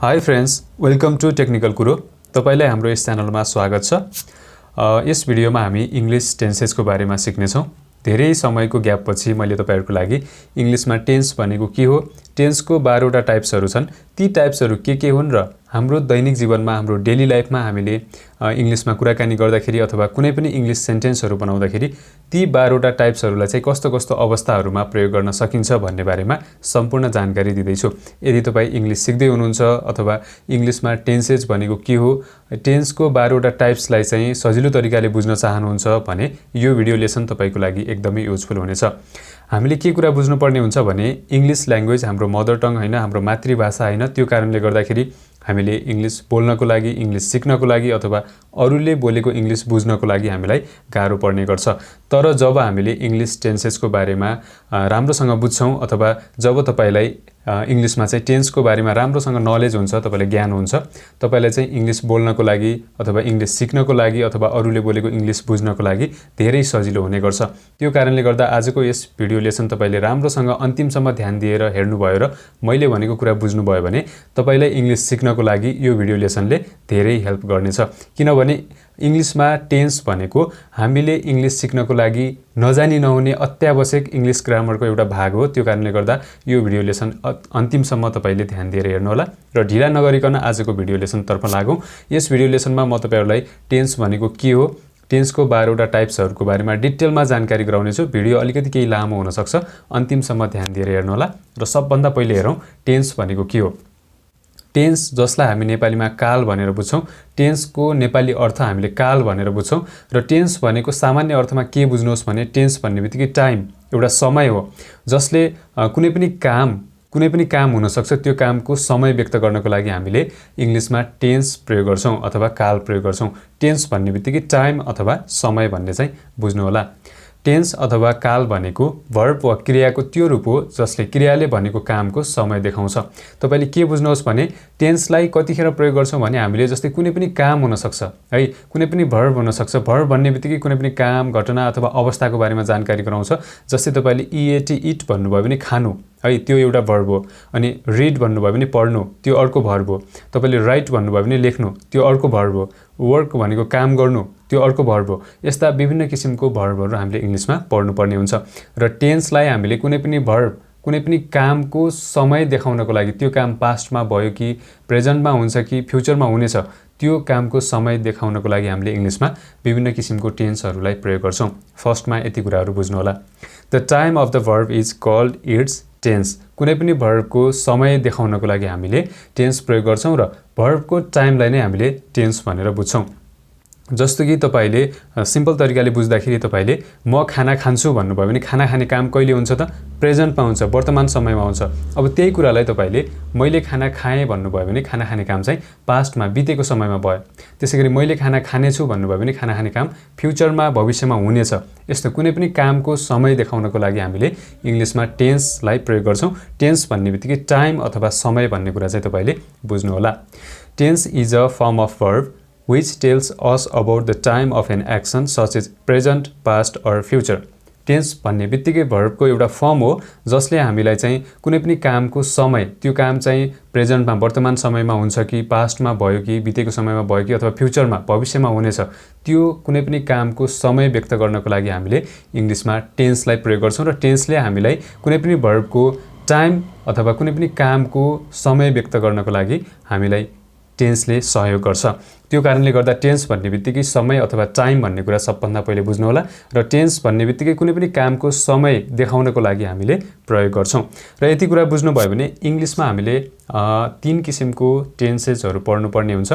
High friends, welcome to technical कुरो। तपाईलाई हाम्रो यस च्यानलमा स्वागत छ। यस भिडियोमा हामी इंग्लिश टेन्सेसको बारेमा सिक्नेछौं। धेरै समयको ग्यापपछि मैले तपाईहरुको लागि इंग्लिशमा टेन्स भनेको के हो, टेन्सको 12 वटा टाइप्सहरु छन्। ती टाइप्सहरु के हुन् र हाम्रो दैनिक जीवनमा हाम्रो डेली लाइफमा हामीले इंग्लिशमा कुराकानी गर्दाखेरि अथवा कुनै पनि इंग्लिश सेन्टेन्सहरु बनाउँदाखेरि ती 12 वटा टाइप्सहरुलाई चाहिँ कस्तो अवस्थाहरुमा प्रयोग गर्न सकिन्छ भन्ने बारेमा सम्पूर्ण जानकारी दिदैछु। यदि तपाई इंग्लिश सिक्दै हुनुहुन्छ अथवा इंग्लिशमा टेन्सेस भनेको के हो, टेन्सको 12 वटा टाइप्सलाई चाहिँ सजिलो तरिकाले बुझ्न चाहनुहुन्छ भने यो भिडियो लेसन तपाईको लागि एकदमै युजफुल हुनेछ। हामीले के कुरा बुझ्नुपर्ने हुन्छ भने इंग्लिश ल्याङ्ग्वेज हाम्रो मदर टङ हैन, हाम्रो मातृभाषा हैन। त्यो कारणले गर्दाखेरि हामीले इंग्लिश बोल्नको लागि, इंग्लिश सिक्नको लागि अथवा अरूले बोलेको इंग्लिश बुझ्नको लागि हामीलाई गाह्रो पर्ने गर्छ। तर जब हामीले इंग्लिश टेन्सेसको बारेमा राम्रोसँग बुझ्छौं अथवा जब तपाईलाई इंग्लिशमा चाहिँ टेन्सको बारेमा राम्रोसँग नलेज हुन्छ, तपाईलाई ज्ञान हुन्छ, तपाईलाई चाहिँ इंग्लिश बोल्नको लागि अथवा इंग्लिश सिक्नको लागि अथवा अरूले बोलेको इंग्लिश बुझ्नको लागि धेरै सजिलो हुने गर्छ। त्यो कारणले गर्दा आजको यस भिडियो लेसन तपाईले राम्रोसँग अन्तिमसम्म ध्यान दिएर हेर्नुभयो र मैले भनेको कुरा बुझ्नुभयो भने तपाईलाई इंग्लिश सिक्नको लागि यो भिडियो लेसनले धेरै हेल्प गर्नेछ। किनभने इंग्लिशमा टेन्स भनेको हामीले इंग्लिश सिक्नको लागि नजानी नहुने अत्यावश्यक इंग्लिश ग्रामरको एउटा भाग हो। त्यो कारणले गर्दा यो भिडियो लेसन अन्तिमसम्म तपाईले ध्यान दिएर हेर्नुहोला र ढिला नगरिकन आजको भिडियो लेसन तर्फ लागौं। यस भिडियो लेसनमा म तपाईहरुलाई टेन्स भनेको के हो, टेन्सको 12 वटा टाइप्सहरुको बारेमा डिटेलमा जानकारी गराउनेछु। भिडियो अलिकति केही लामो हुन सक्छ, अन्तिमसम्म ध्यान दिएर हेर्नुहोला र सबभन्दा पहिले हेरौं टेन्स भनेको के हो। टेन्स जसलाई हामी नेपालीमा काल भनेर बुझ्छौं, टेन्सको नेपाली अर्थ हामीले काल भनेर बुझ्छौं र टेन्स भनेको सामान्य अर्थमा के बुझ्नुहोस् भने टेन्स भन्नेबित्तिकै टाइम, एउटा समय हो जसले कुनै पनि काम हुन सक्छ। त्यो कामको समय व्यक्त गर्नको लागि हामीले इंग्लिशमा टेन्स प्रयोग गर्छौं अथवा काल प्रयोग गर्छौं। टेन्स भन्नेबित्तिकै टाइम अथवा समय भन्ने चाहिँ बुझ्नु होला। टेन्स अथवा काल भनेको भर्ब वा क्रियाको त्यो रूप हो जसले क्रियाले भनेको कामको समय देखाउँछ। तपाईले के बुझ्नुहोस् भने टेन्सलाई कतिखेर प्रयोग गर्छौं भने हामीले जस्तै कुनै पनि काम हुन सक्छ है, कुनै पनि भर्ब हुन सक्छ। भर्ब भन्नेबित्तिकै कुनै पनि काम, घटना अथवा अवस्थाको बारेमा जानकारी गराउँछ। जस्तै तपाईले ईएटी इट भन्नुभयो भने खानु है, त्यो एउटा भर्ब हो। अनि रिड भन्नुभयो भने पढ्नु, त्यो अर्को भर्ब हो। तपाईले राइट भन्नुभयो भने लेख्नु, त्यो अर्को भर्ब हो। वर्क भनेको काम गर्नु, त्यो अर्को भर्ब हो। यस्ता विभिन्न किसिमको भर्बहरु हामीले इंग्लिशमा पढ्नुपर्ने हुन्छ र टेन्सलाई हामीले कुनै पनि भर्ब, कुनै पनि कामको समय देखाउनको लागि, त्यो काम पास्टमा भयो कि प्रेजेन्टमा हुन्छ कि फ्युचरमा हुनेछ, त्यो कामको समय देखाउनको लागि हामीले इंग्लिशमा विभिन्न किसिमको टेन्सहरुलाई प्रयोग गर्छौं। फर्स्टमा यति कुराहरु बुझ्नु होला। The time of the verb is called its tense. कुनै पनि भर्बको समय देखाउनको लागि हामीले टेन्स प्रयोग गर्छौं र भर्बको टाइमलाई नै हामीले टेन्स भनेर बुझ्छौं। जस्तो कि तपाईले सिम्पल तरिकाले बुझ्दाखेरि तपाईले म खाना खान्छु भन्नुभयो भने खाना खाने काम कहिले हुन्छ त? प्रेजेन्टमा हुन्छ, वर्तमान समयमा हुन्छ। अब त्यही कुरालाई तपाईले मैले खाना खाएँ भन्नुभयो भने खाना खाने काम चाहिँ पास्टमा, बितेको समयमा भयो। त्यसैगरी मैले खाना खानेछु भन्नुभयो भने खाना खाने काम फ्युचरमा, भविष्यमा हुनेछ। यस्तो कुनै पनि कामको समय देखाउनको लागि हामीले इंग्लिशमा टेन्सलाई प्रयोग गर्छौं। टेन्स भन्नेबित्तिकै टाइम अथवा समय भन्ने कुरा चाहिँ तपाईले बुझ्नु होला। Tense is a form of verb which tells us about the time of an action such as present, past or future. Tense भन्ने बित्तिकै भर्बको एउटा फर्म हो जसले हामीलाई चाहिँ कुनै पनि कामको समय, त्यो काम चाहिँ प्रेजेन्टमा, वर्तमान समयमा हुन्छ कि पास्टमा भयो कि बितेको समयमा भयो कि अथवा फ्युचरमा, भविष्यमा हुनेछ, त्यो कुनै पनि कामको समय व्यक्त गर्नको लागि हामीले इंग्लिशमा टेन्सलाई प्रयोग गर्छौं र टेन्सले हामीलाई कुनै पनि भर्बको टाइम अथवा कुनै पनि कामको समय व्यक्त गर्नको लागि हामीलाई टेन्सले सहयोग गर्छ। त्यो कारणले गर्दा टेन्स भन्नेबित्तिकै समय अथवा टाइम भन्ने कुरा सबभन्दा पहिले बुझ्नु होला र टेन्स भन्नेबित्तिकै कुनै पनि कामको समय देखाउनको लागि हामीले प्रयोग गर्छौं। र यति कुरा बुझ्नुभयो भने इंग्लिशमा हामीले 3 किसिमको टेन्सेसहरु पढ्नुपर्ने हुन्छ।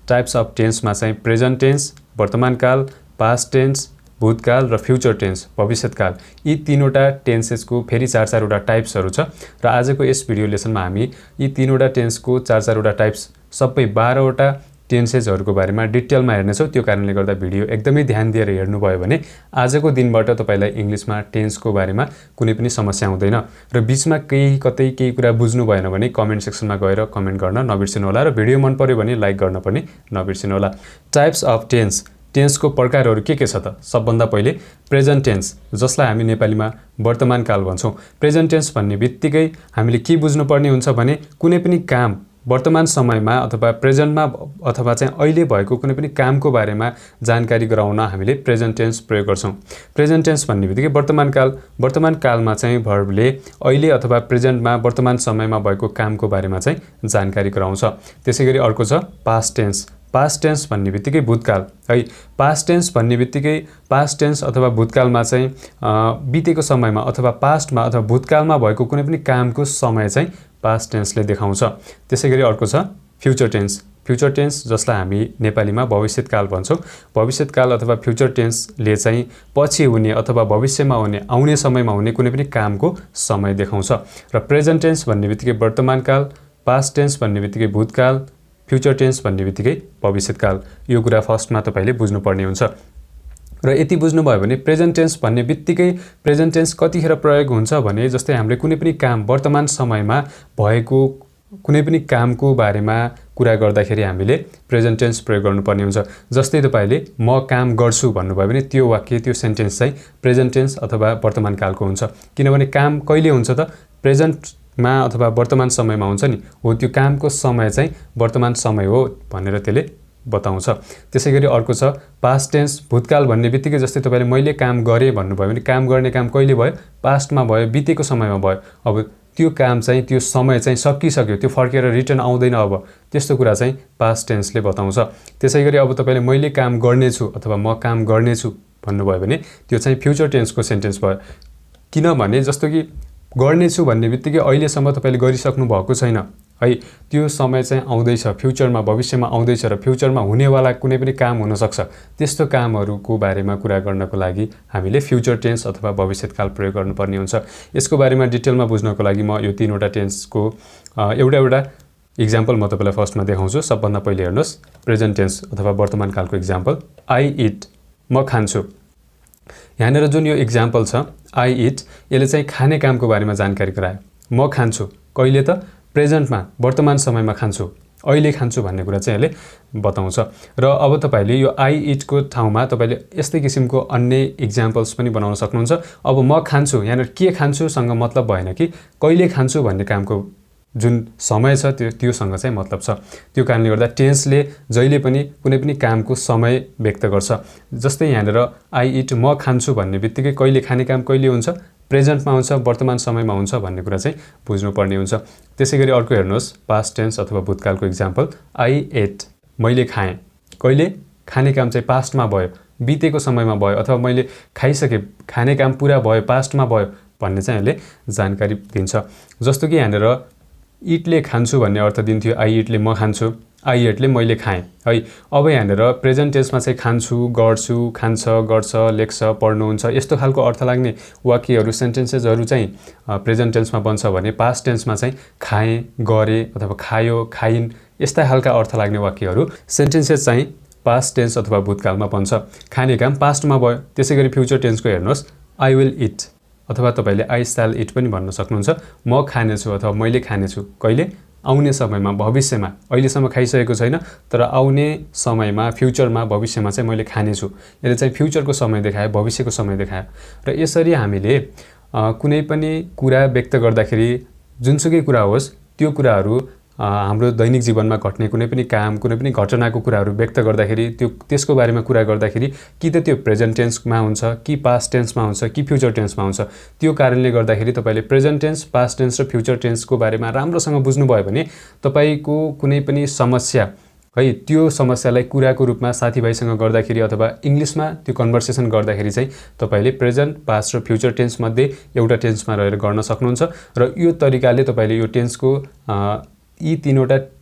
टाइप्स अफ टेन्समा चाहिँ प्रेजेन्ट टेन्स, वर्तमान काल, पास्ट टेन्स, भूतकाल र फ्युचर टेन्स, भविष्यकाल। यी 3 वटा टेन्सेसको फेरि 4-4 वटा टाइप्सहरु छ र आजको यस भिडियो लेसनमा हामी यी 3 वटा टेन्सको 4-4 वटा टाइप्स सबै 12 वटा टेन्सेसहरुको बारेमा डिटेलमा हेर्नेछौं। त्यो कारणले गर्दा भिडियो एकदमै ध्यान दिएर हेर्नुभयो भने आजको दिनबाट तपाईलाई इंग्लिशमा टेन्सको बारेमा कुनै पनि समस्या हुँदैन र बीचमा कतै केही कुरा बुझ्नु भएन भने कमेन्ट सेक्सनमा गएर कमेन्ट गर्न नबिर्सिनु होला र भिडियो मन पर्यो भने लाइक गर्न पनि नबिर्सिनु होला। Types of tense. टेन्सको प्रकारहरु के छ त? सबभन्दा पहिले प्रेजेन्ट टेन्स, जसलाई हामी नेपालीमा वर्तमान काल भन्छौं। प्रेजेन्ट टेन्स भन्ने बित्तिकै हामीले के बुझ्नु पर्ने हुन्छ भने कुनै पनि काम वर्तमान समयमा अथवा प्रेजेन्टमा अथवा चाहिँ अहिले भएको कुनै पनि कामको बारेमा जानकारी गराउन हामीले प्रेजेन्ट टेन्स प्रयोग गर्छौं। प्रेजेन्ट टेन्स भन्नेबित्तिकै वर्तमान कालमा चाहिँ भर्बले अहिले अथवा प्रेजेन्टमा वर्तमान समयमा भएको कामको बारेमा चाहिँ जानकारी गराउँछ। त्यसैगरी अर्को छ पास्ट टेन्स। पास्ट टेन्स भन्नेबित्तिकै भूतकाल है। पास्ट टेन्स भन्नेबित्तिकै पास्ट टेन्स अथवा भूतकालमा चाहिँ बितेको समयमा अथवा पास्टमा अथवा भूतकालमा भएको कुनै पनि कामको समय चाहिँ पास्ट टेन्सले देखाउँछ। त्यसैगरी अर्को छ फ्युचर टेन्स। फ्युचर टेन्स जसलाई हामी नेपालीमा भविष्यकाल भन्छौं। भविष्यकाल अथवा फ्युचर टेन्सले चाहिँ पछि हुने अथवा भविष्यमा हुने आउने समयमा हुने कुनै पनि कामको समय देखाउँछ। र प्रेजेन्ट टेन्स भन्नेबित्तिकै वर्तमानकाल, पास्ट टेन्स भन्नेबित्तिकै भूतकाल, फ्युचर टेन्स भन्नेबित्तिकै भविष्यकाल। यो कुरा फर्स्टमा तपाईले बुझ्नुपर्ने हुन्छ। र यति बुझ्नुभयो भने प्रेजेन्ट टेन्स भन्नेबित्तिकै प्रेजेन्ट टेन्स कतिखेर प्रयोग हुन्छ भने जस्तै हामीले कुनै पनि काम वर्तमान समयमा भएको कुनै पनि कामको बारेमा कुरा गर्दाखेरि हामीले प्रेजेन्ट टेन्स प्रयोग गर्नुपर्ने हुन्छ। जस्तै तपाईले म काम गर्छु भन्नुभयो भने त्यो वाक्य त्यो सेन्टेन्स चाहिँ प्रेजेन्ट टेन्स अथवा वर्तमान कालको हुन्छ। किनभने काम कहिले हुन्छ त प्रेजेन्टमा अथवा वर्तमान समयमा हुन्छ नि। हो त्यो कामको समय चाहिँ वर्तमान समय हो भनेर त्यसले बताउँछ। त्यसैगरी अर्को छ पास्ट टेन्स। भूतकाल भन्नेबित्तिकै जस्तै तपाईले मैले काम गरे भन्नुभयो भने काम गर्ने काम कहिले भयो? पास्टमा भयो, बितेको समयमा भयो। अब त्यो काम चाहिँ त्यो समय चाहिँ सकिसक्यो, त्यो फर्केर रिटर्न आउँदैन अब। त्यस्तो कुरा चाहिँ पास्ट टेन्सले बताउँछ। त्यसैगरी अब तपाईले मैले काम गर्नेछु अथवा म काम गर्नेछु भन्नुभयो भने त्यो चाहिँ फ्युचर टेन्सको सेन्टेन्स भयो। किनभने जस्तो कि गर्नेछु भन्नेबित्तिकै अहिलेसम्म तपाईले गरिसक्नु भएको छैन है। त्यो समय चाहिँ आउँदैछ, फ्युचरमा भविष्यमा आउँदैछ र फ्युचरमा हुनेवाला कुनै पनि काम हुन सक्छ। त्यस्तो कामहरुको बारेमा कुरा गर्नको लागि हामीले फ्युचर टेन्स अथवा भविष्यकाल प्रयोग गर्नुपर्ने हुन्छ। यसको बारेमा डिटेलमा बुझ्नको लागि म यो तीनवटा टेन्सको एउटा एक्जाम्पल म तपाईलाई फर्स्टमा देखाउँछु। सबभन्दा पहिले हेर्नुस् प्रेजेन्ट टेन्स अथवा वर्तमान कालको एक्जाम्पल आई इट, म खान्छु। यहाँनेर जुन यो एक्जाम्पल छ आई इट, यसले चाहिँ खाने कामको बारेमा जानकारी गरायो। म खान्छु कहिले त प्रेजेन्टमा वर्तमान समयमा खान्छु, अहिले खान्छु भन्ने कुरा चाहिँ यसले बताउँछ। र अब तपाईले यो आई इटको ठाउँमा तपाईले यस्तै किसिमको अन्य एक्जाम्पल्स पनि बनाउन सक्नुहुन्छ। अब म खान्छु यहाँनेर के खान्छु सँग मतलब भएन कि कहिले खान्छु भन्ने कामको जुन समय छ त्योसँग चाहिँ मतलब छ। त्यो कारणले गर्दा टेन्सले जहिले पनि कुनै पनि कामको समय व्यक्त गर्छ। जस्तै यहाँनेर आई इट, म खान्छु भन्नेबित्तिकै कहिले खाने काम कहिले हुन्छ? प्रेजेन्टमा हुन्छ, वर्तमान समयमा हुन्छ भन्ने कुरा चाहिँ बुझ्नुपर्ने हुन्छ। त्यसैगरी अर्को हेर्नुहोस् पास्ट टेन्स अथवा भूतकालको एक्जाम्पल आई एट, मैले खाएँ। कहिले? खाने काम चाहिँ पास्टमा भयो, बितेको समयमा भयो अथवा मैले खाइसके, खाने काम पुरा भयो, पास्टमा भयो भन्ने चाहिँ यसले जानकारी दिन्छ। जस्तो कि यहाँनेर इटले खान्छु भन्ने अर्थ दिन्थ्यो आई इटले म खान्छु, आई एटले मैले खाएँ है। अब यहाँनेर प्रेजेन्ट टेन्समा चाहिँ खान्छु, गर्छु, खान्छ, गर्छ, लेख्छ, पढ्नुहुन्छ यस्तो खालको अर्थ लाग्ने वाक्यहरू सेन्टेन्सेसहरू चाहिँ प्रेजेन्ट टेन्समा बन्छ भने पास्ट टेन्समा चाहिँ खाएँ, गरे अथवा खायो, खाइन् यस्ता खालका अर्थ लाग्ने वाक्यहरू सेन्टेन्सेस चाहिँ पास्ट टेन्स अथवा भूतकालमा बन्छ। खाने काम पास्टमा भयो। त्यसैगरी फ्युचर टेन्सको हेर्नुहोस् आई विल इट अथवा तपाईले आई स्याल इट पनि भन्न सक्नुहुन्छ। म खानेछु अथवा मैले खानेछु कहिले? आउने समयमा, भविष्यमा। अहिलेसम्म खाइसकेको छैन तर आउने समयमा, फ्युचरमा, भविष्यमा चाहिँ मैले खानेछु। यसले चाहिँ फ्युचरको समय देखायो, भविष्यको समय देखायो। र यसरी हामीले कुनै पनि कुरा व्यक्त गर्दाखेरि जुनसुकै कुरा होस् त्यो कुराहरू हाम्रो दैनिक जीवनमा घट्ने कुनै पनि काम, कुनै पनि घटनाको कुराहरू व्यक्त गर्दाखेरि त्यसको बारेमा कुरा गर्दाखेरि कि त त्यो प्रेजेन्ट टेन्समा हुन्छ, कि पास्ट टेन्समा हुन्छ, कि फ्युचर टेन्समा हुन्छ। त्यो कारणले गर्दाखेरि तपाईले प्रेजेन्ट टेन्स, पास्ट टेन्स र फ्युचर टेन्सको बारेमा राम्रोसँग बुझ्नुभयो भने तपाईको कुनै पनि समस्या है त्यो समस्यालाई कुराको रूपमा साथीभाइसँग गर्दाखेरि अथवा इंग्लिशमा त्यो कन्भर्सेसन गर्दाखेरि चाहिँ तपाईले प्रेजेन्ट, पास्ट र फ्युचर टेन्स मध्ये एउटा टेन्समा रहेर गर्न सक्नुहुन्छ। र यो तरिकाले तपाईले यो टेन्सको यी तीनवटा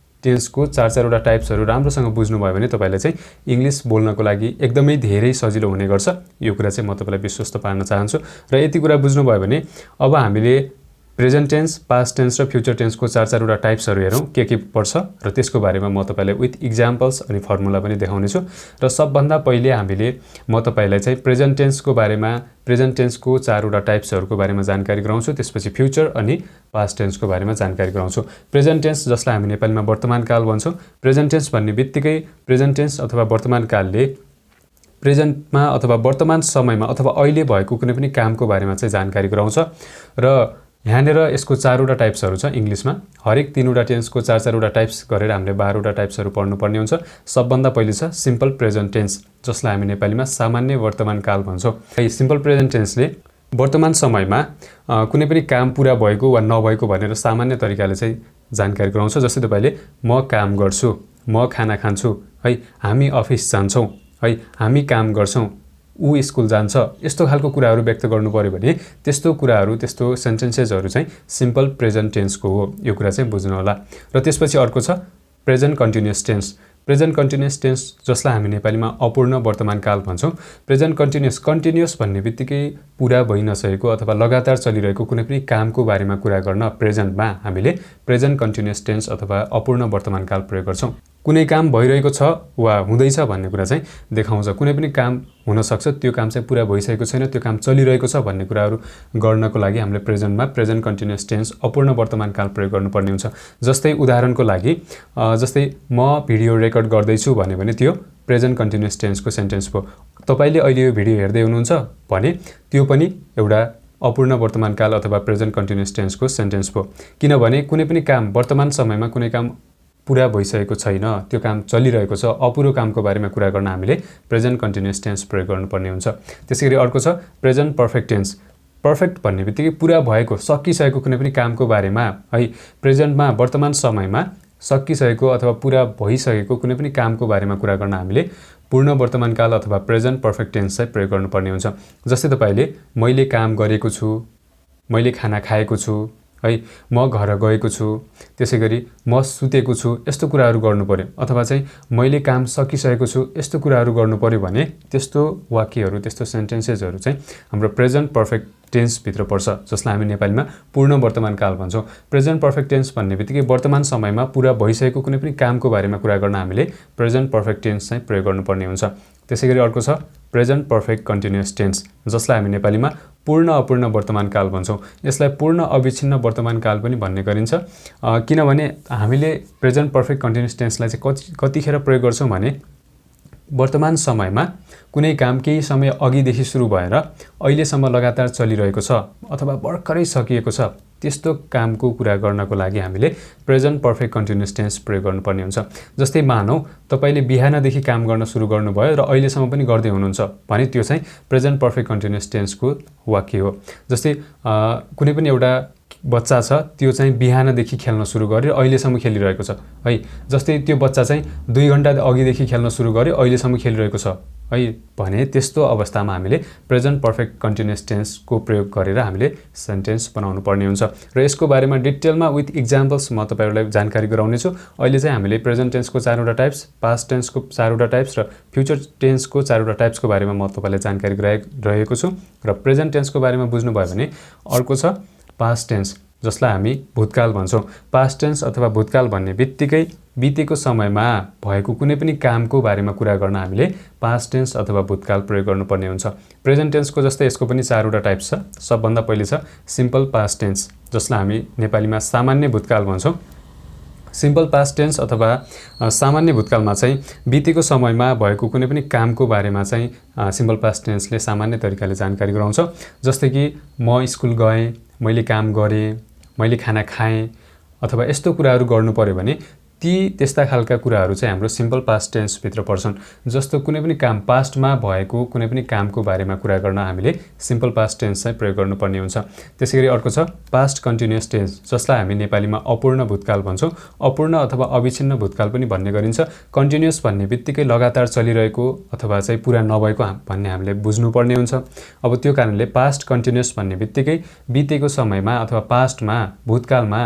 टेन्सको चार-चारवटा टाइप्सहरू राम्रोसँग बुझ्नुभयो भने तपाईलाई चाहिँ इंग्लिश बोल्नको लागि एकदमै धेरै सजिलो हुने गर्छ। यो कुरा चाहिँ म तपाईलाई विश्वस्त पार्न चाहन्छु। र यति कुरा बुझ्नुभयो भने अब हामीले प्रेजेन्ट टेन्स, पास्ट टेन्स र फ्युचर टेन्सको चार-चारवटा टाइप्सहरू हेरौँ के पर्छ र त्यसको बारेमा म तपाईलाई विथ एक्जाम्पल्स अनि फर्मुला पनि देखाउने छु। र सबभन्दा पहिले हामीले म तपाईलाई चाहिँ प्रेजेन्ट टेन्सको बारेमा, प्रेजेन्ट टेन्सको चारवटा टाइप्सहरूको बारेमा जानकारी गराउँछु। त्यसपछि फ्युचर अनि पास्ट टेन्सको बारेमा जानकारी गराउँछु। प्रेजेन्ट टेन्स जसलाई हामी नेपालीमा वर्तमान काल भन्छौँ। प्रेजेन्ट टेन्स भन्ने बित्तिकै प्रेजेन्ट टेन्स अथवा वर्तमान कालले प्रेजेन्टमा अथवा वर्तमान समयमा अथवा अहिले भएको कुनै पनि कामको बारेमा चाहिँ जानकारी गराउँछ। र यहाँनिर यसको 4वटा टाइप्सहरू छ इङ्ग्लिसमा। हरेक 3वटा टेन्सको 4-4वटा टाइप्स गरेर हामीले 12वटा टाइप्सहरू पढ्नुपर्ने हुन्छ। सबभन्दा पहिले छ सिम्पल प्रेजेन्ट टेन्स, जसलाई हामी नेपालीमा सामान्य वर्तमान काल भन्छौँ। सिम्पल प्रेजेन्ट टेन्सले वर्तमान समयमा कुनै पनि काम पुरा भएको वा नभएको भनेर सामान्य तरिकाले चाहिँ जानकारी गराउँछ। जस्तै तपाईले म काम गर्छु, म खाना खान्छु, है, हामी अफिस जान्छौँ, है, हामी काम गर्छौँ, ऊ स्कुल जान्छ, यस्तो खालको कुराहरू व्यक्त गर्नु पर्यो भने त्यस्तो कुराहरू, त्यस्तो सेन्टेन्सेसहरू चाहिँ सिम्पल प्रेजेन्ट टेन्सको हो। यो कुरा चाहिँ बुझ्नु होला। र त्यसपछि अर्को छ present continuous tense. Present continuous tense, जसलाई हामी नेपालीमा अपूर्ण वर्तमान काल भन्छौँ। प्रेजेन्ट कन्टिन्युअस भन्ने बित्तिकै पुरा भइ नसकेको अथवा लगातार चलिरहेको कुनै पनि कामको बारेमा कुरा गर्न प्रेजेन्टमा हामीले प्रेजेन्ट कन्टिन्युअस टेन्स अथवा अपूर्ण वर्तमान काल प्रयोग गर्छौँ। कुनै काम भइरहेको छ वा हुँदैछ भन्ने कुरा चाहिँ देखाउँछ। कुनै पनि काम हुनसक्छ, त्यो काम चाहिँ पुरा भइसकेको छैन, त्यो काम चलिरहेको छ भन्ने कुराहरू गर्नको लागि हामीले प्रेजेन्टमा प्रेजेन्ट कन्टिन्युअस टेन्स अपूर्ण वर्तमान काल प्रयोग गर्नुपर्ने हुन्छ। जस्तै उदाहरणको लागि जस्तै म भिडियो रेकर्ड गर्दैछु भने त्यो प्रेजेन्ट कन्टिन्युअस टेन्सको सेन्टेन्स भयो। तपाईले अहिले यो भिडियो हेर्दै हुनुहुन्छ भने त्यो पनि एउटा अपूर्ण वर्तमान काल अथवा प्रेजेन्ट कन्टिन्युअस टेन्सको सेन्टेन्स भयो। किनभने कुनै पनि काम वर्तमान समयमा कुनै काम पुरा भइसकेको छैन, त्यो काम चलिरहेको छ, अपुरो कामको बारेमा कुरा गर्न हामीले प्रेजेन्ट कन्टिन्युअस टेन्स प्रयोग गर्नुपर्ने हुन्छ। त्यसैगरी अर्को छ प्रेजेन्ट पर्फेक्ट टेन्स। पर्फेक्ट भन्ने बित्तिकै पुरा भएको, सकिसकेको कुनै पनि कामको बारेमा, है, प्रेजेन्टमा वर्तमान समयमा सकिसकेको अथवा पुरा भइसकेको कुनै पनि कामको बारेमा कुरा गर्न हामीले पूर्ण वर्तमान काल अथवा प्रेजेन्ट पर्फेक्ट टेन्स चाहिँ प्रयोग गर्नुपर्ने हुन्छ। जस्तै तपाईले मैले काम गरेको छु, मैले खाना खाएको छु, है, म घर गएको छु, त्यसैगरी म सुतेको छु, यस्तो कुराहरू गर्नु पर्यो। अथवा चाहिँ मैले काम सकिसकेको छु, यस्तो कुराहरू गर्नु पर्यो भने त्यस्तो वाक्यहरू, त्यस्तो सेन्टेन्सेसहरू चाहिँ हाम्रो प्रेजेन्ट पर्फेक्ट टेन्सभित्र पर्छ, जसलाई हामी नेपालीमा पूर्ण वर्तमान काल भन्छौँ। प्रेजेन्ट पर्फेक्ट टेन्स भन्ने बित्तिकै वर्तमान समयमा पुरा भइसकेको कुनै पनि कामको बारेमा कुरा गर्न हामीले प्रेजेन्ट पर्फेक्ट टेन्स चाहिँ प्रयोग गर्नुपर्ने हुन्छ। त्यसैगरी अर्को छ प्रेजेन्ट पर्फेक्ट कन्टिन्युअस टेन्स, जसलाई हामी नेपालीमा पूर्ण अपूर्ण वर्तमान काल भन्छौँ। यसलाई पूर्ण अविच्छिन्न वर्तमान काल पनि भन्ने गरिन्छ। किनभने हामीले प्रेजेन्ट पर्फेक्ट कन्टिन्युअस टेन्सलाई चाहिँ कतिखेर प्रयोग गर्छौँ भने वर्तमान समयमा कुनै काम केही समय अघिदेखि सुरु भएर अहिलेसम्म लगातार चलिरहेको छ अथवा भर्खरै सकिएको छ, त्यस्तो कामको कुरा गर्नको लागि हामीले प्रेजेन्ट पर्फेक्ट कन्टिन्युअस टेन्स प्रयोग गर्नुपर्ने हुन्छ। जस्तै मानौ तपाईले बिहानदेखि काम गर्न सुरु गर्नुभयो र अहिलेसम्म पनि गर्दै हुनुहुन्छ भने त्यो चाहिँ प्रेजेन्ट पर्फेक्ट कन्टिन्युअस टेन्सको वाक्य हो। जस्तै कुनै पनि एउटा बच्चा छ, त्यो चाहिँ बिहानदेखि खेल्न सुरु गर्यो, अहिलेसम्म खेलिरहेको छ, है। जस्तै त्यो बच्चा चाहिँ 2 घण्टा अघिदेखि खेल्न सुरु गर्यो, अहिलेसम्म खेलिरहेको छ, है भने त्यस्तो अवस्थामा हामीले प्रेजेन्ट पर्फेक्ट कन्टिन्युअस टेन्सको प्रयोग गरेर हामीले सेन्टेन्स बनाउनु पर्ने हुन्छ। र यसको बारेमा डिटेलमा विथ इक्जाम्पल्स म तपाईहरुलाई जानकारी गराउनेछु। अहिले चाहिँ हामीले प्रेजेन्ट टेन्सको 4वटा टाइप्स, पास्ट टेन्सको 4वटा टाइप्स र फ्युचर टेन्सको 4वटा टाइप्सको बारेमा म तपाईलाई जानकारी गराइरहेको छु। र प्रेजेन्ट टेन्सको बारेमा बुझ्नुभयो भने अर्को छ पास्ट टेन्स, जसलाई हामी भूतकाल भन्छौँ। पास्ट टेन्स अथवा भूतकाल भन्ने बित्तिकै बितेको समयमा भएको कुनै पनि कामको बारेमा कुरा गर्न हामीले पास्ट टेन्स अथवा भूतकाल प्रयोग गर्नुपर्ने हुन्छ। प्रेजेन्ट टेन्सको जस्तै यसको पनि 4वटा टाइप्स छ। सबभन्दा पहिले छ सिम्पल पास्ट टेन्स, जसलाई हामी नेपालीमा सामान्य भूतकाल भन्छौँ। सिम्पल पास्ट टेन्स अथवा सामान्य भूतकालमा चाहिँ बितेको समयमा भएको कुनै पनि कामको बारेमा चाहिँ सिम्पल पास्ट टेन्सले सामान्य तरिकाले जानकारी गराउँछ। जस्तै कि म स्कुल गएँ, मैले काम गरेँ, मैले खाना खाएँ अथवा यस्तो कुराहरू गर्नु पर्यो भने त्यस्ता खालका कुराहरू चाहिँ हाम्रो सिम्पल पास्ट टेन्सभित्र पर्छन्। जस्तो कुनै पनि काम पास्टमा भएको कुनै पनि कामको बारेमा कुरा गर्न हामीले सिम्पल पास्ट टेन्स चाहिँ प्रयोग गर्नुपर्ने हुन्छ। त्यसैगरी अर्को छ पास्ट कन्टिन्युअस टेन्स, जसलाई हामी नेपालीमा अपूर्ण भूतकाल भन्छौँ। अपूर्ण अथवा अविच्छिन्न भूतकाल पनि भन्ने गरिन्छ। कन्टिन्युअस भन्ने बित्तिकै लगातार चलिरहेको अथवा चाहिँ पुरा नभएको भन्ने हामीले बुझ्नुपर्ने हुन्छ। अब त्यो कारणले पास्ट कन्टिन्युअस भन्ने बित्तिकै बितेको समयमा अथवा पास्टमा, भूतकालमा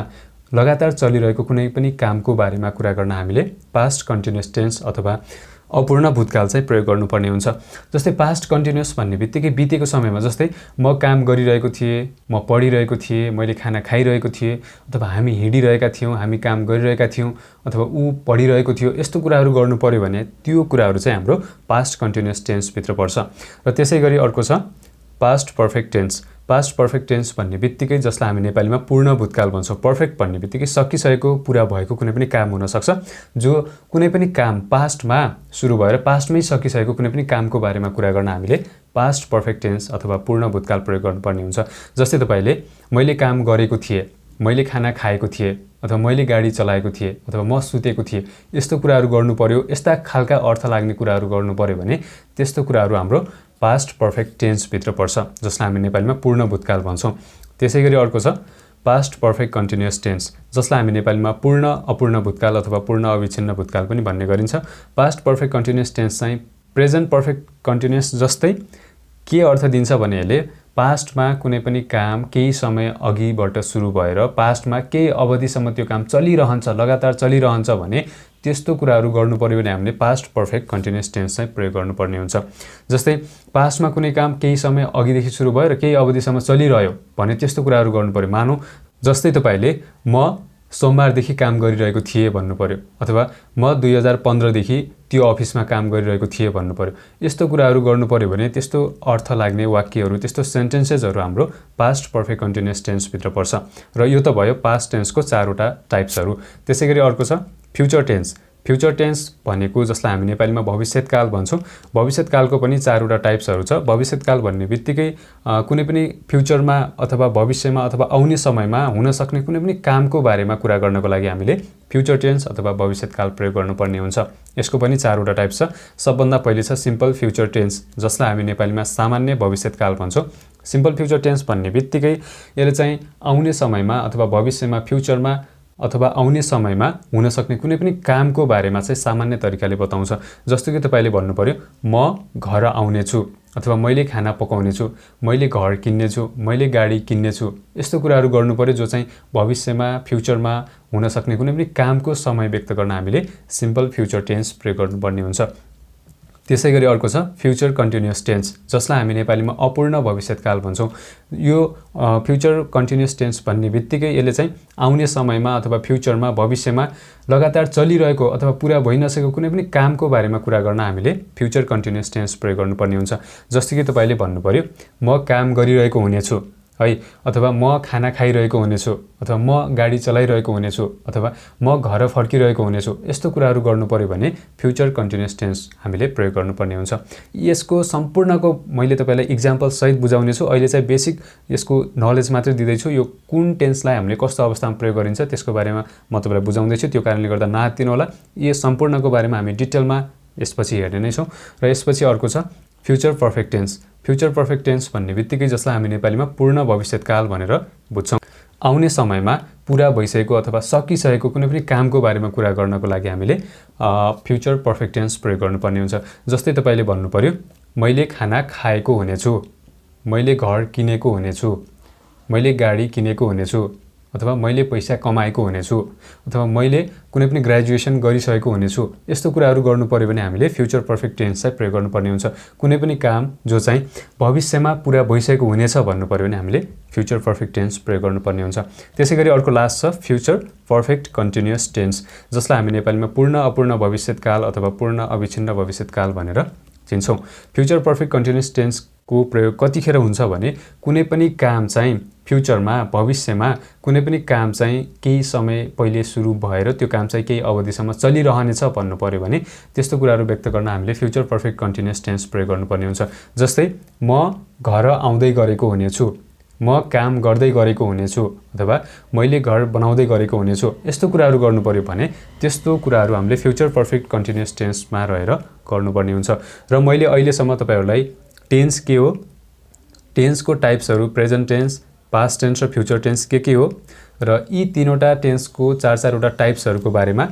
लगातार चलिरहेको कुनै पनि कामको बारेमा कुरा गर्न हामीले पास्ट कन्टिन्युअस टेन्स अथवा अपूर्ण भूतकाल चाहिँ प्रयोग गर्नुपर्ने हुन्छ। जस्तै पास्ट कन्टिन्युअस भन्ने बित्तिकै बितेको समयमा, जस्तै म काम गरिरहेको थिएँ, म पढिरहेको थिएँ, मैले खाना खाइरहेको थिएँ अथवा हामी हिँडिरहेका थियौँ, हामी काम गरिरहेका थियौँ अथवा ऊ पढिरहेको थियो, यस्तो कुराहरू गर्नु पर्यो भने त्यो कुराहरू चाहिँ हाम्रो पास्ट कन्टिन्युअस टेन्सभित्र पर्छ। र त्यसै गरी अर्को छ past perfect tense. Past perfect tense भन्ने बित्तिकै जसलाई हामी नेपालीमा पूर्ण भूतकाल भन्छौँ। पर्फेक्ट भन्ने बित्तिकै सकिसकेको, पुरा भएको कुनै पनि काम हुनसक्छ, जो कुनै पनि काम पास्टमा सुरु भएर पास्टमै सकिसकेको कुनै पनि कामको बारेमा कुरा गर्न हामीले पास्ट पर्फेक्ट टेन्स अथवा पूर्ण भूतकाल प्रयोग गर्नुपर्ने हुन्छ। जस्तै तपाईले मैले काम गरेको थिएँ, मैले खाना खाएको थिएँ अथवा मैले गाडी चलाएको थिएँ अथवा म सुतेको थिएँ, यस्तो कुराहरू गर्नु पर्यो, यस्ता खालका अर्थ लाग्ने कुराहरू गर्नु पर्यो भने त्यस्तो कुराहरू हाम्रो पास्ट पर्फेक्ट टेन्स भित्र पर्छ, जसलाई हामी नेपालीमा पूर्ण भूतकाल भन्छौँ। त्यसैगरी अर्को छ पास्ट पर्फेक्ट कन्टिन्युअस टेन्स, जसलाई हामी नेपालीमा पूर्ण अपूर्ण भूतकाल अथवा पूर्ण अविच्छिन्न भूतकाल पनि भन्ने गरिन्छ। पास्ट पर्फेक्ट कन्टिन्युअस टेन्स चाहिँ प्रेजेन्ट पर्फेक्ट कन्टिन्युअस जस्तै के अर्थ दिन्छ भने यसले पास्टमा कुनै पनि काम केही समय अघिबाट सुरु भएर पास्टमा केही अवधिसम्म त्यो काम चलिरहन्छ, लगातार चलिरहन्छ भने त्यस्तो कुराहरू गर्नु पर्यो भने हामीले पास्ट पर्फेक्ट कन्टिन्युअस टेन्स चाहिँ प्रयोग गर्नुपर्ने हुन्छ। जस्तै पास्टमा कुनै काम केही समय अघिदेखि सुरु भयो र केही अवधिसम्म चलिरह्यो भने त्यस्तो कुराहरू गर्नु पर्यो। मानौँ जस्तै तपाईले म सोमबारदेखि काम गरिरहेको थिएँ भन्नु पर्यो अथवा म 2015 देखि त्यो अफिसमा काम गरिरहेको थिएँ भन्नु पर्यो। यस्तो कुराहरू गर्नु पर्यो भने त्यस्तो अर्थ लाग्ने वाक्यहरू, त्यस्तो सेन्टेन्सेसहरू हाम्रो पास्ट पर्फेक्ट कन्टिन्युअस टेन्स भित्र पर्छ। र यो त भयो पास्ट टेन्सको 4वटा टाइप्सहरू। त्यसैगरी अर्को छ फ्युचर टेन्स। फ्युचर टेन्स भनेको जसलाई हामी नेपालीमा भविष्यकाल भन्छौँ, भविष्यकालको पनि 4वटा टाइप्सहरू छ। भविष्यकाल भन्ने बित्तिकै कुनै पनि फ्युचरमा अथवा भविष्यमा अथवा आउने समयमा हुन सक्ने कुनै पनि कामको बारेमा कुरा गर्नको लागि हामीले फ्युचर टेन्स अथवा भविष्यकाल प्रयोग गर्नुपर्ने हुन्छ। यसको पनि 4वटा टाइप छ। सबभन्दा पहिले छ सिम्पल फ्युचर टेन्स, जसलाई हामी नेपालीमा सामान्य भविष्यकाल भन्छौँ। सिम्पल फ्युचर टेन्स भन्ने बित्तिकै यसले चाहिँ आउने समयमा अथवा भविष्यमा, फ्युचरमा अथवा आउने समयमा हुन सक्ने कुनै पनि कामको बारेमा चाहिँ सामान्य तरिकाले बताउँछ। जस्तो कि तपाईले भन्नु पर्यो म घर आउने छु अथवा मैले खाना पकाउने छु, मैले घर किन्ने छु, मैले गाडी किन्ने छु। यस्तो कुराहरू गर्नु पर्यो जो चाहिँ भविष्यमा, फ्युचरमा हुन सक्ने कुनै पनि कामको समय व्यक्त गर्न हामीले सिम्पल फ्युचर टेन्स प्रयोग गर्नुपर्ने हुन्छ। त्यसैगरी अर्को छ फ्युचर कन्टिन्युअस टेन्स, जसलाई हामी नेपालीमा अपूर्ण भविष्यकाल भन्छौँ। यो फ्युचर कन्टिन्युअस टेन्स भन्ने बित्तिकै यसले चाहिँ आउने समयमा अथवा फ्युचरमा, भविष्यमा लगातार चलिरहेको अथवा पुरा भइ नसकेको कुनै पनि कामको बारेमा कुरा गर्न हामीले फ्युचर कन्टिन्युअस टेन्स प्रयोग गर्नुपर्ने हुन्छ। जस्तो कि तपाईले भन्नु पर्यो म काम गरिरहेको हुनेछु है, अथवा म खाना खाइरहेको हुनेछु, अथवा म गाडी चलाइरहेको हुनेछु, अथवा म घर फर्किरहेको हुनेछु। यस्तो कुराहरू गर्नु पर्यो भने फ्युचर कन्टिन्युअस टेन्स हामीले प्रयोग गर्नुपर्ने हुन्छ। यसको सम्पूर्णको मैले तपाईलाई इक्जाम्पल सहित बुझाउने छु। अहिले चाहिँ बेसिक यसको नलेज मात्रै दिँदैछु। यो कुन टेन्सलाई हामीले कस्तो अवस्थामा प्रयोग गरिन्छ त्यसको बारेमा म तपाईलाई बुझाउँदैछु। त्यो कारणले गर्दा नआत्तिनु होला। यो सम्पूर्णको बारेमा हामी डिटेलमा यसपछि हेर्ने नै छौँ। र यसपछि अर्को छ future perfect tense. Future perfect tense भन्ने बित्तिकै जसलाई हामी नेपालीमा पूर्ण भविष्यकाल भनेर बुझ्छौँ। आउने समयमा पुरा भइसकेको अथवा सकिसकेको कुनै पनि कामको बारेमा कुरा गर्नको लागि हामीले फ्युचर पर्फेक्ट टेन्स प्रयोग गर्नुपर्ने हुन्छ। जस्तै तपाईले भन्नु पर्यो मैले खाना खाएको हुनेछु, मैले घर किनेको हुनेछु, मैले गाडी किनेको हुनेछु, अथवा मैले पैसा कमाएको हुनेछु, अथवा मैले कुनै पनि ग्रेजुएसन गरिसकेको हुनेछु। यस्तो कुराहरू गर्नु पर्यो भने हामीले फ्युचर पर्फेक्ट टेन्स चाहिँ प्रयोग गर्नुपर्ने हुन्छ। कुनै पनि काम जो चाहिँ भविष्यमा पुरा भइसकेको हुनेछ भन्नु पर्यो भने हामीले फ्युचर पर्फेक्ट टेन्स प्रयोग गर्नुपर्ने हुन्छ। त्यसैगरी अर्को लास्ट छ फ्युचर पर्फेक्ट कन्टिन्युअस टेन्स, जसलाई हामी नेपालीमा पूर्ण अपूर्ण भविष्यकाल अथवा पूर्ण अविच्छिन्न भविष्यकाल भनेर चिन्छौँ। फ्युचर पर्फेक्ट कन्टिन्युअस टेन्सको प्रयोग कतिखेर हुन्छ भने कुनै पनि काम चाहिँ फ्युचरमा, भविष्यमा कुनै पनि काम चाहिँ केही समय पहिले सुरु भएर त्यो काम चाहिँ केही अवधिसम्म चलिरहनेछ भन्नु पर्यो भने त्यस्तो कुराहरू व्यक्त गर्न हामीले फ्युचर पर्फेक्ट कन्टिन्युअस टेन्स प्रयोग गर्नुपर्ने हुन्छ। जस्तै म घर आउँदै गरेको हुनेछु, म काम गर्दै गरेको हुनेछु, अथवा मैले घर बनाउँदै गरेको हुनेछु। यस्तो कुराहरू गर्नु पर्यो भने त्यस्तो कुराहरू हामीले फ्युचर पर्फेक्ट कन्टिन्युअस टेन्समा रहेर गर्नुपर्ने हुन्छ। र मैले अहिलेसम्म तपाईहरूलाई टेन्स के हो, टेन्सको टाइप्सहरू, प्रेजेन्ट टेन्स, पास्ट टेन्स र फ्युचर टेन्स के हो र यी तीनवटा टेन्सको 4-4वटा टाइप्सहरूको बारेमा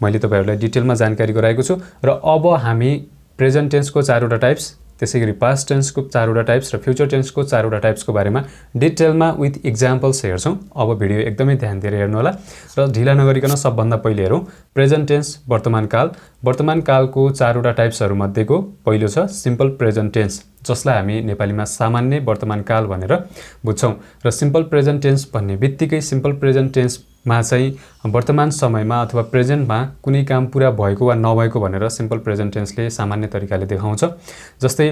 मैले तपाईहरूलाई डिटेलमा जानकारी गराएको छु। र अब हामी प्रेजेन्ट टेन्सको 4वटा टाइप्स, त्यसैगरी पास्ट टेन्सको 4वटा टाइप्स र फ्युचर टेन्सको 4वटा टाइप्सको बारेमा डिटेलमा विथ इक्जाम्पल्स हेर्छौँ। अब भिडियो एकदमै ध्यान दिएर हेर्नु होला र ढिला नगरिकन सबभन्दा पहिले हेरौँ प्रेजेन्ट टेन्स, वर्तमानकाल। वर्तमानकालको 4वटा टाइप्सहरूमध्येको पहिलो छ सिम्पल प्रेजेन्ट टेन्स, जसलाई हामी नेपालीमा सामान्य वर्तमानकाल भनेर बुझ्छौँ। र सिम्पल प्रेजेन्ट टेन्स भन्ने बित्तिकै सिम्पल प्रेजेन्ट टेन्समा चाहिँ वर्तमान समयमा अथवा प्रेजेन्टमा कुनै काम पुरा भएको वा नभएको भनेर सिम्पल प्रेजेन्ट टेन्सले सामान्य तरिकाले देखाउँछ। जस्तै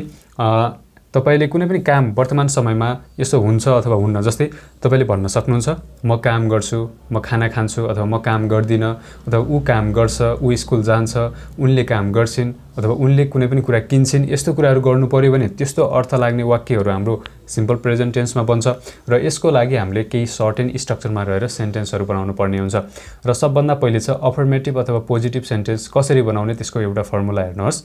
तपाईले कुनै पनि काम वर्तमान समयमा यसो हुन्छ अथवा हुन्न, जस्तै तपाईले भन्न सक्नुहुन्छ म काम गर्छु, म खाना खान्छु, अथवा म काम गर्दिन, अथवा ऊ काम गर्छ, ऊ स्कुल जान्छ, उनले काम गर्छिन्, अथवा उनले कुनै पनि कुरा किन्छिन्। यस्तो कुराहरू गर्नु पर्यो भने त्यस्तो अर्थ लाग्ने वाक्यहरू हाम्रो सिम्पल प्रेजेन्ट टेन्समा बन्छ र यसको लागि हामीले केही सर्ट एन्ड स्ट्रक्चरमा रहेर सेन्टेन्सहरू बनाउनु पर्ने हुन्छ। र सबभन्दा पहिले चाहिँ अफर्मेटिभ अथवा पोजिटिभ सेन्टेन्स कसरी बनाउने त्यसको एउटा फर्मुला हेर्नुहोस्।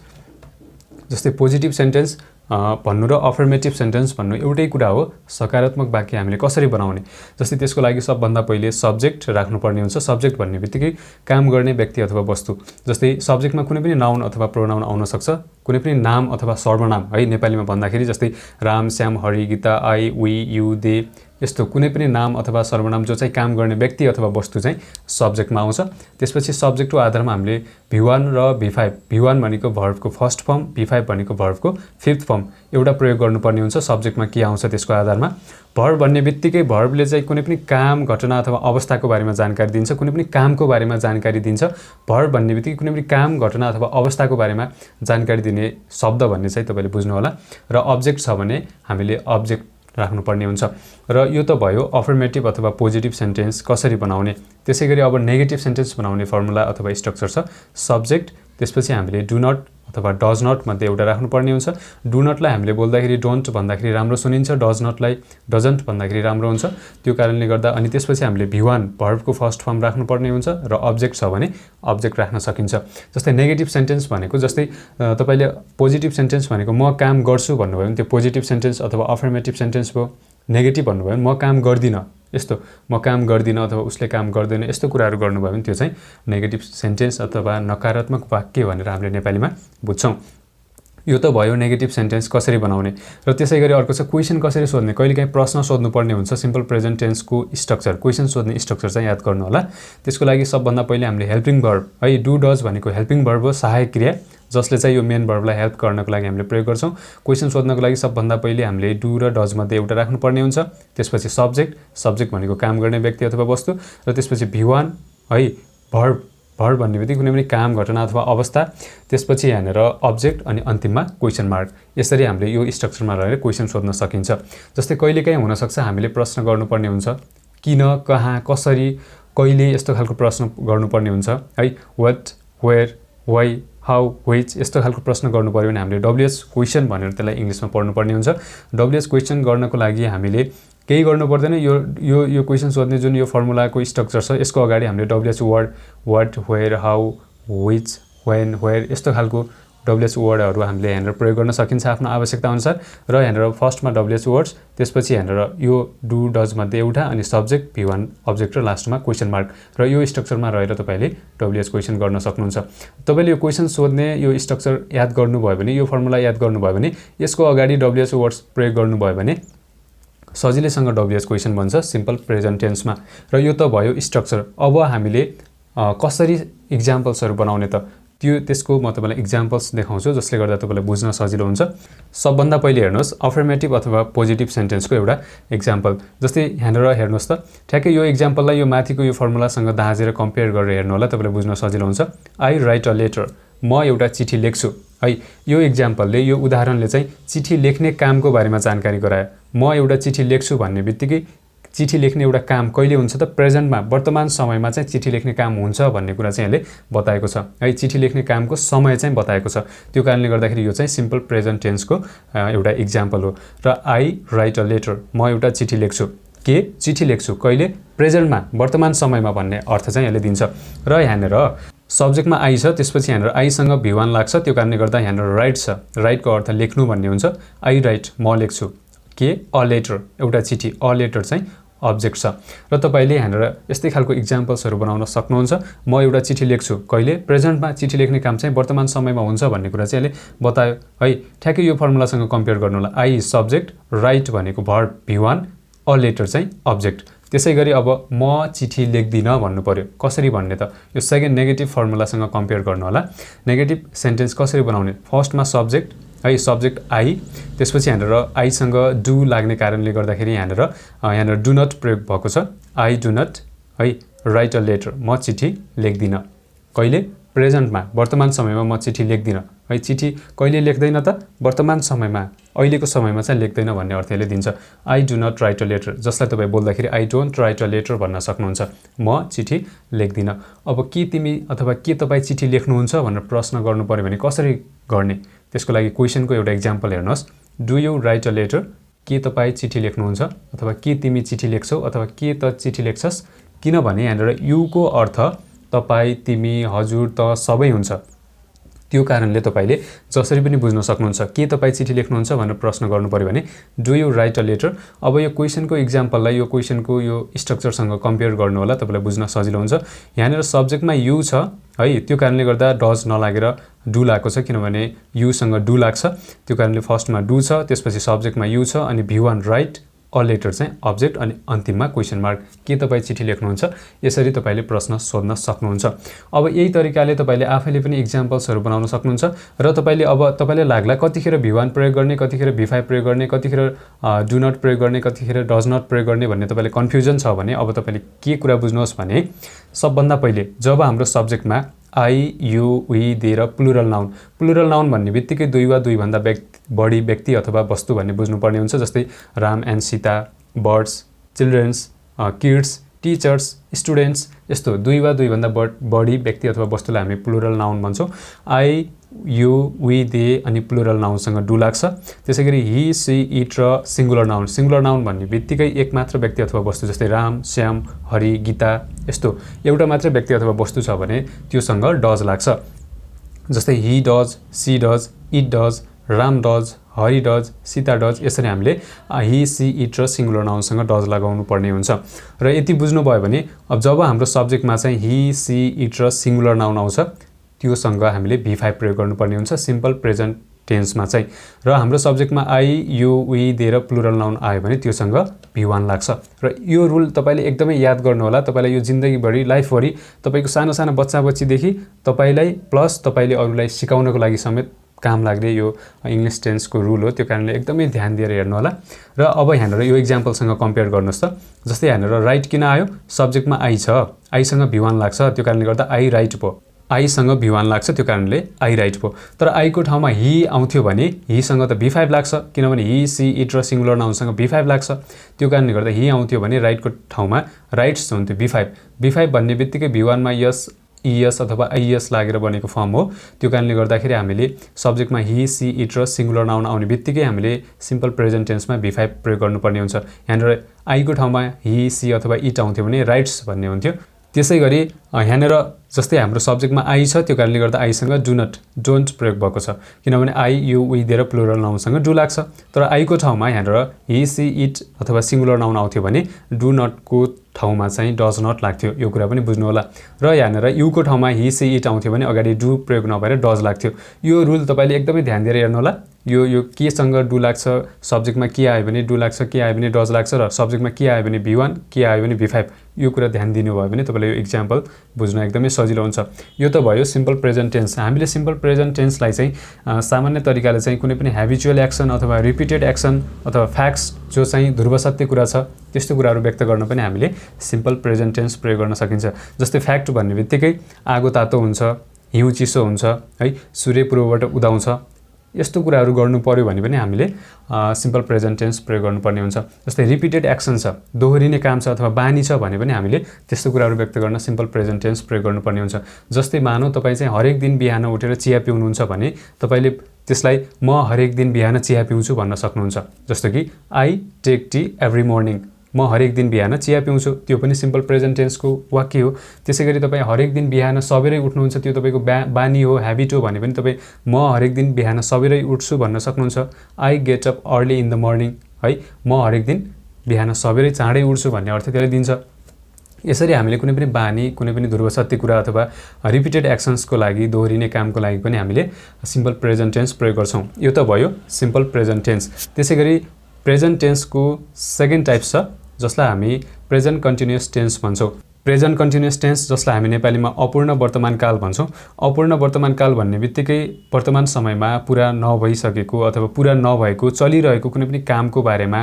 जस्तै पोजिटिभ सेन्टेन्स भन्नु र अफर्मेटिभ सेन्टेन्स भन्नु एउटै कुरा हो। सकारात्मक वाक्य हामीले कसरी बनाउने, जस्तै त्यसको लागि सबभन्दा पहिले सब्जेक्ट राख्नुपर्ने हुन्छ। सब्जेक्ट भन्ने बित्तिकै काम गर्ने व्यक्ति अथवा वस्तु। जस्तै सब्जेक्टमा कुनै पनि नाउन अथवा प्रोनाउन आउन सक्छ, कुनै पनि नाम अथवा सर्वनाम है नेपालीमा भन्दाखेरि, जस्तै Ram, Shyam, Hari, Gita, I, we, you, they, यस्तो कुनै पनि नाम अथवा सर्वनाम जो चाहिँ काम गर्ने व्यक्ति अथवा वस्तु चाहिँ सब्जेक्टमा आउँछ। त्यसपछि सब्जेक्टको आधारमा हामीले V1 र V5, V1 भनेको भर्बको फर्स्ट फर्म, V5 भनेको भर्बको फिफ्थ फर्म एउटा प्रयोग गर्नुपर्ने हुन्छ। सब्जेक्टमा के आउँछ त्यसको आधारमा भर्ब भन्ने बित्तिकै भर्बले चाहिँ कुनै पनि काम, घटना अथवा अवस्थाको बारेमा जानकारी दिन्छ, कुनै पनि कामको बारेमा जानकारी दिन्छ। भर्ब भन्ने बित्तिकै कुनै पनि काम, घटना अथवा अवस्थाको बारेमा जानकारी दिने शब्द भन्ने चाहिँ तपाईँले बुझ्नु होला। र अब्जेक्ट छ भने हामीले अब्जेक्ट राख्नुपर्ने हुन्छ। र यो त भयो अफर्मेटिभ अथवा पोजिटिभ सेन्टेन्स कसरी बनाउने। त्यसैगरी अब नेगेटिभ सेन्टेन्स बनाउने फर्मुला अथवा स्ट्रक्चर छ। सब्जेक्ट, त्यसपछि हामीले डु नट अथवा डज नट मध्ये एउटा राख्नुपर्ने हुन्छ। डु नटलाई हामीले बोल्दाखेरि डोन्ट भन्दाखेरि राम्रो सुनिन्छ, डज नटलाई डजन्ट भन्दाखेरि राम्रो हुन्छ। त्यो कारणले गर्दा अनि त्यसपछि हामीले V1 भर्बको फर्स्ट फर्म राख्नुपर्ने हुन्छ र अब्जेक्ट छ भने अब्जेक्ट राख्न सकिन्छ। जस्तै नेगेटिभ सेन्टेन्स भनेको, जस्तै तपाईले पोजिटिभ सेन्टेन्स भनेको म काम गर्छु भन्नुभयो भने त्यो पोजिटिभ सेन्टेन्स अथवा अफर्मेटिभ सेन्टेन्स भयो। नेगेटिभ भन्नुभयो भने म काम गर्दिन, यस्तो म काम गर्दिन अथवा उसले काम गर्दैन, यस्तो कुराहरू गर्नुभयो भने त्यो चाहिँ नेगेटिभ सेन्टेन्स अथवा नकारात्मक वाक्य भनेर हामीले नेपालीमा बुझ्छौँ। यो त भयो नेगेटिभ सेन्टेन्स कसरी बनाउने। र त्यसैगरी अर्को छ क्वेसन कसरी सोध्ने। कहिलेकाहीँ प्रश्न सोध्नुपर्ने हुन्छ। सिम्पल प्रेजेन्ट टेन्सको स्ट्रक्चर, क्वेसन सोध्ने स्ट्रक्चर चाहिँ याद गर्नु होला। त्यसको लागि सबभन्दा पहिले हामीले हेल्पिङ भर्ब है, डु डज भनेको हेल्पिङ भर्ब हो, सहायक क्रिया, जसले चाहिँ यो मेन भर्बलाई हेल्प गर्नको लागि हामीले प्रयोग गर्छौँ। क्वेसन सोध्नको लागि सबभन्दा पहिले हामीले डु र डज मध्ये एउटा राख्नुपर्ने हुन्छ। त्यसपछि सब्जेक्ट, सब्जेक्ट भनेको काम गर्ने व्यक्ति अथवा वस्तु, र त्यसपछि V1 है भर्ब, भर्ब भन्ने बित्तिकै कुनै पनि काम, घटना अथवा अवस्था, त्यसपछि यहाँनिर अब्जेक्ट अनि अन्तिममा क्वेसन मार्क। यसरी हामीले यो स्ट्रक्चरमा रहेर क्वेसन सोध्न सकिन्छ। जस्तै कहिलेकाहीँ हुनसक्छ हामीले प्रश्न गर्नुपर्ने हुन्छ, किन, कहाँ, कसरी, कहिले, यस्तो खालको प्रश्न गर्नुपर्ने हुन्छ है। What, where, why, how, which, यस्तो खालको प्रश्न गर्नु पर्यो भने हामीले WH क्वेसन भनेर त्यसलाई इङ्ग्लिसमा पढ्नुपर्ने हुन्छ। WH क्वेसन गर्नको लागि हामीले केही गर्नु पर्दैन। यो क्वेसन सोध्ने जुन यो फर्मुलाको स्ट्रक्चर छ, यसको अगाडि हामीले WH word, what, where, how, which, when, where, यस्तो खालको WH वर्डहरू हामीले यहाँनिर प्रयोग गर्न सकिन्छ आफ्नो आवश्यकता अनुसार। र यहाँनिर फर्स्टमा WH वर्ड्स, त्यसपछि यहाँनिर यो डु डज मध्ये एउटा, अनि सब्जेक्ट, V1 अब्जेक्ट र लास्टमा क्वेसन मार्क। र यो स्ट्रक्चरमा रहेर तपाईँले WH क्वेसन गर्न सक्नुहुन्छ। तपाईँले यो क्वेसन सोध्ने यो स्ट्रक्चर याद गर्नुभयो भने, यो फर्मुला याद गर्नुभयो भने, यसको अगाडि WH वर्ड्स प्रयोग गर्नुभयो भने सजिलैसँग WH क्वेसन बन्छ सिम्पल प्रेजेन्ट टेन्समा। र यो त भयो स्ट्रक्चर। अब हामीले कसरी इक्जाम्पल्सहरू बनाउने त, त्यसको म तपाईँलाई इक्जाम्पल्स देखाउँछु जसले गर्दा तपाईँलाई बुझ्न सजिलो हुन्छ। सबभन्दा पहिले हेर्नुहोस् अफर्मेटिभ अथवा पोजिटिभ सेन्टेन्सको एउटा इक्जाम्पल। जस्तै यहाँनिर हेर्नुहोस् त, ठ्याक्कै यो इक्जाम्पललाई यो माथिको यो फर्मुलासँग दाँजेर कम्पेयर गरेर हेर्नु होला, तपाईँलाई बुझ्न सजिलो हुन्छ। आई राइट अ लेटर, म एउटा चिठी लेख्छु है। यो इक्जाम्पलले, यो उदाहरणले चाहिँ चिठी लेख्ने कामको बारेमा जानकारी गरायो। म एउटा चिठी लेख्छु भन्ने बित्तिकै चिठी लेख्ने एउटा काम कहिले हुन्छ त, प्रेजेन्टमा, वर्तमान समयमा चाहिँ चिठी लेख्ने काम हुन्छ भन्ने कुरा चाहिँ यसले बताएको छ है। चिठी लेख्ने कामको समय चाहिँ बताएको छ। त्यो कारणले गर्दाखेरि यो चाहिँ सिम्पल प्रेजेन्ट टेन्सको एउटा इक्जाम्पल हो। र आई राइट अ लेटर, म एउटा चिठी लेख्छु। के, चिठी लेख्छु कहिले, प्रेजेन्टमा, वर्तमान समयमा भन्ने अर्थ चाहिँ यसले दिन्छ। र यहाँनिर सब्जेक्टमा आई छ, त्यसपछि यहाँनिर आईसँग V1 लाग्छ, त्यो कारणले गर्दा यहाँनिर राइट छ, राइटको अर्थ लेख्नु भन्ने हुन्छ। आई राइट, म लेख्छु। के, अ लेटर, एउटा चिठी, अ लेटर चाहिँ अब्जेक्ट छ। र तपाईँले यहाँनिर यस्तै खालको इक्जाम्पल्सहरू बनाउन सक्नुहुन्छ। म एउटा चिठी लेख्छु कहिले, प्रेजेन्टमा, चिठी लेख्ने काम चाहिँ वर्तमान समयमा हुन्छ भन्ने कुरा चाहिँ यसले बतायो है। ठ्याक्कै यो फर्मुलासँग कम्पेयर गर्नु होला। आई सब्जेक्ट, राइट भनेको भर्ब V1, अ लेटर चाहिँ अब्जेक्ट। त्यसै गरी अब म चिठी लेख्दिनँ भन्नु पर्यो, कसरी भन्ने त, यो सेकेन्ड नेगेटिभ फर्मुलासँग कम्पेयर गर्नु होला। नेगेटिभ सेन्टेन्स कसरी बनाउने, फर्स्टमा सब्जेक्ट है, सब्जेक्ट आई, त्यसपछि यहाँनिर आईसँग डु लाग्ने कारणले गर्दाखेरि यहाँनिर डु नट प्रयोग भएको छ। आई डु नट है राइट अ लेटर, म चिठी लेख्दिनँ। कहिले, प्रेजेन्टमा, वर्तमान समयमा म चिठी लेख्दिनँ है। चिठी कहिले लेख्दैन त, वर्तमान समयमा अहिलेको समयमा चाहिँ लेख्दैन भन्ने अर्थले दिन्छ। I do not write a letter, जसलाई तपाईँ बोल्दाखेरि I don't write a letter भन्न सक्नुहुन्छ, म चिठी लेख्दिनँ। अब के तिमी अथवा के तपाईँ चिठी लेख्नुहुन्छ भनेर प्रश्न गर्नु पर्यो भने कसरी गर्ने, त्यसको लागि क्वेसनको एउटा इक्जाम्पल हेर्नुहोस्। Do you write a letter, के तपाईँ चिठी लेख्नुहुन्छ अथवा के तिमी चिठी लेख्छौ अथवा के त चिठी लेख्छस्। किनभने यहाँनिर युको अर्थ तपाईँ, तिमी, हजुर, त सबै हुन्छ। त्यो कारणले तपाईँले जसरी पनि बुझ्न सक्नुहुन्छ के तपाईँ चिठी लेख्नुहुन्छ भनेर प्रश्न गर्नु पर्यो भने do you write a letter. अब यो क्वेसनको इक्जाम्पललाई यो क्वेसनको यो स्ट्रक्चरसँग कम्पेयर गर्नु होला, तपाईँलाई बुझ्न सजिलो हुन्छ। यहाँनिर सब्जेक्टमा यु छ है, त्यो कारणले गर्दा डज नलागेर डु लागेको छ, किनभने युसँग डु लाग्छ। त्यो कारणले फर्स्टमा डु छ, त्यसपछि सब्जेक्टमा यु छ, अनि V1 राइट अ लेटर चाहिँ अब्जेक्ट, अनि अन्तिममा क्वेसन मार्क, के तपाईँ चिठी लेख्नुहुन्छ। यसरी तपाईँले प्रश्न सोध्न सक्नुहुन्छ। अब यही तरिकाले तपाईँले आफैले पनि इक्जाम्पल्सहरू बनाउन सक्नुहुन्छ र तपाईँले अब तपाईँलाई लाग्ला कतिखेर V1 प्रयोग गर्ने, कतिखेर V5 प्रयोग गर्ने, कतिखेर डु नट प्रयोग गर्ने, कतिखेर डज नट प्रयोग गर्ने भन्ने तपाईँले कन्फ्युजन छ भने अब तपाईँले के कुरा बुझ्नुहोस् भने सबभन्दा पहिले जब हाम्रो सब्जेक्टमा आई, यु, वी, दे र प्लुरल नाउन भन्ने बित्तिकै दुई वा दुईभन्दा बढी व्यक्ति अथवा वस्तु भन्ने बुझ्नुपर्ने हुन्छ। जस्तै Ram and Sita, birds, children's, kids, teachers, students, यस्तो दुई वा दुईभन्दा बढी व्यक्ति अथवा वस्तुलाई हामी प्लुरल नाउन भन्छौँ। आई, यु, वी, दे अनि प्लुरल नाउनसँग डु लाग्छ। त्यसै गरी हि, सी, इट र सिङ्गुलर नाउन भन्ने बित्तिकै एक मात्र व्यक्ति अथवा वस्तु, जस्तै राम, श्याम, हरि, गीता, यस्तो एउटा मात्र व्यक्ति अथवा वस्तु छ भने त्योसँग डज लाग्छ। जस्तै he does, she does, it does, Ram does, Hari does, Sita does, यसरी हामीले हि, सी, इट र सिङ्गुलर नाउनसँग डज लगाउनु पर्ने हुन्छ। र यति बुझ्नुभयो भने अब जब हाम्रो सब्जेक्टमा चाहिँ हि, सी, इट र सिङ्गुलर नाउन आउँछ त्योसँग हामीले V5 प्रयोग गर्नुपर्ने हुन्छ सिम्पल प्रेजेन्ट टेन्समा चाहिँ। र हाम्रो सब्जेक्टमा आई, यु, वी, दे र प्लुरल नाउन आयो भने त्योसँग V1 लाग्छ। र यो रुल तपाईँले एकदमै याद गर्नु होला। तपाईँलाई यो जिन्दगीभरि लाइफभरि तपाईँको सानो सानो बच्चाबच्चीदेखि तपाईँलाई प्लस तपाईँले अरूलाई सिकाउनको लागि समेत काम लाग्ने यो इङ्ग्लिस टेन्सको रुल हो। त्यो कारणले एकदमै ध्यान दिएर हेर्नु होला। र अब यहाँनिर यो इक्जाम्पलसँग कम्पेयर गर्नुहोस् त। जस्तै यहाँनिर राइट किन आयो, सब्जेक्टमा आई छ, आईसँग V1 लाग्छ, त्यो कारणले गर्दा आई राइट भयो। आईसँग V1 लाग्छ, त्यो कारणले आई राइट भयो। तर आईको ठाउँमा हि आउँथ्यो भने हिसँग त V5 लाग्छ, किनभने हि, सी, इट र सिङ्गुलर नाउनसँग V5 लाग्छ। त्यो कारणले गर्दा हि आउँथ्यो भने राइटको ठाउँमा राइट्स हुन्थ्यो V5 भन्ने बित्तिकै V1 मा यस, इएस अथवा आइएस लागेर बनेको फर्म हो। त्यो कारणले गर्दाखेरि हामीले सब्जेक्टमा हि, सी, इट र सिङ्गुलर नाउन आउने बित्तिकै हामीले सिम्पल प्रेजेन्ट टेन्समा V5 प्रयोग गर्नुपर्ने हुन्छ। यहाँनिर आईको ठाउँमा हि, सी अथवा इट आउँथ्यो भने राइट्स भन्ने हुन्थ्यो। त्यसै गरी यहाँनिर जस्तै हाम्रो सब्जेक्टमा आई छ, त्यो कारणले गर्दा आईसँग डोन्ट प्रयोग भएको छ, किनभने आई, यु, वी, दे र प्लुरल नाउनसँग डु लाग्छ। तर आईको ठाउँमा यहाँनिर हि, सी, इट अथवा सिङ्गुलर नाउन आउँथ्यो भने डु नटको ठाउँमा चाहिँ डज नट लाग्थ्यो। यो कुरा पनि बुझ्नु होला। र यहाँनिर युको ठाउँमा हि, सी, इट आउँथ्यो भने अगाडि डु प्रयोग नभएर डज लाग्थ्यो। यो रुल तपाईँले एकदमै ध्यान दिएर हेर्नु होला। यो केसँग डु लाग्छ, सब्जेक्टमा के आयो भने डु लाग्छ, के आयो भने डज लाग्छ, र सब्जेक्टमा के आयो भने V1, के आयो भने V5, यो कुरा ध्यान दिनुभयो भने तपाईँलाई यो इक्जाम्पल बुझ्न एकदमै सजिलो हुन्छ। यो त भयो सिम्पल प्रेजेन्ट टेन्स। हामीले सिम्पल प्रेजेन्ट टेन्सलाई चाहिँ सामान्य तरिकाले चाहिँ कुनै पनि ह्याबिचुअल एक्सन अथवा रिपिटेड एक्सन अथवा फ्याक्ट्स जो चाहिँ ध्रुव सत्य कुरा छ त्यस्तो कुराहरू व्यक्त गर्न पनि हामीले सिम्पल प्रेजेन्ट टेन्स प्रयोग गर्न सकिन्छ। जस्तै फ्याक्ट भन्ने बित्तिकै आगो तातो हुन्छ, हिउँ चिसो हुन्छ है, सूर्य पूर्वबाट उदाउँछ, यस्तो कुराहरू गर्नु पर्यो भने पनि हामीले सिम्पल प्रेजेन्ट टेन्स प्रयोग गर्नुपर्ने हुन्छ। जस्तै रिपिटेड एक्सन छ, दोहोरिने काम छ अथवा बानी छ भने पनि हामीले त्यस्तो कुराहरू व्यक्त गर्न सिम्पल प्रेजेन्ट टेन्स प्रयोग गर्नुपर्ने हुन्छ। जस्तै मानौ तपाईँ चाहिँ हरेक दिन बिहान उठेर चिया पिउनुहुन्छ भने तपाईँले त्यसलाई म हरेक दिन बिहान चिया पिउँछु भन्न सक्नुहुन्छ। जस्तो कि I take tea every morning, म हरेक दिन बिहान चिया पिउँछु, त्यो पनि सिम्पल प्रेजेन्ट टेन्सको वाक्य हो। त्यसै गरी तपाईँ हरेक दिन बिहान सबेरै उठ्नुहुन्छ, त्यो तपाईँको बानी हो, ह्याबिट हो भने पनि तपाईँ म हरेक दिन बिहान सबेरै उठ्छु भन्न सक्नुहुन्छ। I get up early in the morning है, म हरेक दिन बिहान सबेरै चाँडै उठ्छु भन्ने अर्थ त्यसले दिन्छ। यसरी हामीले कुनै पनि बानी, कुनै पनि ध्रुव सत्य कुरा अथवा रिपिटेड एक्सन्सको लागि, दोहोरिने कामको लागि पनि हामीले सिम्पल प्रेजेन्ट टेन्स प्रयोग गर्छौँ। यो त भयो सिम्पल प्रेजेन्ट टेन्स। त्यसै गरी प्रेजेन्ट टेन्सको सेकेन्ड टाइप छ जसलाई हामी प्रेजेन्ट कन्टिन्युअस टेन्स भन्छौँ। प्रेजेन्ट कन्टिन्युअस टेन्स जसलाई हामी नेपालीमा अपूर्ण वर्तमान काल भन्छौँ। अपूर्ण वर्तमान काल भन्ने बित्तिकै वर्तमान समयमा पुरा नभइसकेको अथवा पुरा नभएको चलिरहेको कुनै पनि कामको बारेमा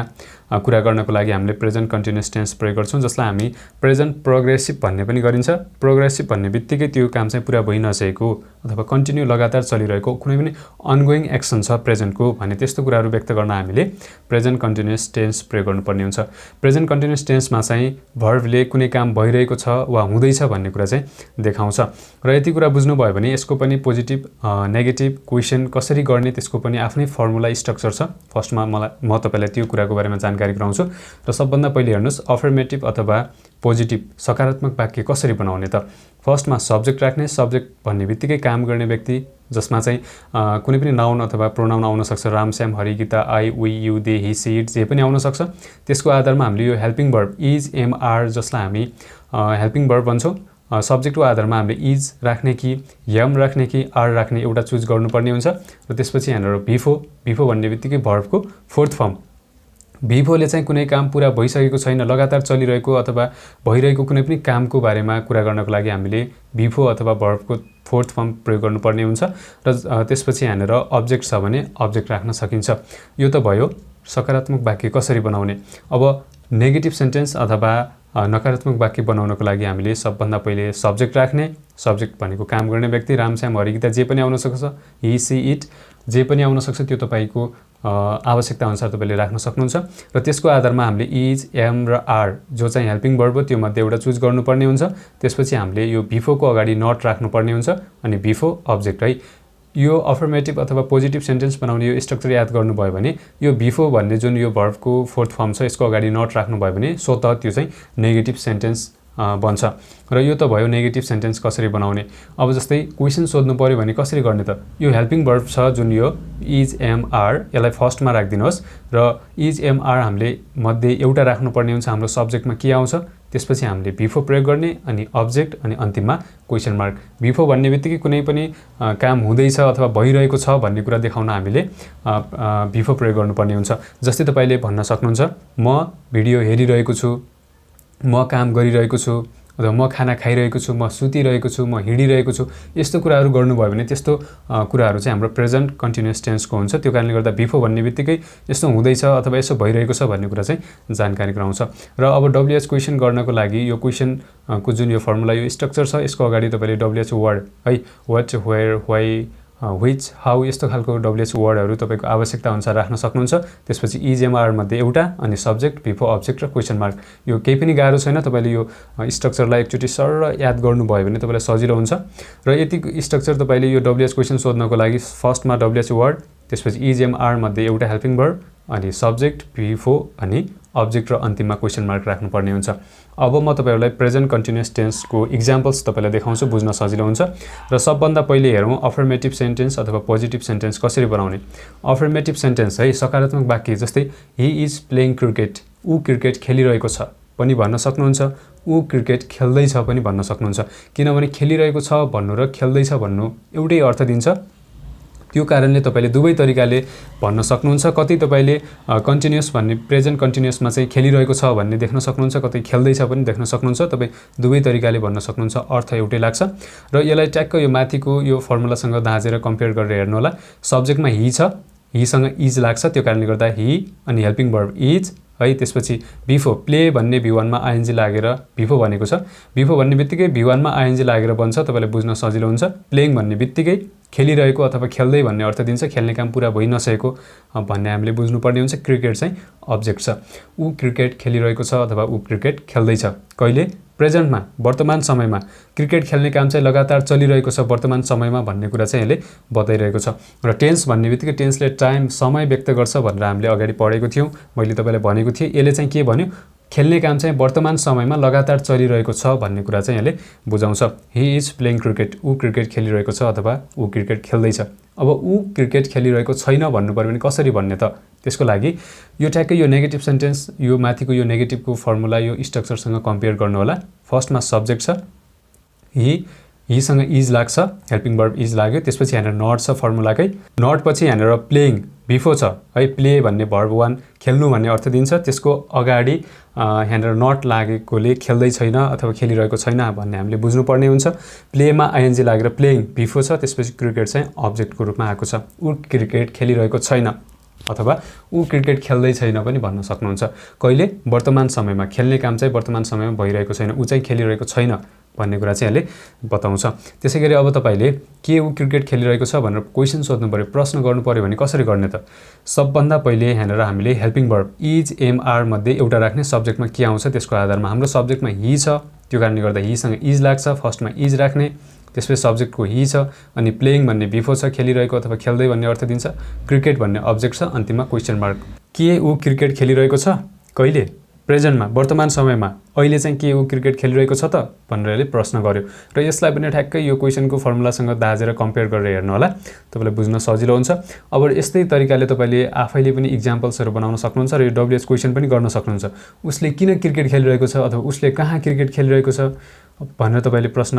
कुरा गर्नको लागि हामीले प्रेजेन्ट कन्टिन्युअस टेन्स प्रयोग गर्छौं, जसलाई हामी प्रेजेन्ट प्रोग्रेसिभ भन्ने पनि गरिन्छ। प्रोग्रेसिभ भन्ने बित्तिकै त्यो काम चाहिँ पुरा भइ नसकेको अथवा कन्टिन्यू लगातार चलिरहेको कुनै पनि अनगोइङ एक्सन छ प्रेजेन्टको भने त्यस्तो कुराहरू व्यक्त गर्न हामीले प्रेजेन्ट कन्टिन्युअस टेन्स प्रयोग गर्नुपर्ने हुन्छ। प्रेजेन्ट कन्टिन्युअस टेन्समा चाहिँ भर्बले कुनै काम भइरहेको छ वा हुँदैछ भन्ने कुरा चाहिँ देखाउँछ। र यति कुरा बुझ्नुभयो भने यसको पनि पोजिटिभ नेगेटिभ क्वेसन कसरी गर्ने त्यसको पनि आफ्नै फर्मुला स्ट्रक्चर छ। फर्स्टमा म तपाईलाई त्यो कुराको बारेमा जानकारी गराउँछु। र सबभन्दा पहिले हेर्नुस् अफर्मेटिभ अथवा पोजिटिभ सकारात्मक वाक्य कसरी बनाउने त। फर्स्टमा सब्जेक्ट राख्ने। सब्जेक्ट भन्ने बित्तिकै काम गर्ने व्यक्ति जसमा चाहिँ कुनै पनि नाउन अथवा प्रोनाउन आउन सक्छ। Ram, Shyam, Hari, Gita, I, we, you, they, he, she, it जे पनि आउन सक्छ। त्यसको आधारमा हामीले यो helping verb is, am, are जसलाई हामी हेल्पिङ भर्ब भन्छौँ, सब्जेक्टको आधारमा हामीले इज राख्ने कि एम राख्ने कि आर राख्ने एउटा चुज गर्नुपर्ने हुन्छ। र त्यसपछि यहाँनिर भिफो भन्ने बित्तिकै भर्बको फोर्थ फर्म। भिफोले चाहिँ कुनै काम पुरा भइसकेको छैन, लगातार चलिरहेको अथवा भइरहेको कुनै पनि कामको बारेमा कुरा गर्नको लागि हामीले भिफो अथवा भर्बको फोर्थ फर्म प्रयोग गर्नुपर्ने हुन्छ। र त्यसपछि यहाँनिर अब्जेक्ट छ भने अब्जेक्ट राख्न सकिन्छ। यो त भयो सकारात्मक वाक्य कसरी बनाउने। अब नेगेटिभ सेन्टेन्स अथवा नकारात्मक वाक्य बनाउनको लागि हामीले सबभन्दा पहिले सब्जेक्ट राख्ने। सब्जेक्ट भनेको काम गर्ने व्यक्ति, राम, श्याम, हरि, गीता जे पनि आउन सक्छ, ही, सी, इट जे पनि आउन सक्छ। त्यो तपाईको आवश्यकता अनुसार तपाईले राख्न सक्नुहुन्छ। र त्यसको आधारमा हामीले इज, एम र आर जो चाहिँ हेल्पिङ भर्ब हो त्यो मध्ये एउटा चुज गर्नुपर्ने हुन्छ। त्यसपछि हामीले यो भिफोको अगाडि नट राख्नुपर्ने हुन्छ अनि भिफो अब्जेक्ट है। यो अफर्मेटिभ अथवा पोजिटिभ सेन्टेन्स बनाउने यो स्ट्रक्चर याद गर्नुभयो भने यो भिफो भन्ने जुन यो भर्बको फोर्थ फर्म छ यसको अगाडि नट राख्नुभयो भने स्वतः त्यो चाहिँ नेगेटिभ सेन्टेन्स बन्छ। र यो त भयो नेगेटिभ सेन्टेन्स कसरी बनाउने। अब जस्तै क्वेसन सोध्नु पर्यो भने कसरी गर्ने त। यो हेल्पिङ भर्ब छ जुन यो इज, एम, आर यसलाई फर्स्टमा राखिदिनुहोस् र इज, एम, आर हामीले मध्ये एउटा राख्नुपर्ने हुन्छ। हाम्रो सब्जेक्टमा के आउँछ त्यसपछि हामीले भिफो प्रयोग गर्ने अनि अब्जेक्ट अनि अन्तिममा क्वेसन मार्क। भिफो भन्ने बित्तिकै कुनै पनि काम हुँदैछ अथवा भइरहेको छ भन्ने कुरा देखाउन हामीले भिफो प्रयोग गर्नुपर्ने हुन्छ। जस्तै तपाईले भन्न सक्नुहुन्छ म भिडियो हेरिरहेको छु, म काम गरिरहेको छु अथवा म खाना खाइरहेको छु, म सुतिरहेको छु, म हिँडिरहेको छु। यस्तो कुराहरू गर्नुभयो भने त्यस्तो कुराहरू चाहिँ हाम्रो प्रेजेन्ट कन्टिन्युअस टेन्सको हुन्छ। त्यो कारणले गर्दा भिफो भन्ने बित्तिकै यस्तो हुँदैछ अथवा यसो भइरहेको छ भन्ने कुरा चाहिँ जानकारी गराउँछ। र अब डब्ल्युएच क्वेसन गर्नको लागि यो क्वेसनको जुन यो फर्मुला यो स्ट्रक्चर छ यसको अगाडि तपाईले डब्ल्युएच वर्ड है what, where, why, which, how यस्तो खालको डब्ल्युएच वर्डहरू तपाईको आवश्यकता अनुसार राख्न सक्नुहुन्छ। त्यसपछि इज, एम, आर मध्ये एउटा अनि सब्जेक्ट, भिफो, अब्जेक्ट र क्वेसन मार्क। यो केही पनि गाह्रो छैन। तपाईले यो स्ट्रक्चरलाई एकचोटि सरल याद गर्नुभयो भने तपाईलाई सजिलो हुन्छ। र यति स्ट्रक्चर तपाईले यो डब्ल्युएच क्वेसन सोध्नको लागि फर्स्टमा डब्ल्युएच वर्ड, त्यसपछि इज, एम, आर मध्ये एउटा हेल्पिङ भर्ब अनि सब्जेक्ट, भिफो अनि अब्जेक्ट र अन्तिममा क्वेसन मार्क राख्नुपर्ने हुन्छ। अब म तपाईहरुलाई प्रेजेन्ट कन्टिन्युअस टेन्सको इक्जाम्पल्स तपाईलाई देखाउँछु, बुझ्न सजिलो हुन्छ। र सबभन्दा पहिले हेरौँ अफर्मेटिभ सेन्टेन्स अथवा पोजिटिभ सेन्टेन्स कसरी बनाउने। अफर्मेटिभ सेन्टेन्स है सकारात्मक वाक्य जस्तै ही इज प्लेइङ क्रिकेट, ऊ क्रिकेट खेलिरहेको छ पनि भन्न सक्नुहुन्छ, ऊ क्रिकेट खेल्दैछ पनि भन्न सक्नुहुन्छ। किनभने खेलिरहेको छ भन्नु र खेल्दैछ भन्नु एउटै अर्थ दिन्छ। त्यो कारणले तपाईले दुवै तरिकाले भन्न सक्नुहुन्छ। कतै तपाईले कन्टिन्युअस भन्ने प्रेजेन्ट कन्टिन्युअसमा चाहिँ खेलिरहेको छ भन्ने देख्न सक्नुहुन्छ, कतै खेल्दैछ पनि देख्न सक्नुहुन्छ। तपाई दुवै तरिकाले भन्न सक्नुहुन्छ, अर्थ एउटै लाग्छ। र यसलाई ट्याक्क यो माथिको यो फर्मुलासँग दाँजेर कम्पेयर गरेर हेर्नु होला। सब्जेक्टमा ही छ, हीसँग इज लाग्छ, त्यो कारणले गर्दा ही अनि हेल्पिङ भर्ब इज है। त्यसपछि भिफो प्ले भन्ने V1 मा आइएनजी लागेर भिफो भनेको छ। भिफो भन्ने बित्तिकै V1 मा आइएनजी लागेर बन्छ, तपाईलाई बुझ्न सजिलो हुन्छ। प्लेइङ भन्ने बित्तिकै खेलिरहेको अथवा खेल्दै भन्ने अर्थ दिन्छ, खेल्ने काम पुरा भइ नसकेको भन्ने हामीले बुझ्नुपर्ने हुन्छ। क्रिकेट चाहिँ अब्जेक्ट छ, ऊ क्रिकेट खेलिरहेको छ अथवा ऊ क्रिकेट खेल्दैछ। कहिले प्रेजेन्टमा वर्तमान समयमा क्रिकेट खेल्ने काम चाहिँ लगातार चलिरहेको छ वर्तमान समयमा भन्ने कुरा चाहिँ यसले बताइरहेको छ। र टेन्स भन्ने बित्तिकै टेन्सले टाइम समय व्यक्त गर्छ भनेर हामीले अगाडि पढेको थियौँ, मैले तपाईलाई भनेको थिएँ। यसले चाहिँ के भन्यो, खेल्ने काम चाहिँ वर्तमान समयमा लगातार चलिरहेको छ भन्ने कुरा चाहिँ यसले बुझाउँछ। ही इज प्लेइङ क्रिकेट, ऊ क्रिकेट खेलिरहेको छ अथवा ऊ क्रिकेट खेल्दैछ। अब ऊ क्रिकेट खेलिरहेको छैन भन्नु पर्यो भने कसरी भन्ने त। त्यसको लागि यो ट्याक्कै यो नेगेटिभ सेन्टेन्स यो माथिको यो नेगेटिभको फर्मुला यो स्ट्रक्चरसँग कम्पेयर गर्नु होला। फर्स्टमा सब्जेक्ट छ, हीसँग इज लाग्छ, हेल्पिङ भर्ब इज लाग्यो। त्यसपछि यहाँनिर नट छ फर्मुलाकै, नट पछि यहाँनिर प्लेइङ भिफो छ है। प्ले भन्ने भर्ब 1 खेल्नु भन्ने अर्थ दिन्छ, त्यसको अगाडि यहाँनिर नट लागेकोले खेल्दै छैन अथवा खेलिरहेको छैन भन्ने हामीले बुझ्नुपर्ने हुन्छ। प्लेमा आइएनजी लागेर प्लेइङ भिफो छ, त्यसपछि क्रिकेट चाहिँ अब्जेक्टको रूपमा आएको छ। ऊ क्रिकेट खेलिरहेको छैन, अथवा ऊ क्रिकेट खेल्दै छैन पनि भन्न सक्नुहुन्छ। कहिले वर्तमान समयमा खेल्ने काम चाहिँ वर्तमान समयमा भइरहेको छैन, ऊ चाहिँ खेलिरहेको छैन भन्ने कुरा चाहिँ यसले बताउँछ। त्यसैगरी अब तपाईले के ऊ क्रिकेट खेलिरहेको छ भनेर क्वेशन सोध्नु पर्यो, प्रश्न गर्नु पर्यो भने कसरी गर्ने त? सबभन्दा पहिले यहाँनिर हामीले helping verb is am are मध्ये एउटा राख्ने, सब्जेक्टमा के आउँछ त्यसको आधारमा। हाम्रो सब्जेक्टमा हि छ, त्यो कारणले गर्दा हिसँग इज लाग्छ, फर्स्टमा इज राख्ने, त्यसपछि सब्जेक्टको हि छ, अनि प्लेइङ भन्ने बिफोर छ, खेलिरहेको अथवा खेल्दै भन्ने अर्थ दिन्छ, क्रिकेट भन्ने अब्जेक्ट छ, अन्तिममा क्वेशन मार्क। के ऊ क्रिकेट खेलिरहेको छ? कहिले? प्रेजेन्टमा, वर्तमान समयमा। अहिले चाहिँ के ऊ क्रिकेट खेलिरहेको छ त भनेर यसले प्रश्न गर्यो। र यसलाई पनि ठ्याक्कै यो क्वेशनको फर्मुलासँग दाजेर कम्पेयर गरेर हेर्नु होला, तपाईँलाई बुझ्न सजिलो हुन्छ। अब यस्तै तरिकाले तपाईँले आफैले पनि इक्जाम्पल्सहरू बनाउन सक्नुहुन्छ र यो डब्ल्युएच क्वेशन पनि गर्न सक्नुहुन्छ। उसले किन क्रिकेट खेलिरहेको छ अथवा उसले कहाँ क्रिकेट खेलिरहेको छ भनेर तपाईँले प्रश्न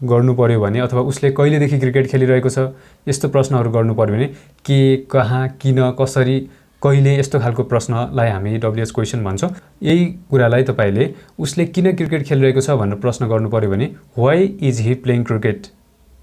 गर्नु पर्यो भने, अथवा उसले कहिलेदेखि क्रिकेट खेलिरहेको छ यस्तो प्रश्नहरू गर्नु पर्यो भने के, कहाँ, किन, कसरी, कहिले यस्तो खालको प्रश्नलाई हामी डब्ल्युएच क्वेशन भन्छौँ। यही कुरालाई तपाईँले उसले किन क्रिकेट खेलिरहेको छ भनेर प्रश्न गर्नु पर्यो भने why is he playing cricket,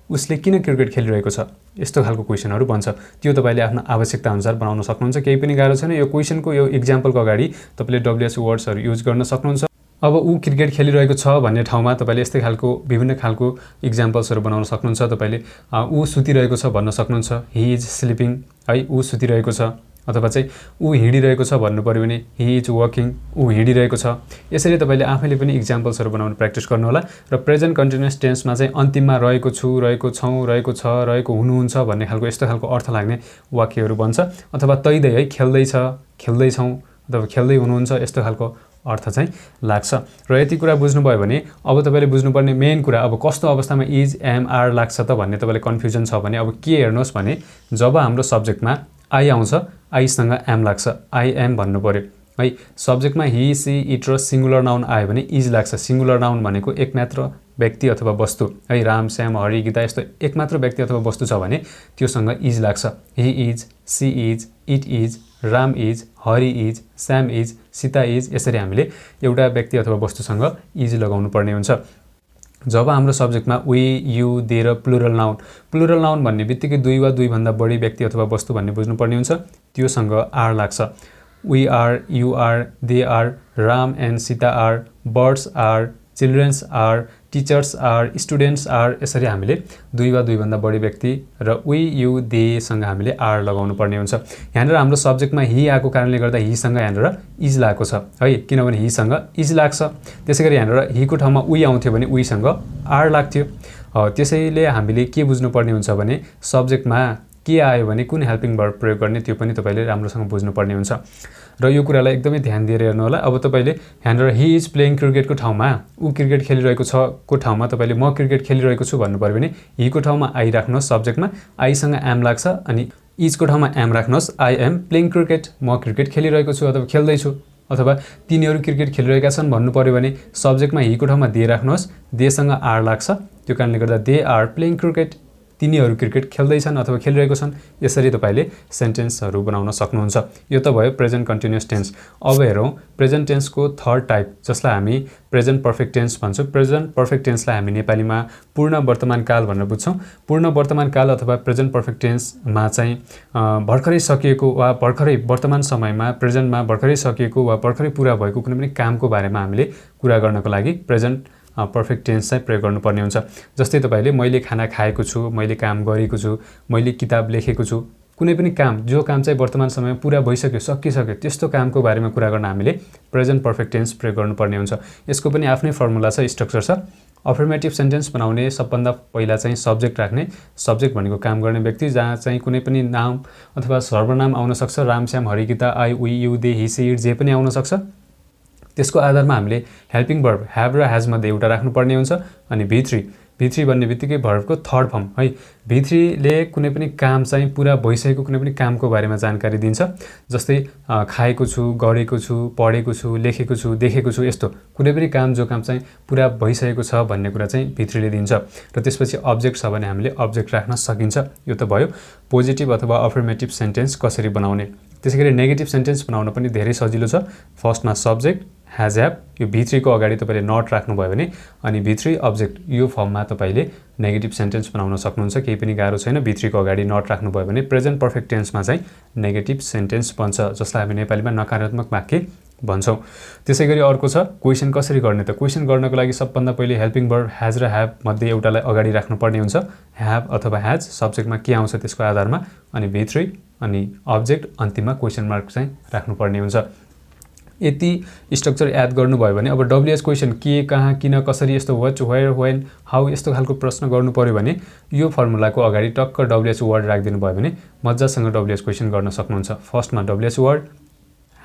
उसले किन क्रिकेट खेलिरहेको छ, यस्तो खालको क्वेशनहरू बन्छ। त्यो तपाईँले आफ्नो आवश्यकता अनुसार बनाउन सक्नुहुन्छ, केही पनि गाह्रो छैन। यो क्वेशनको यो इक्जाम्पलको अगाडि तपाईँले डब्ल्युएच वर्ड्सहरू युज गर्न सक्नुहुन्छ। अब ऊ क्रिकेट खेलिरहेको छ भन्ने ठाउँमा तपाईँले यस्तै खालको विभिन्न खालको इक्जाम्पल्सहरू बनाउन सक्नुहुन्छ। तपाईँले ऊ सुतिरहेको छ भन्न सक्नुहुन्छ, हि इज स्लिपिङ, है, ऊ सुतिरहेको छ। अथवा चाहिँ ऊ हिँडिरहेको छ भन्नु पर्यो भने हि इज वकिङ, ऊ हिँडिरहेको छ। यसरी तपाईँले आफैले पनि इक्जाम्पल्सहरू बनाउने प्र्याक्टिस गर्नुहोला। र प्रेजेन्ट कन्टिन्युअस टेन्समा चाहिँ अन्तिममा रहेको छु, रहेको छौँ, रहेको छ, रहेको हुनुहुन्छ भन्ने खालको यस्तो खालको अर्थ लाग्ने वाक्यहरू बन्छ। अथवा तैदै, है, खेल्दैछ, खेल्दैछौँ अथवा खेल्दै हुनुहुन्छ, यस्तो खालको अर्थ चाहिँ लाग्छ। र यति कुरा बुझ्नुभयो भने अब तपाईँले बुझ्नुपर्ने मेन कुरा, अब कस्तो अवस्थामा इज एम आर लाग्छ त भन्ने तपाईँले कन्फ्युजन छ भने अब के हेर्नुहोस् भने जब हाम्रो सब्जेक्टमा आई आउँछ, आईसँग एम लाग्छ, आई एम भन्नु पर्यो, है। सब्जेक्टमा हि, सी, इट र सिङ्गुलर नाउन आयो भने इज लाग्छ। सिङ्गुलर नाउन भनेको एकमात्र व्यक्ति अथवा वस्तु, है, राम, श्याम, हरि, गीता यस्तो एकमात्र व्यक्ति अथवा वस्तु छ भने त्योसँग इज लाग्छ। He is, she is, it is, Ram is, Hari is, Shyam is, Sita is, यसरी हामीले एउटा व्यक्ति अथवा वस्तुसँग इज लगाउनु पर्ने हुन्छ। जब हाम्रो सब्जेक्टमा वी, यु, दे र प्लुरल नाउन भन्ने बित्तिकै दुई वा दुईभन्दा बढी व्यक्ति अथवा वस्तु भन्ने बुझ्नुपर्ने हुन्छ, त्योसँग आर लाग्छ। We are, you are, they are, Ram and Sita are, birds are, childrens are, teachers are, students are, यसरी हामीले दुई वा दुईभन्दा बढी व्यक्ति र वी, यु, देसँग हामीले आर लगाउनु पर्ने हुन्छ। यहाँनिर हाम्रो सब्जेक्टमा हि आएको कारणले गर्दा हिसँग यहाँनिर इज लागेको छ, है, किनभने हिसँग इज लाग्छ। त्यसै गरी यहाँनिर हिको ठाउँमा वी आउँथ्यो भने उहीसँग आर लाग्थ्यो। त्यसैले हामीले के बुझ्नुपर्ने हुन्छ भने सब्जेक्टमा के आयो भने कुन हेल्पिङ भर्ब प्रयोग गर्ने त्यो पनि तपाईँले राम्रोसँग बुझ्नुपर्ने हुन्छ। र यो कुरालाई एकदमै ध्यान दिएर हेर्नु होला। अब तपाईँले यहाँनिर हि इज प्लेइङ क्रिकेटको ठाउँमा ऊ क्रिकेट खेलिरहेको छ को ठाउँमा तपाईँले म क्रिकेट खेलिरहेको छु भन्नु पर्यो भने हिको ठाउँमा आई राख्नुहोस्, सब्जेक्टमा आईसँग एम लाग्छ, अनि इजको ठाउँमा एम राख्नुहोस्, आई एम प्लेइङ क्रिकेट, म क्रिकेट खेलिरहेको छु अथवा खेल्दैछु। अथवा तिनीहरू क्रिकेट खेलिरहेका छन् भन्नु पर्यो भने सब्जेक्टमा हिको ठाउँमा दे राख्नुहोस्, देसँग आर लाग्छ, त्यो कारणले गर्दा दे आर प्लेइङ क्रिकेट, तिनीहरू क्रिकेट खेल्दैछन् अथवा खेलिरहेको छन्। यसरी तपाईँले सेन्टेन्सहरू बनाउन सक्नुहुन्छ। यो त भयो प्रेजेन्ट कन्टिन्युअस टेन्स। अब हेरौँ प्रेजेन्ट टेन्सको थर्ड टाइप, जसलाई हामी प्रेजेन्ट पर्फेक्ट टेन्स भन्छौँ। प्रेजेन्ट पर्फेक्ट टेन्सलाई हामी नेपालीमा पूर्ण वर्तमान काल भनेर बुझ्छौँ। पूर्ण वर्तमान काल अथवा प्रेजेन्ट पर्फेक्ट टेन्समा चाहिँ भर्खरै सकिएको वा भर्खरै वर्तमान समयमा प्रेजेन्टमा भर्खरै सकिएको वा भर्खरै पुरा भएको कुनै पनि कामको बारेमा हामीले कुरा गर्नको लागि प्रेजेन्ट पर्फेक्ट टेन्स चाहिँ प्रयोग गर्नुपर्ने हुन्छ। जस्तै तपाईँले मैले खाना खाएको छु, मैले काम गरेको छु, मैले किताब लेखेको छु, कुनै पनि काम जो काम चाहिँ वर्तमान समयमा पुरा भइसक्यो, सकिसक्यो, त्यस्तो कामको बारेमा कुरा गर्न हामीले प्रेजेन्ट पर्फेक्ट टेन्स प्रयोग गर्नुपर्ने हुन्छ। यसको पनि आफ्नै फर्मुला छ, स्ट्रक्चर छ। अफर्मेटिभ सेन्टेन्स बनाउने सबभन्दा पहिला चाहिँ सब्जेक्ट राख्ने। सब्जेक्ट भनेको काम गर्ने व्यक्ति, जहाँ चाहिँ कुनै पनि नाम अथवा सर्वनाम आउन सक्छ। Ram, Shyam, Hari, Gita, I, we, you, they, he, she, it जे पनि आउन सक्छ। त्यसको आधारमा हामीले हेल्पिङ भर्ब ह्याभ र ह्याज मध्ये एउटा राख्नुपर्ने हुन्छ। अनि भी3 भन्ने बित्तिकै भर्बको थर्ड फर्म, है। भी3ले कुनै पनि काम चाहिँ पुरा भइसकेको कुनै पनि कामको बारेमा जानकारी दिन्छ। जस्तै खाएको छु, गरेको छु, पढेको छु, लेखेको छु, देखेको छु, यस्तो कुनै पनि काम जो काम चाहिँ पुरा भइसकेको छ भन्ने कुरा चाहिँ भी3ले दिन्छ। र त्यसपछि अब्जेक्ट छ भने हामीले अब्जेक्ट राख्न सकिन्छ। यो त भयो पोजिटिभ अथवा अफर्मेटिभ सेन्टेन्स कसरी बनाउने। त्यसैगरी नेगेटिभ सेन्टेन्स बनाउन पनि धेरै सजिलो छ। फर्स्टमा सब्जेक्ट हैज हैव, यो V3 को अगाडि तपाईले नट राख्नुभयो भने अनि V3 अब्जेक्ट यो फर्ममा तपाईले नेगेटिभ सेन्टेन्स बनाउन सक्नुहुन्छ। केही पनि गाह्रो छैन। V3 को अगाडि नट राख्नुभयो भने प्रेजेन्ट पर्फेक्ट टेन्समा चाहिँ नेगेटिभ सेन्टेन्स बन्छ, जसलाई हामी नेपालीमा नकारात्मक वाक्य भन्छौँ। त्यसैगरी अर्को छ क्वेशन कसरी गर्ने त। क्वेशन गर्नको लागि सबभन्दा पहिले हेल्पिङ वर्ब हैज र हैव मध्ये एउटालाई अगाडि राख्नुपर्ने हुन्छ। हैव अथवा हैज सब्जेक्टमा के आउँछ त्यसको आधारमा अनि V3 अनि अब्जेक्ट अन्तिममा क्वेशन मार्क चाहिँ राख्नुपर्ने हुन्छ। यति स्ट्रक्चर याद गर्नुभयो भने अब WH क्वेशन के, कहाँ, किन, कसरी, यस्तो व्हाट, वेयर, व्हेन, हाउ यस्तो खालको प्रश्न गर्नु पर्यो भने यो फर्मुलाको अगाडि टक्क WH वर्ड राखिदिनु भयो भने मजासँग WH क्वेशन गर्न सक्नुहुन्छ। फर्स्टमा WH वर्ड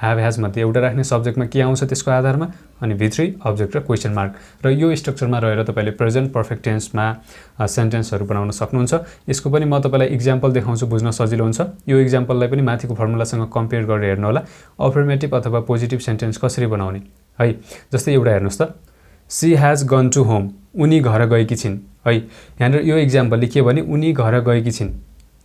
हैव हैज मध्ये एउटा राख्ने, सब्जेक्टमा के आउँछ त्यसको आधारमा अनि V3 अब्जेक्ट र क्वेशन मार्क, र यो स्ट्रक्चरमा रहेर तपाईले प्रेजेन्ट पर्फेक्ट टेन्समा सेन्टेन्सहरू बनाउन सक्नुहुन्छ। यसको पनि म तपाईलाई इक्जाम्पल देखाउँछु, बुझ्न सजिलो हुन्छ। यो इक्जाम्पललाई पनि माथिको फर्मुलासँग कम्पेयर गरेर हेर्नु होला। अफर्मेटिभ अथवा पोजिटिभ सेन्टेन्स कसरी बनाउने है। जस्तै एउटा हेर्नुस् त, she has gone to home, उनी घर गएकी छिन् है। यहाँनिर यो इक्जाम्पलले के भने उनी घर गएकी छिन्,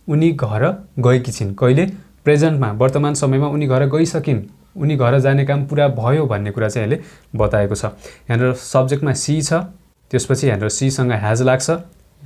उनी घर गएकी छिन् कहिले, प्रेजेन्टमा, वर्तमान समयमा उनी घर गइसकिन्, उनी घर जाने काम पुरा भयो भन्ने कुरा चाहिँ यसले बताएको छ। यहाँनिर सब्जेक्टमा सी छ, त्यसपछि यहाँनिर सी सँग हैज लाग्छ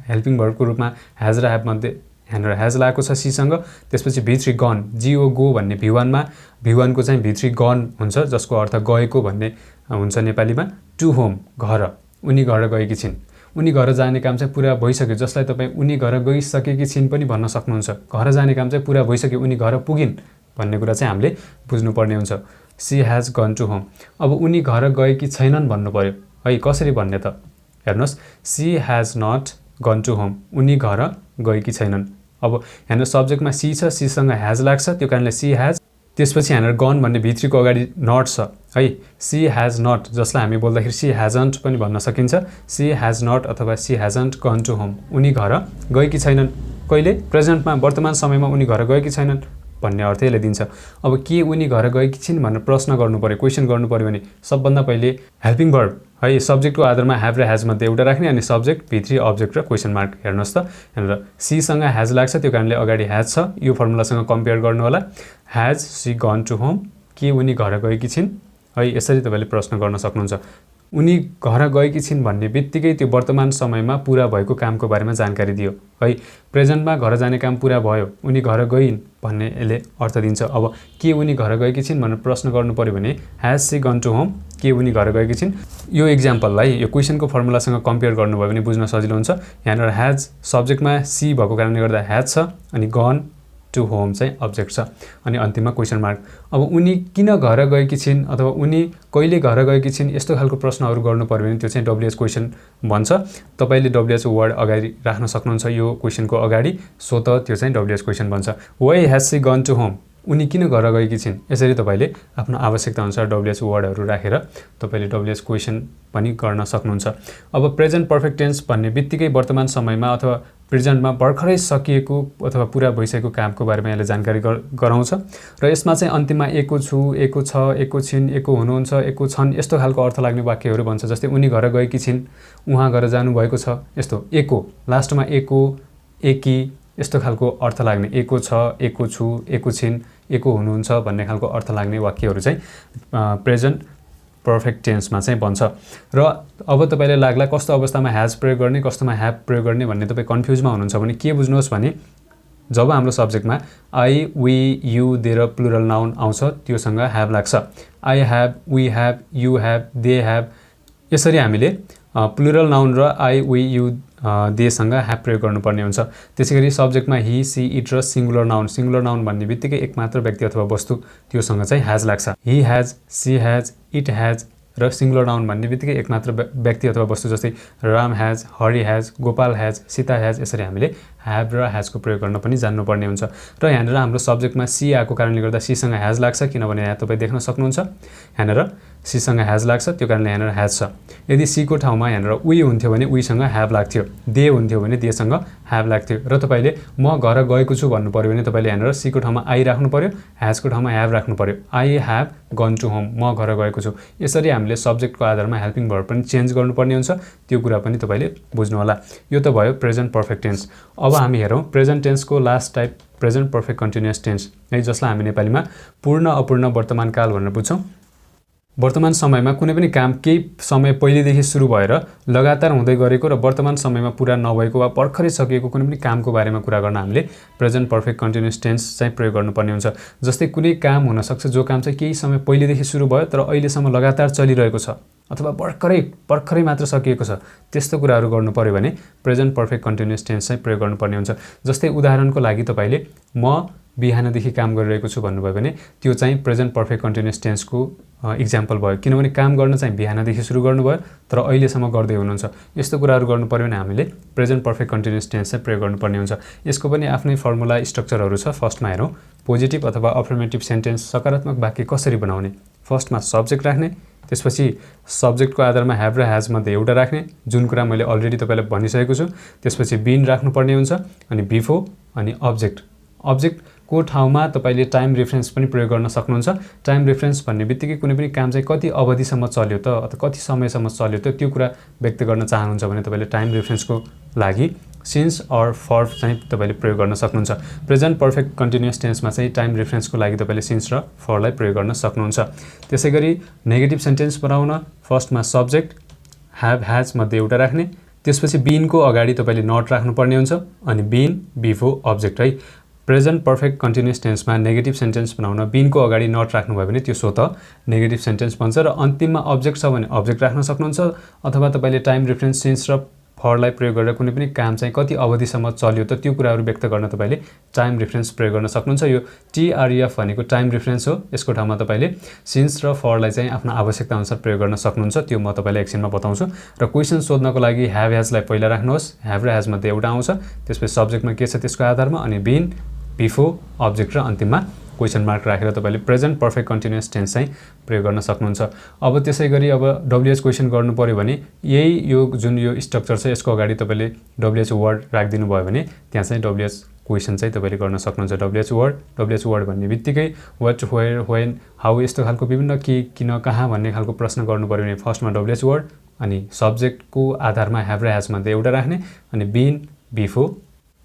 हेल्पिङ वर्बको रूपमा, हैज र हैव मध्ये यहाँनिर हैज लागेको छ सी सँग। त्यसपछि V3 गन, GO गो भन्ने V1 मा, V1 को चाहिँ V3 गन हुन्छ जसको अर्थ गएको भन्ने हुन्छ नेपालीमा। टु होम घर, उनी घर गएकी छिन्, उनी घर जाने काम चाहिँ पुरा भइसक्यो, जसलाई तपाईँ उनी घर गइसकेकी छिन् पनि भन्न सक्नुहुन्छ। घर जाने काम चाहिँ पुरा भइसक्यो, उनी घर पुगिन् भन्ने कुरा चाहिँ हामीले बुझ्नुपर्ने हुन्छ। She has gone to home, अब उनी घर गएकी छैनन् भन्नु पर्यो है। कसरी भन्ने त हेर्नुहोस्, she has not gone to home, उनी घर गएकी छैनन्। अब यहाँनिर सब्जेक्टमा सी छ, सी सँग हैज लाग्छ, त्यो कारणले सी हैज, त्यसपछि यहाँनिर गन भन्ने V3 को अगाडि नट छ है। सी हैज नट, जसलाई हामी बोल्दाखेरि सी हैजन्ट पनि भन्न सकिन्छ। सी हैज नट अथवा सी हैजन्ट गन टु होम, उनी घर गएकी छैनन् कहिले, प्रेजेन्टमा, वर्तमान समयमा उनी घर गएकी छैनन् भन्ने अर्थ यसले दिन्छ। अब के उनी घर गएकी छिन् भनेर प्रश्न गर्नु पर्यो, क्वेशन गर्नु पर्यो भने सबभन्दा पहिले हेल्पिङ वर्ब है, सब्जेक्टको आधारमा हैव र हैज मध्ये एउटा राख्ने अनि सब्जेक्ट V3 अब्जेक्ट र क्वेशन मार्क। हेर्नुहोस् त यहाँनिर सी सँग हैज लाग्छ, त्यो कारणले अगाडि हैज छ। यो फर्मुलासँग कम्पेयर गर्नु होला। Has she gone to home, के उनी घर गएकी छिन् है। यसरी तपाईले प्रश्न गर्न सक्नुहुन्छ। उनी घर गएकी छिन् भन्ने बित्तिकै त्यो वर्तमान समयमा पुरा भएको कामको बारेमा जानकारी दियो है। प्रेजेन्टमा घर जाने काम पुरा भयो, उनी घर गइन् भन्ने यसले अर्थ दिन्छ। अब के उनी घर गएकी छिन् भनेर प्रश्न गर्नु पर्यो भने has she gone to home, के उनी घर गएकी छिन्। यो इक्जाम्पललाई यो क्वेशनको फर्मुलासँग कम्पेयर गर्नुभयो भने बुझ्न सजिलो हुन्छ। यहाँनिर हैज सब्जेक्टमा सी भएको कारणले गर्दा हैज छ अनि गन टु होम चाहिँ अब्जेक्ट छ अनि अन्तिममा क्वेशन मार्क। अब उनी किन घर गएकी छिन् अथवा उनी कहिले घर गएकी छिन् यस्तो खालको प्रश्नहरू गर्नु पर्यो भने त्यो चाहिँ WH क्वेशन भन्छ। तपाईले WH वर्ड अगाडि राख्न सक्नुहुन्छ यो क्वेशनको अगाडि, सो त त्यो चाहिँ WH क्वेशन भन्छ। Why has she gone to home, उनी किन घर गएकी छिन्। यसरी तपाईले आफ्नो आवश्यकता अनुसार WH वर्डहरू राखेर तपाईले WH क्वेशन पनि गर्न सक्नुहुन्छ। अब प्रेजेन्ट पर्फेक्ट टेन्स भन्ने बित्तिकै वर्तमान समयमा अथवा प्रेजेन्टमा भर्खरै सकिएको अथवा पुरा भइसकेको कामको बारेमा यसले जानकारी गराउँछ र यसमा चाहिँ अन्तिममा एको छु, एको छ, एको छिन्, एको हुनुहुन्छ, एको छन् यस्तो खालको अर्थ लाग्ने वाक्यहरू भन्छ। जस्तै उनी घर गएकी छिन्, उहाँ घर जानुभएको छ, यस्तो एको लास्टमा एको, एकी यस्तो खालको अर्थ लाग्ने, एको छ, एको छु, एको छिन्, एको हुनुहुन्छ भन्ने खालको अर्थ लाग्ने वाक्यहरू चाहिँ प्रेजेन्ट पर्फेक्ट टेन्समा चाहिँ बन्छ। र अब तपाईले लाग्ला कस्तो अवस्थामा हैज प्रयोग गर्ने, कस्तोमा ह्याभ प्रयोग गर्ने भन्ने तपाई कन्फ्युजमा हुनुहुन्छ भने के बुझ्नुहोस् भने जब हाम्रो सब्जेक्टमा आई, वी, यु दिएर प्लुरल नाउन आउँछ त्योसँग ह्याभ लाग्छ। I have, we have, you have, they have, यसरी हामीले प्लुरल नाउन र आई, वी, यु, देसँग ह्याभ प्रयोग गर्नुपर्ने हुन्छ। त्यसैगरी सब्जेक्टमा हि, सी, इट र सिंगुलर नाउन भन्ने बित्तिकै एक मात्र व्यक्ति अथवा वस्तु त्योसँग चाहिँ ह्याज लाग्छ। हि ह्याज, सी ह्याज, इट ह्याज र सिंगुलर नाउन भन्ने बित्तिकै एक मात्र व्यक्ति अथवा वस्तु जस्तै राम ह्याज, हरि ह्याज, गोपाल ह्याज, सीता ह्याज, यसरी हामीले ह्याभ र ह्याजको प्रयोग गर्न पनि जान्नुपर्ने हुन्छ। र यहाँनिर हाम्रो सब्जेक्टमा सी आएको कारणले गर्दा सीसँग ह्याज लाग्छ, किनभने यहाँ तपाईँ देख्न सक्नुहुन्छ यहाँनिर सीसँग ह्याज लाग्छ, त्यो कारणले यहाँनिर ह्याज छ। यदि सीको ठाउँमा यहाँनिर वी हुन्थ्यो भने वीसँग ह्याभ लाग्थ्यो, दे हुन्थ्यो भने देसँग ह्याभ लाग्थ्यो। र तपाईले म घर गएको छु भन्नु पर्यो भने तपाईले यहाँनिर सीको ठाउँमा आई राख्नु पर्यो, ह्याजको ठाउँमा ह्याभ राख्नु पर्यो। I have gone to home, म घर गएको छु। यसरी हामीले सब्जेक्टको आधारमा हेल्पिङ भर्ब पनि चेन्ज गर्नुपर्ने हुन्छ, त्यो कुरा पनि तपाईले बुझ्नु होला। यो त भयो प्रेजेन्ट पर्फेक्ट टेन्स। अब अब हामी हेरौँ प्रेजेन्ट टेन्सको last type present perfect continuous tense है, जसलाई हामी नेपालीमा पूर्ण अपूर्ण वर्तमान काल भनेर बुझ्छौँ। वर्तमान समयमा कुनै पनि काम केही समय पहिलेदेखि सुरु भएर लगातार हुँदै गरेको र वर्तमान समयमा पुरा नभएको वा भर्खरै सकिएको कुनै पनि कामको बारेमा कुरा गर्न हामीले प्रेजेन्ट पर्फेक्ट कन्टिन्युअस टेन्स चाहिँ प्रयोग गर्नुपर्ने हुन्छ। जस्तै कुनै काम हुनसक्छ जो काम चाहिँ केही समय पहिलेदेखि सुरु भयो तर अहिलेसम्म लगातार चलिरहेको छ अथवा भर्खरै मात्र सकिएको छ, त्यस्तो कुराहरू गर्नु पर्यो भने प्रेजेन्ट पर्फेक्ट कन्टिन्युअस टेन्स चाहिँ प्रयोग गर्नुपर्ने हुन्छ। जस्तै उदाहरणको लागि तपाईले म बिहानदेखि काम गरिरहेको छु भन्नुभयो भने त्यो चाहिँ प्रेजेन्ट पर्फेक्ट कन्टिन्युअस टेन्सको इक्जाम्पल भयो, किनभने काम गर्न चाहिँ बिहानदेखि सुरु गर्नुभयो तर अहिलेसम्म गर्दै हुनुहुन्छ। यस्तो कुराहरू गर्नु पर्यो भने हामीले प्रेजेन्ट पर्फेक्ट कन्टिन्युअस टेन्स चाहिँ प्रयोग गर्नुपर्ने हुन्छ। यसको पनि आफ्नै फर्मुला स्ट्रक्चरहरू छ। फर्स्टमा हेरौँ पोजिटिभ अथवा अफर्मेटिभ सेन्टेन्स सकारात्मक वाक्य कसरी बनाउने। फर्स्टमा सब्जेक्ट राख्ने, त्यसपछि सब्जेक्टको आधारमा ह्याभ र ह्याज मध्ये एउटा राख्ने, जुन कुरा मैले अलरेडी तपाईलाई भनिसकेको छु। त्यसपछि बीन राख्नुपर्ने हुन्छ अनि बिफोर अनि अब्जेक्टको ठाउँमा तपाईले टाइम रेफरेन्स पनि प्रयोग गर्न सक्नुहुन्छ। टाइम रेफरेन्स भन्ने बित्तिकै कुनै पनि काम चाहिँ कति अवधिसम्म चल्यो त अथवा कति समयसम्म चल्यो त त्यो कुरा व्यक्त गर्न चाहनुहुन्छ भने तपाईले टाइम रेफरेन्सको लागि सिन्स अर फर चाहिँ तपाईले प्रयोग गर्न सक्नुहुन्छ। प्रेजेन्ट पर्फेक्ट कन्टिन्युअस टेन्समा चाहिँ टाइम रेफरेन्सको लागि तपाईले सिन्स र फरलाई प्रयोग गर्न सक्नुहुन्छ। त्यसैगरी नेगेटिभ सेन्टेन्स बनाउन फर्स्टमा सब्जेक्ट ह्याभ ह्याज मध्ये एउटा राख्ने, त्यसपछि बीनको अगाडि तपाईले नट राख्नुपर्ने हुन्छ अनि बीन बिफोर अब्जेक्ट है। प्रेजेन्ट पर्फेक्ट कन्टिन्युअस टेन्समा नेगेटिभ सेन्टेन्स बनाउन बीनको अगाडि नट राख्नुभयो भने त्यो स्वतः नेगेटिभ सेन्टेन्स बन्छ र अन्तिममा अब्जेक्ट छ भने अब्जेक्ट राख्न सक्नुहुन्छ अथवा तपाईले टाइम रेफरेन्स सिन्स र फरलाई प्रयोग गरेर कुनै पनि काम चाहिँ कति अवधिसम्म चल्यो त त्यो कुराहरू व्यक्त गर्न तपाईले टाइम रेफरेन्स प्रयोग गर्न सक्नुहुन्छ। यो TREF भनेको टाइम रेफरेन्स हो। यसको ठाउँमा तपाईले सिन्स र फरलाई चाहिँ आफ्नो आवश्यकता अनुसार प्रयोग गर्न सक्नुहुन्छ। त्यो म तपाईलाई एकछिनमा बताउँछु। र क्वेसन सोध्नको लागि ह्याभ ह्याजलाई पहिला राख्नुहोस्, ह्याभ र ह्याज मध्ये एउटा आउँछ, त्यसपछि सब्जेक्टमा के छ त्यसको आधारमा अनि बीन बिफोर अब्जेक्ट र अन्तिममा क्वेसन मार्क राखेर तपाईले प्रेजेन्ट पर्फेक्ट कन्टिन्युअस टेन्स चाहिँ प्रयोग गर्न सक्नुहुन्छ। अब त्यसैगरी अब WH क्वेसन गर्नु पर्यो भने यो जुन यो स्ट्रक्चर छ यसको अगाडि तपाईले WH वर्ड राखिदिनु भयो भने त्यहाँ चाहिँ WH क्वेसन चाहिँ तपाईले गर्न सक्नुहुन्छ। WH वर्ड भन्ने बित्तिकै वाट, वेयर, व्हेन, हाउ यस्तो खालको विभिन्न के, किन, कहाँ भन्ने खालको प्रश्न गर्नु पर्यो भने फर्स्टमा WH वर्ड अनि सब्जेक्टको आधारमा ह्याभ र ह्याज मध्ये एउटा राख्ने अनि बीन बिफोर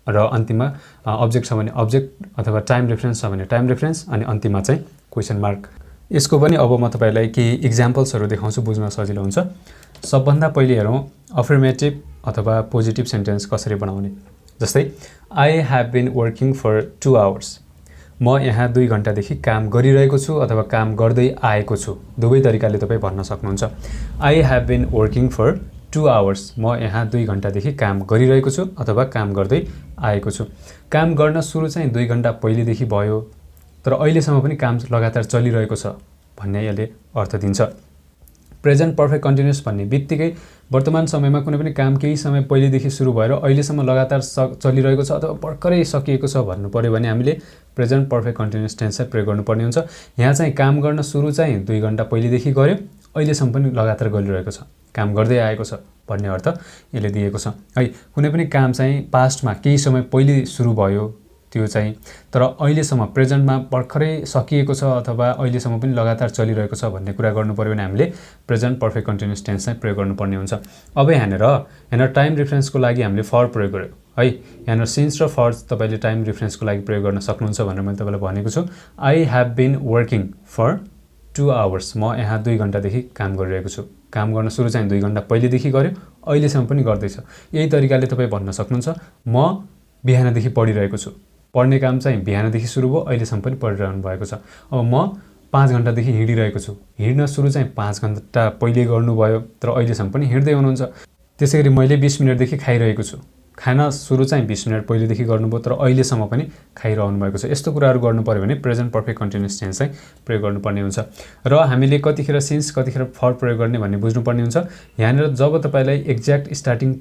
र अन्तिममा अब्जेक्ट छ भने अब्जेक्ट अथवा टाइम रेफरेन्स छ भने टाइम रेफरेन्स अनि अन्तिममा चाहिँ क्वेसन मार्क। यसको पनि अब म तपाईलाई केही इक्जाम्पल्सहरू देखाउँछु, बुझ्न सजिलो हुन्छ। सबभन्दा पहिले हेरौँ अफर्मेटिभ अथवा पोजिटिभ सेन्टेन्स कसरी बनाउने। जस्तै I have been working for 2 hours. म यहाँ 2 घण्टादेखि काम गरिरहेको छु अथवा काम गर्दै आएको छु। दुवै तरिकाले तपाईँ भन्न सक्नुहुन्छ। I have been working for 2 hours. म यहाँ 2 घण्टादेखि काम गरिरहेको छु अथवा काम गर्दै आएको छु। काम गर्न सुरु चाहिँ 2 घण्टा पहिलेदेखि भयो तर अहिलेसम्म पनि काम लगातार चलिरहेको छ भन्ने यसले अर्थ दिन्छ। प्रेजेन्ट पर्फेक्ट कन्टिन्युअस भन्ने बित्तिकै वर्तमान समयमा कुनै पनि काम केही समय पहिलेदेखि सुरु भएर अहिलेसम्म लगातार चलिरहेको छ अथवा भर्खरै सकिएको छ भन्नु पर्यो भने हामीले प्रेजेन्ट पर्फेक्ट कन्टिन्युअस टेन्स चाहिँ प्रयोग गर्नुपर्ने हुन्छ। यहाँ चाहिँ काम गर्न सुरु चाहिँ 2 घण्टा पहिलेदेखि गर्यो, अहिलेसम्म पनि लगातार गरिरहेको छ, काम गर्दै आएको छ भन्ने अर्थ यसले दिएको छ है। कुनै पनि काम चाहिँ पास्टमा केही समय पहिले सुरु भयो त्यो चाहिँ तर अहिलेसम्म प्रेजेन्टमा भर्खरै सकिएको छ अथवा अहिलेसम्म पनि लगातार चलिरहेको छ भन्ने कुरा गर्नु पर्यो भने हामीले प्रेजेन्ट पर्फेक्ट कन्टिन्युअस टेन्स चाहिँ प्रयोग गर्नुपर्ने हुन्छ। अब यहाँनिर टाइम रेफरेन्सको लागि हामीले फर प्रयोग गर्यो है। यहाँनिर सिन्स र फर तपाईले टाइम रेफरेन्सको लागि प्रयोग गर्न सक्नुहुन्छ भनेर मैले तपाईलाई भनेको छु। I have been working for 2 hours. म यहाँ 2 घण्टादेखि काम गरिरहेको छु। काम गर्न सुरु चाहिँ 2 घण्टा पहिलेदेखि गर्यो, अहिलेसम्म पनि गर्दैछ। यही तरिकाले तपाईँ भन्न सक्नुहुन्छ म बिहानदेखि पढिरहेको छु। पढ्ने काम चाहिँ बिहानदेखि सुरु भयो, अहिलेसम्म पनि पढिरहनु भएको छ। अब म 5 घण्टादेखि हिँडिरहेको छु। हिँड्न सुरु चाहिँ 5 घण्टा पहिले गर्नुभयो तर अहिलेसम्म पनि हिँड्दै हुनुहुन्छ। त्यसैगरी मैले 20 मिनटदेखि खाइरहेको छु। खाना सुरु चाहिँ 20 मिनट पहिलेदेखि गर्नुभयो तर अहिलेसम्म पनि खाइरहनु भएको छ। यस्तो कुराहरू गर्नु पर्यो भने प्रेजेन्ट पर्फेक्ट कन्टिन्युअस टेन्स चाहिँ प्रयोग गर्नुपर्ने हुन्छ। र हामीले कतिखेर सिन्स कतिखेर फर प्रयोग गर्ने भन्ने बुझ्नुपर्ने हुन्छ। यहाँनिर जब तपाईलाई एक्ज्याक्ट स्टार्टिङ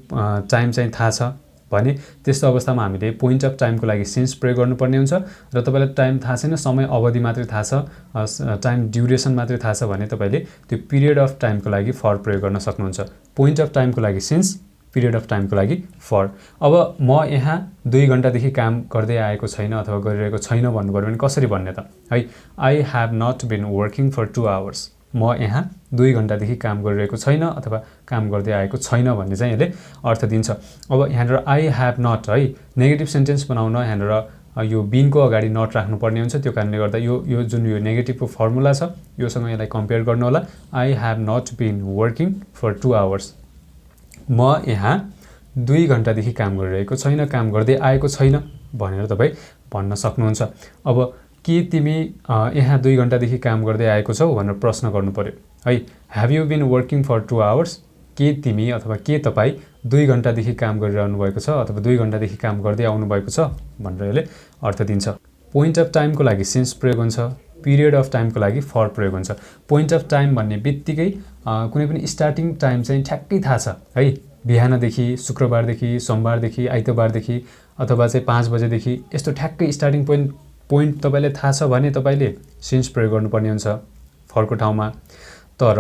टाइम चाहिँ थाहा छ भने त्यस्तो अवस्थामा हामीले पोइन्ट अफ टाइमको लागि सिन्स प्रयोग गर्नुपर्ने हुन्छ र तपाईलाई टाइम थाहा छैन, समय अवधि मात्रै थाहा छ, टाइम ड्युरेसन मात्रै थाहा छ भने तपाईले त्यो पिरियड अफ टाइमको लागि फर प्रयोग गर्न सक्नुहुन्छ। पोइन्ट अफ टाइमको लागि सिन्स, पिरियड अफ टाइमको लागि फर। अब म यहाँ 2 घण्टादेखि काम गर्दै आएको छैन अथवा गरिरहेको छैन भन्नु पर्यो भने कसरी भन्ने त है। I have not been working for 2 hours. म यहाँ 2 घण्टादेखि काम गरिरहेको छैन अथवा काम गर्दै आएको छैन भन्ने चाहिँ यसले अर्थ दिन्छ। अब यहाँनिर आई ह्याभ नट है नेगेटिभ सेन्टेन्स बनाउन यहाँनिर यो बिनको अगाडि नट राख्नुपर्ने हुन्छ। त्यो कारणले गर्दा यो जुन यो नेगेटिभको फर्मुला छ योसँग यसलाई कम्पेयर गर्नु होला। I have not been working for 2 hours. म यहाँ 2 घण्टादेखि काम गरिरहेको छैन, काम गर्दै आएको छैन भनेर तपाईँ भन्न सक्नुहुन्छ। अब के तिमी यहाँ 2 घण्टादेखि काम गर्दै आएको छौ भनेर प्रश्न गर्नु पर्यो है। Have you been working for 2 hours? के तिमी अथवा के तपाईँ 2 घण्टादेखि काम गरिरहनु भएको छ अथवा 2 घण्टादेखि काम गर्दै आउनु भएको छ भनेर यसले अर्थ दिन्छ। पोइन्ट अफ टाइमको लागि सिन्स प्रयोग हुन्छ, पिरियड अफ टाइमको लागि फर प्रयोग हुन्छ। पोइन्ट अफ टाइम भन्ने बित्तिकै कुनै पनि स्टार्टिङ टाइम चाहिँ ठ्याक्कै थाहा छ है। बिहानदेखि, शुक्रबारदेखि, सोमबारदेखि, आइतबारदेखि अथवा चाहिँ 5 बजेदेखि यस्तो ठ्याक्कै स्टार्टिङ पोइन्ट तपाईँलाई थाहा छ भने तपाईँले सिन्स प्रयोग गर्नुपर्ने हुन्छ फरको ठाउँमा। तर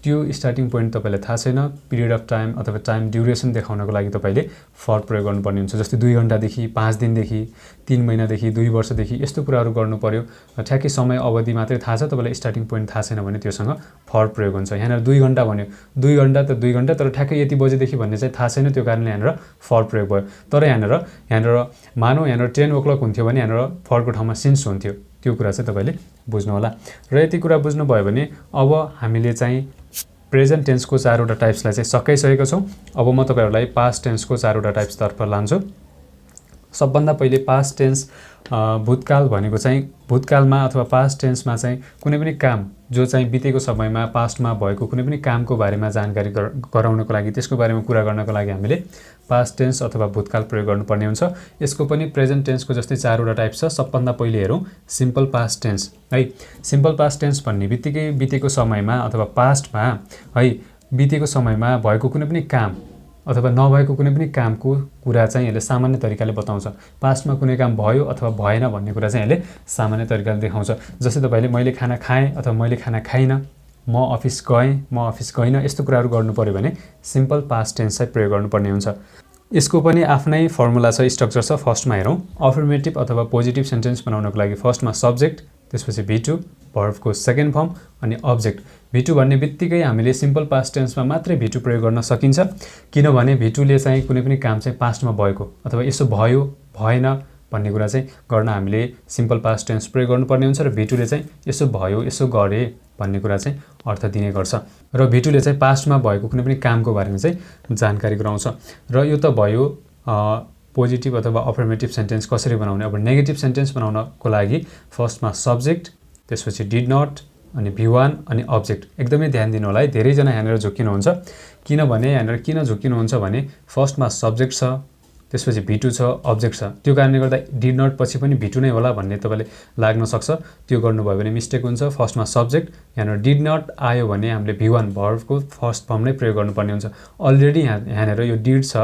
त्यो स्टार्टिङ पोइन्ट तपाईँलाई थाहा छैन, पिरियड अफ टाइम अथवा टाइम ड्युरेसन देखाउनको लागि तपाईँले फर प्रयोग गर्नुपर्ने हुन्छ। जस्तै 2 घण्टादेखि, 5 दिनदेखि, 3 महिनादेखि, 2 वर्षदेखि यस्तो कुराहरू गर्नु पर्यो। ठ्याक्कै समय अवधि मात्रै थाहा छ, तपाईँलाई स्टार्टिङ पोइन्ट थाहा छैन भने त्योसँग फर प्रयोग हुन्छ। यहाँनिर 2 घण्टा भन्यो, 2 घण्टा त 2 घण्टा, तर ठ्याक्कै यति बजेदेखि भन्ने चाहिँ थाहा छैन, त्यो कारणले यहाँनिर फर प्रयोग भयो। तर यहाँनिर मानौँ यहाँनिर 10 o'clock हुन्थ्यो भने यहाँनिर फरको ठाउँमा सिन्स हुन्थ्यो। त्यो कुरा चाहिँ तपाईँले बुझ्नु होला। र यति कुरा बुझ्नुभयो भने अब हामीले चाहिँ प्रेजेन्ट टेन्सको 4वटा टाइप्सलाई चाहिँ सकाइसकेका छौँ। अब म तपाईँहरूलाई पास्ट टेन्सको 4वटा टाइप्सतर्फ लान्छु। सबभन्दा पहिले पास्ट टेन्स भूतकाल भनेको चाहिँ भूतकालमा अथवा पास्ट टेन्समा चाहिँ कुनै पनि काम जो चाहिँ बितेको समयमा पास्टमा भएको कुनै पनि कामको बारेमा जानकारी गराउनको लागि, त्यसको बारेमा कुरा गर्नको लागि हामीले पास्ट टेन्स अथवा भूतकाल प्रयोग गर्नुपर्ने हुन्छ। यसको पनि प्रेजेन्ट टेन्सको जस्तै 4वटा टाइप छ। सबभन्दा पहिले हेरौँ सिम्पल पास्ट टेन्स है। सिम्पल पास्ट टेन्स भन्ने बित्तिकै बितेको समयमा अथवा पास्टमा है बितेको समयमा भएको कुनै पनि काम अथवा नभएको कुनै पनि कामको कुरा चाहिँ यसले सामान्य तरिकाले बताउँछ। पास्टमा कुनै काम भयो अथवा भएन भन्ने कुरा चाहिँ यसले सामान्य तरिकाले देखाउँछ। जस्तै तपाईँले मैले खाना खाएँ अथवा मैले खाना खाइनँ, म अफिस गएँ, म अफिस गइनँ, यस्तो कुराहरू गर्नु पर्यो भने सिम्पल पास्ट टेन्स चाहिँ प्रयोग गर्नुपर्ने हुन्छ। यसको पनि आफ्नै फर्मुला छ, स्ट्रक्चर छ। फर्स्टमा हेरौँ अफर्मेटिभ अथवा पोजिटिभ सेन्टेन्स बनाउनको लागि फर्स्टमा सब्जेक्ट, त्यसपछि V2, भर्बको सेकेन्ड फर्म अनि अब्जेक्ट। V2 भन्ने बित्तिकै हामीले सिम्पल पास्ट टेन्समा मात्रै V2 प्रयोग गर्न सकिन्छ, किनभने V2ले चाहिँ कुनै पनि काम चाहिँ पास्टमा भएको अथवा यसो भयो भएन भन्ने कुरा चाहिँ गर्न हामीले सिम्पल पास्ट टेन्स प्रयोग गर्नुपर्ने हुन्छ। र V2ले चाहिँ यसो भयो यसो गरे भन्ने कुरा चाहिँ अर्थ दिने गर्छ। र V2ले चाहिँ पास्टमा भएको कुनै पनि कामको बारेमा चाहिँ जानकारी गराउँछ। र यो त भयो पोजिटिभ अथवा अफर्मेटिभ सेन्टेन्स कसरी बनाउने। अब नेगेटिभ सेन्टेन्स बनाउनको लागि फर्स्टमा सब्जेक्ट, त्यसपछि डिड नट अनि V1 अनि अब्जेक्ट। एकदमै ध्यान दिनु होला है, धेरैजना यहाँनिर झुक्किनुहुन्छ। किनभने यहाँनिर किन झुक्किनुहुन्छ भने फर्स्टमा सब्जेक्ट छ, त्यसपछि V2 छ, अब्जेक्ट छ। त्यो कारणले गर्दा डिड नट पछि पनि V2 नै होला भन्ने तपाईँले लाग्न सक्छ। त्यो गर्नुभयो भने मिस्टेक हुन्छ। फर्स्टमा सब्जेक्ट, यहाँनिर डिड नट आयो भने हामीले V1 भर्बको फर्स्ट फर्म नै प्रयोग गर्नुपर्ने हुन्छ। अलरेडी यहाँनिर यो डिड छ,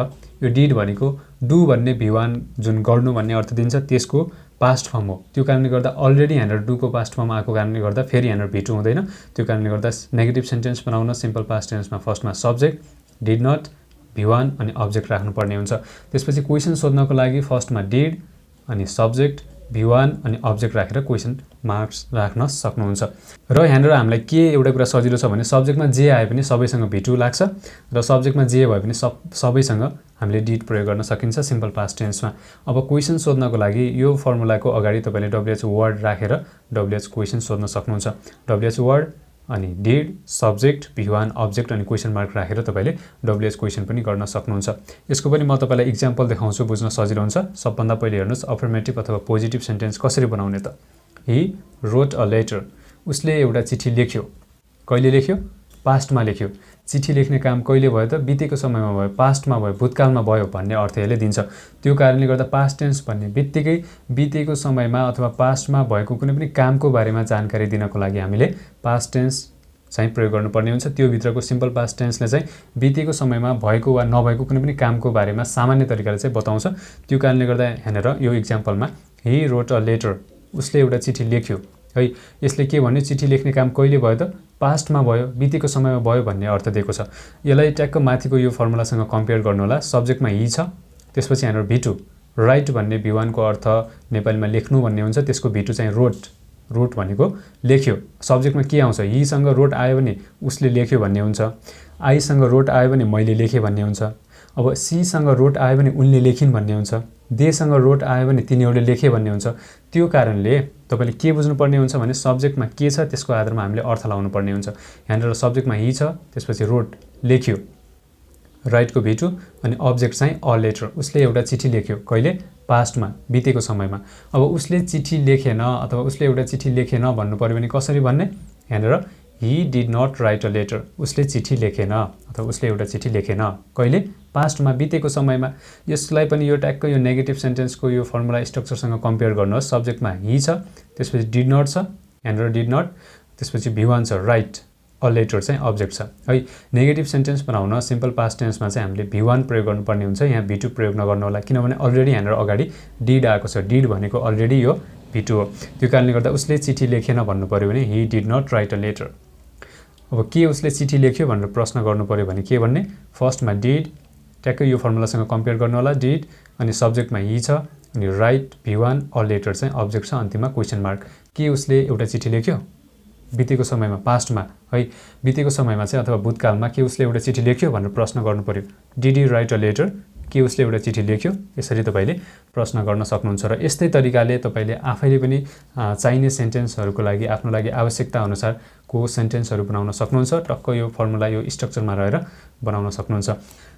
यो डिड भनेको डु भन्ने V1 जुन गर्नु भन्ने अर्थ दिन्छ त्यसको पास्ट फर्म हो। त्यो कारणले गर्दा अलरेडी यहाँनिर डुको पास्ट फर्म आएको कारणले गर्दा फेरि यहाँनिर V2 हुँदैन। त्यो कारणले गर्दा नेगेटिभ सेन्टेन्स बनाउन सिम्पल पास्ट टेन्समा फर्स्टमा सब्जेक्ट, डिड नट, V1 अनि अब्जेक्ट राख्नुपर्ने हुन्छ। त्यसपछि क्वेसन सोध्नको लागि फर्स्टमा डिड अनि सब्जेक्ट, V1 अनि अब्जेक्ट राखेर क्वेसन मार्क्स राख्न सक्नुहुन्छ। र यहाँनिर हामीलाई के एउटा कुरा सजिलो छ भने सब्जेक्टमा जे आए पनि सबैसँग V2 लाग्छ र सब्जेक्टमा जे भए पनि सबैसँग हामीले डिड प्रयोग गर्न सकिन्छ सिम्पल पास्ट टेन्समा। अब क्वेसन सोध्नको लागि यो फर्मुलाको अगाडि तपाईँले WH वर्ड राखेर WH क्वेसन सोध्न सक्नुहुन्छ। WH वर्ड अनि डिड, सब्जेक्ट, V1, अब्जेक्ट अनि क्वेसन मार्क राखेर तपाईँले WH क्वेसन पनि गर्न सक्नुहुन्छ। यसको पनि म तपाईँलाई इक्जाम्पल देखाउँछु, बुझ्न सजिलो हुन्छ। सबभन्दा पहिले हेर्नुहोस् अफर्मेटिभ अथवा पोजिटिभ सेन्टेन्स कसरी बनाउने त। हि रोट अ लेटर, उसले एउटा चिठी लेख्यो। कहिले लेख्यो? पास्टमा लेख्यो। चिठी लेख्ने काम कहिले भयो त? बितेको समयमा भयो, पास्टमा भयो, भूतकालमा भयो भन्ने अर्थ यसले दिन्छ। त्यो कारणले गर्दा पास्ट टेन्स भन्ने बित्तिकै बितेको समयमा अथवा पास्टमा भएको कुनै पनि कामको बारेमा जानकारी दिनको लागि हामीले पास्ट टेन्स चाहिँ प्रयोग गर्नुपर्ने हुन्छ। त्यो भित्रको सिम्पल पास्ट टेन्सले चाहिँ बितेको समयमा भएको वा नभएको कुनै पनि कामको बारेमा सामान्य तरिकाले चाहिँ बताउँछ। त्यो कारणले गर्दा यहाँनिर यो इक्जाम्पलमा हि रोट अ लेटर, उसले एउटा चिठी लेख्यो है। यसले के भन्यो? चिठी लेख्ने काम कहिले भयो त? पास्टमा भयो, बितेको समयमा भयो भन्ने अर्थ दिएको छ। यसलाई ट्याक्क माथिको यो फर्मुलासँग कम्पेयर गर्नु होला। सब्जेक्टमा हि छ, त्यसपछि यहाँनिर V2, राइट भन्ने V1 को अर्थ नेपालीमा लेख्नु भन्ने हुन्छ, त्यसको V2 चाहिँ रोट रोट भनेको लेख्यो। सब्जेक्टमा के आउँछ, हिसँग रोट आयो भने उसले लेख्यो भन्ने हुन्छ, आईसँग रोट आयो भने मैले लेखेँ भन्ने हुन्छ। अब सीसँग रोट आयो भने उनले लेखिन् भन्ने हुन्छ, देसँग रोट आयो भने तिनीहरूले लेखे भन्ने हुन्छ। त्यो कारणले तपाईले के बुझ्नुपर्ने हुन्छ भने सब्जेक्टमा के छ त्यसको आधारमा हामीले अर्थ लाउनु पर्ने हुन्छ। यहाँनिर सब्जेक्टमा हि छ, त्यसपछि रोट लेख्यो, राइटको V2, अनि अब्जेक्ट चाहिँ अ लेटर, उसले एउटा चिठी लेख्यो। कहिले? पास्टमा, बितेको समयमा। अब उसले चिठी लेखेन अथवा उसले एउटा चिठी लेखेन भन्नु पर्यो भने कसरी भन्ने? यहाँनिर he did not write a letter, उसले चिठी लेखेन अथवा उसले एउटा चिठी लेखेन। कहिले? पास्टमा, बितेको समयमा। यसलाई पनि यो ट्याक्क यो नेगेटिभ सेन्टेन्सको यो फर्मुला स्ट्रक्चरसँग कम्पेयर गर्नुहोस्। सब्जेक्टमा हि छ, त्यसपछि डिड नट छ, यहाँनिर डिड नट, त्यसपछि V1 छ, राइट अ लेटर चाहिँ अब्जेक्ट छ है। नेगेटिभ सेन्टेन्स बनाउन सिम्पल पास्ट टेन्समा चाहिँ हामीले V1 प्रयोग गर्नुपर्ने हुन्छ, यहाँ V2 प्रयोग नगर्नु होला, किनभने अलरेडी यहाँनिर अगाडि डिड आएको छ। डिड भनेको अलरेडी यो V2 हो। त्यो कारणले गर्दा उसले चिठी लेखेन भन्नु पर्यो भने he did not write a letter. अब के उसले चिठी लेख्यो भनेर प्रश्न गर्नु पर्यो भने के भन्ने? फर्स्टमा डिड, ट्याक्कै यो फर्मुलासँग कम्पेयर गर्नु होला, डिड, अनि सब्जेक्टमा हि छ, अनि राइट V1 अ लेटर चाहिँ अब्जेक्ट छ, अन्तिममा क्वेसन मार्क। के उसले एउटा चिठी लेख्यो? बितेको समयमा, पास्टमा है, बितेको समयमा चाहिँ अथवा भूतकालमा के उसले एउटा चिठी लेख्यो भनेर प्रश्न गर्नु पर्यो। Did he write a letter, के उसले एउटा चिठी लेख्यो? यसरी तपाईले प्रश्न गर्न सक्नुहुन्छ। र यस्तै तरिकाले तपाईले आफैले पनि चाहिने सेन्टेन्सहरूको लागि आफ्नो लागि आवश्यकता अनुसारको सेन्टेन्सहरू बनाउन सक्नुहुन्छ। टक्क यो फर्मुला यो स्ट्रक्चरमा रहेर बनाउन सक्नुहुन्छ।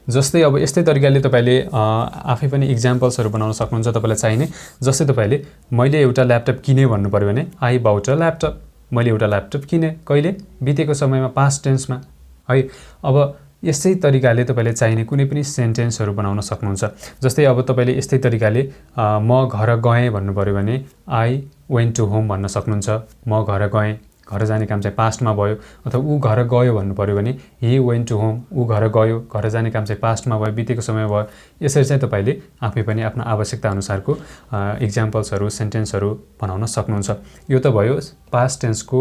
जस्तै अब यस्तै तरिकाले तपाईले आफै पनि इक्जाम्पल्सहरू बनाउन सक्नुहुन्छ तपाईलाई चाहिने। जस्तै तपाईले मैले एउटा ल्यापटप किने भन्नु पर्यो भने आई बाउट अ ल्यापटप, मैले एउटा ल्यापटप किने। कहिले? बितेको समयमा, पास्ट टेन्समा है। अब यस्तै तरिकाले तपाईले चाहिने कुनै पनि सेन्टेन्सहरू बनाउन सक्नुहुन्छ। जस्तै अब तपाईले यस्तै तरिकाले म घर गएँ भन्नु पर्यो भने आई वेन्ट टु होम भन्न सक्नुहुन्छ। म घर गएँ, घर जाने काम चाहिँ पास्टमा भयो। अथवा ऊ घर गयो भन्नु पर्यो भने ही वेन्ट टु होम, ऊ घर गयो, घर जाने काम चाहिँ पास्टमा भयो, बितेको समय भयो। यसरी चाहिँ तपाईले आफै पनि आफ्नो आवश्यकता अनुसारको इक्जाम्पल्सहरू, सेन्टेन्सहरू बनाउन सक्नुहुन्छ। यो त भयो पास्ट टेन्सको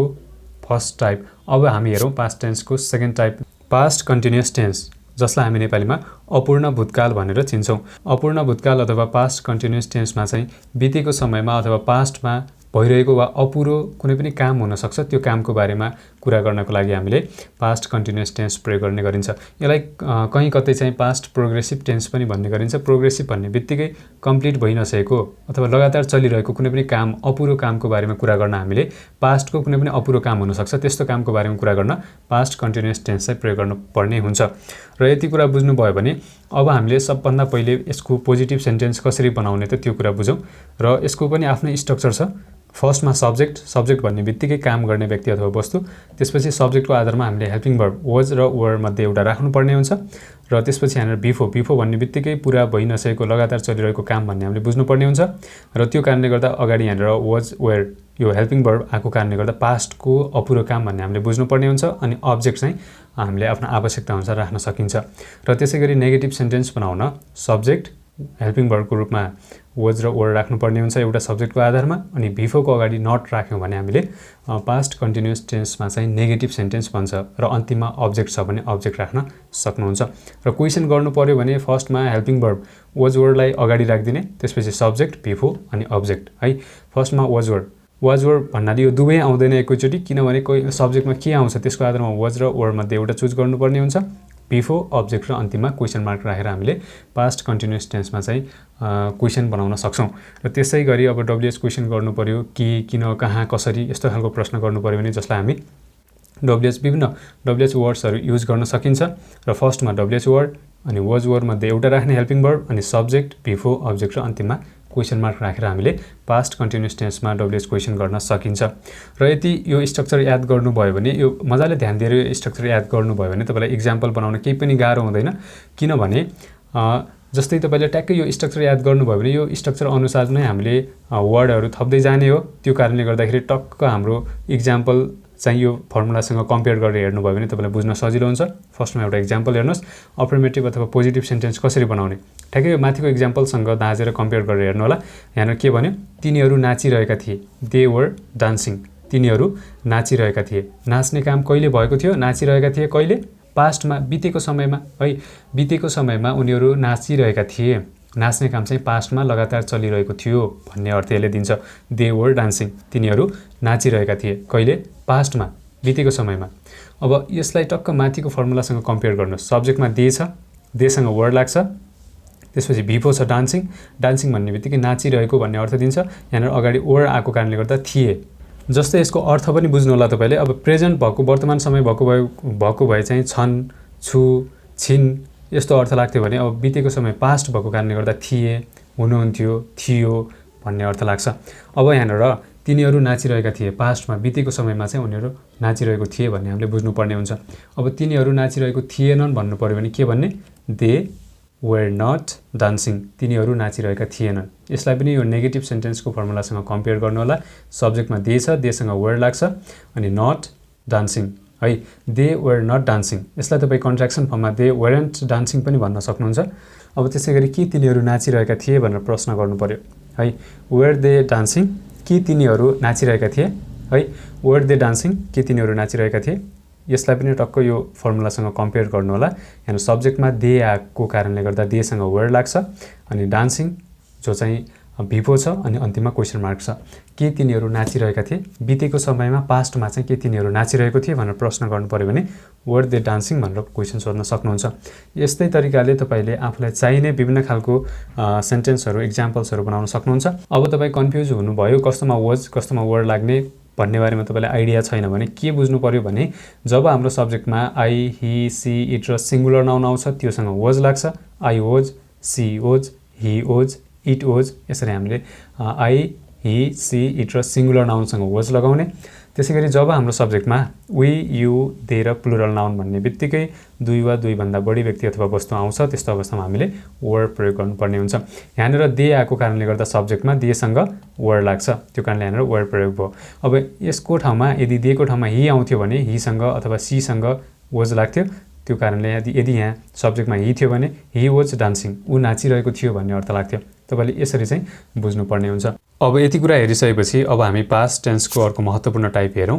फर्स्ट टाइप। अब हामी हेरौँ पास्ट टेन्सको second type, past continuous tense, जसलाई हामी नेपालीमा अपूर्ण भूतकाल भनेर चिन्छौँ। अपूर्ण भूतकाल अथवा पास्ट कन्टिन्युअस टेन्समा चाहिँ बितेको समयमा अथवा पास्टमा भइरहेको वा अपुरो कुनै पनि काम हुन सक्छ, त्यो कामको बारेमा कुरा गर्नको लागि हामीले पास्ट कन्टिन्युअस टेन्स प्रयोग गर्ने गरिन्छ। यसलाई कहीँ कतै चाहिँ पास्ट प्रोग्रेसिभ टेन्स पनि भन्ने गरिन्छ। प्रोग्रेसिभ भन्ने बित्तिकै कम्प्लिट भइ नसकेको अथवा लगातार चलिरहेको कुनै पनि काम, अपुरो कामको बारेमा कुरा गर्न हामीले पास्टको कुनै पनि अपुरो काम हुन सक्छ, त्यस्तो कामको बारेमा कुरा गर्न पास्ट कन्टिन्युअस टेन्स चाहिँ प्रयोग गर्नुपर्ने हुन्छ। र यति कुरा बुझ्नुभयो भने अब हामीले सबभन्दा पहिले यसको पोजिटिभ सेन्टेन्स कसरी बनाउने त त्यो कुरा बुझौँ। र यसको पनि आफ्नै स्ट्रक्चर छ। फर्स्टमा सब्जेक्ट, सब्जेक्ट भन्ने बित्तिकै काम गर्ने व्यक्ति अथवा वस्तु। त्यसपछि सब्जेक्टको आधारमा हामीले हेल्पिङ भर्ब वाज र वर मध्ये एउटा राख्नुपर्ने हुन्छ। र त्यसपछि यहाँनिर बिफो, बिफो भन्ने बित्तिकै पुरा भइ नसकेको लगातार चलिरहेको काम भन्ने हामीले बुझ्नुपर्ने हुन्छ। र त्यो कारणले गर्दा अगाडि यहाँनिर वाज वेयर यो हेल्पिङ भर्ब आएको कारणले गर्दा पास्टको अपुरो काम भन्ने हामीले बुझ्नुपर्ने हुन्छ। अनि अब्जेक्ट चाहिँ हामीले आफ्नो आवश्यकता अनुसार राख्न सकिन्छ। र त्यसैगरी नेगेटिभ सेन्टेन्स बनाउन सब्जेक्ट हेल्पिङ भर्बको रूपमा वाज र वर राख्नुपर्ने हुन्छ एउटा सब्जेक्टको आधारमा। अनि बिफोको अगाडि नट राख्यौँ भने हामीले पास्ट कन्टिन्युअस टेन्समा चाहिँ नेगेटिभ सेन्टेन्स भन्छ। र अन्तिममा अब्जेक्ट छ भने अब्जेक्ट राख्न सक्नुहुन्छ। र क्वेसन गर्नु पर्यो भने फर्स्टमा हेल्पिङ भर्ब वाज वरलाई अगाडि राखिदिने, त्यसपछि सब्जेक्ट बिफो अनि अब्जेक्ट है। फर्स्टमा वाज वर भन्नाले यो दुवै आउँदैन एकैचोटि, किनभने कोही सब्जेक्टमा के आउँछ त्यसको आधारमा वाज र वर मध्ये एउटा चुज गर्नुपर्ने हुन्छ। बिफो, अब्जेक्ट र अन्तिममा क्वेसन मार्क राखेर हामीले पास्ट कन्टिन्युअस टेन्समा चाहिँ क्वेसन बनाउन सक्छौँ। र त्यसै गरी अब डब्लुएच क्वेसन गर्नु पर्यो, के, किन, कहाँ, कसरी, यस्तो खालको प्रश्न गर्नु पर्यो भने जसलाई हामी विभिन्न डब्लुएच वर्ड्सहरू युज गर्न सकिन्छ। र फर्स्टमा डब्लुएच वर्ड अनि वाज वर मध्ये एउटा राख्ने हेल्पिङ भर्ब अनि सब्जेक्ट, बिफो, अब्जेक्ट र अन्तिममा क्वेसन मार्क राखेर हामीले पास्ट कन्टिन्युअस टेन्समा डब्लुएच क्वेसन गर्न सकिन्छ। र यदि यो स्ट्रक्चर याद गर्नुभयो भने, यो मजाले ध्यान दिएर यो स्ट्रक्चर याद गर्नुभयो भने तपाईँलाई इक्जाम्पल बनाउन केही पनि गाह्रो हुँदैन। किनभने जस्तै तपाईँले ट्याक्कै यो स्ट्रक्चर याद गर्नुभयो भने यो स्ट्रक्चर अनुसार नै हामीले वर्डहरू थप्दै जाने हो। त्यो कारणले गर्दाखेरि टक्क हाम्रो इक्जाम्पल चाहिँ यो फर्मुलासँग कम्पेयर गरेर हेर्नुभयो भने तपाईँलाई बुझ्न सजिलो हुन्छ। फर्स्टमा एउटा इक्जाम्पल हेर्नुहोस्, अफर्मेटिभ अथवा पोजिटिभ सेन्टेन्स कसरी बनाउने। ठ्याक्कै यो माथिको इक्जाम्पलसँग दाँजेर कम्पेयर गरेर हेर्नु होला। यहाँनिर के भन्यो? तिनीहरू नाचिरहेका थिए, दे वर डान्सिङ। तिनीहरू नाचिरहेका थिए। नाच्ने काम कहिले भएको थियो? नाचिरहेका थिए कहिले? पास्टमा, बितेको समयमा है। बितेको समयमा उनीहरू नाचिरहेका थिए। नाच्ने काम चाहिँ पास्टमा लगातार चलिरहेको थियो भन्ने अर्थ यसले दिन्छ। दे वर डान्सिङ, तिनीहरू नाचिरहेका थिए। कहिले? पास्टमा, बितेको समयमा। अब यसलाई टक्क माथिको फर्मुलासँग कम्पेयर गर्नुहोस्। सब्जेक्टमा दे छ, देसँग वर लाग्छ, त्यसपछि भिपो छ डान्सिङ, डान्सिङ भन्ने बित्तिकै नाचिरहेको भन्ने अर्थ दिन्छ। यहाँनिर अगाडि वर आएको कारणले गर्दा थिए। जस्तै यसको अर्थ पनि बुझ्नु होला तपाईँले। अब प्रेजेन्ट भएको, वर्तमान समय भएको भए चाहिँ छन्, छु, छिन् यस्तो अर्थ लाग्थ्यो भने अब बितेको समय पास्ट भएको कारणले गर्दा थिए, हुनुहुन्थ्यो, थियो भन्ने अर्थ लाग्छ। अब यहाँनिर तिनीहरू नाचिरहेका थिए, पास्टमा, बितेको समयमा चाहिँ उनीहरू नाचिरहेको थिए भन्ने हामीले बुझ्नुपर्ने हुन्छ। अब तिनीहरू नाचिरहेको थिएनन् भन्नु पर्यो भने के भन्ने? दे वेयर नट डान्सिङ, तिनीहरू नाचिरहेका थिएनन्। यसलाई पनि यो नेगेटिभ सेन्टेन्सको फर्मुलासँग कम्पेयर गर्नु होला। सब्जेक्टमा दे छ, देसँग वेयर लाग्छ, अनि नट डान्सिङ है, दे वेयर नट डान्सिङ। यसलाई तपाईँ कन्ट्र्याक्सन फर्ममा दे वेयरन्ट डान्सिङ पनि भन्न सक्नुहुन्छ। अब त्यसै गरी के तिनीहरू नाचिरहेका थिए भनेर प्रश्न गर्नु पर्यो है। वेयर दे डान्सिङ, के तिनीहरू नाचिरहेका थिए है। वेयर दे डान्सिङ, के तिनीहरू नाचिरहेका थिए। यसलाई पनि टक्क यो फर्मुलासँग कम्पेयर गर्नु होला। यहाँ सब्जेक्टमा दे आएको कारणले गर्दा देसँग वेयर लाग्छ, अनि डान्सिङ जो चाहिँ भिपो छ, अनि अन्तिममा क्वेसन मार्क छ। के तिनीहरू नाचिरहेका थिए, बितेको समयमा पास्टमा चाहिँ के तिनीहरू नाचिरहेको थिए भनेर प्रश्न गर्नु पर्यो भने वर दे डान्सिङ भनेर क्वेसन सोध्न सक्नुहुन्छ। यस्तै तरिकाले तपाईँले आफूलाई चाहिने विभिन्न खालको सेन्टेन्सहरू, इक्जाम्पल्सहरू बनाउन सक्नुहुन्छ। अब तपाईँ कन्फ्युज हुनुभयो कस्तोमा वाज कस्तोमा वर लाग्ने भन्ने बारेमा तपाईँलाई आइडिया छैन भने के बुझ्नु पर्यो भने जब हाम्रो सब्जेक्टमा आई, ही, सी, इट र सिङ्गुलर नाउन आउँछ त्योसँग वाज लाग्छ। I was, she was, he was, it was, यसरी हामीले आई, ही, सी, इट र सिङ्गुलर नाउनसँग वाज लगाउने। त्यसै गरी जब हाम्रो सब्जेक्टमा वी, यु, दे र प्लुरल नाउन भन्ने बित्तिकै दुई वा दुईभन्दा बढी व्यक्ति अथवा वस्तु आउँछ त्यस्तो अवस्थामा हामीले वर प्रयोग गर्नुपर्ने हुन्छ। यहाँनिर दे आएको कारणले गर्दा सब्जेक्टमा देसँग वर लाग्छ, त्यो कारणले यहाँनिर वर प्रयोग भयो। अब यसको ठाउँमा यदि देको ठाउँमा ही आउँथ्यो भने हिसँग अथवा सीसँग वाज लाग्थ्यो, त्यो कारणले यदि यहाँ सब्जेक्टमा ही थियो भने ही वाज डान्सिङ, ऊ नाचिरहेको थियो भन्ने अर्थ लाग्थ्यो। तपाईँले यसरी चाहिँ बुझ्नुपर्ने हुन्छ। अब यति कुरा हेरिसकेपछि अब हामी पास्ट टेन्सको अर्को महत्त्वपूर्ण टाइप हेरौँ,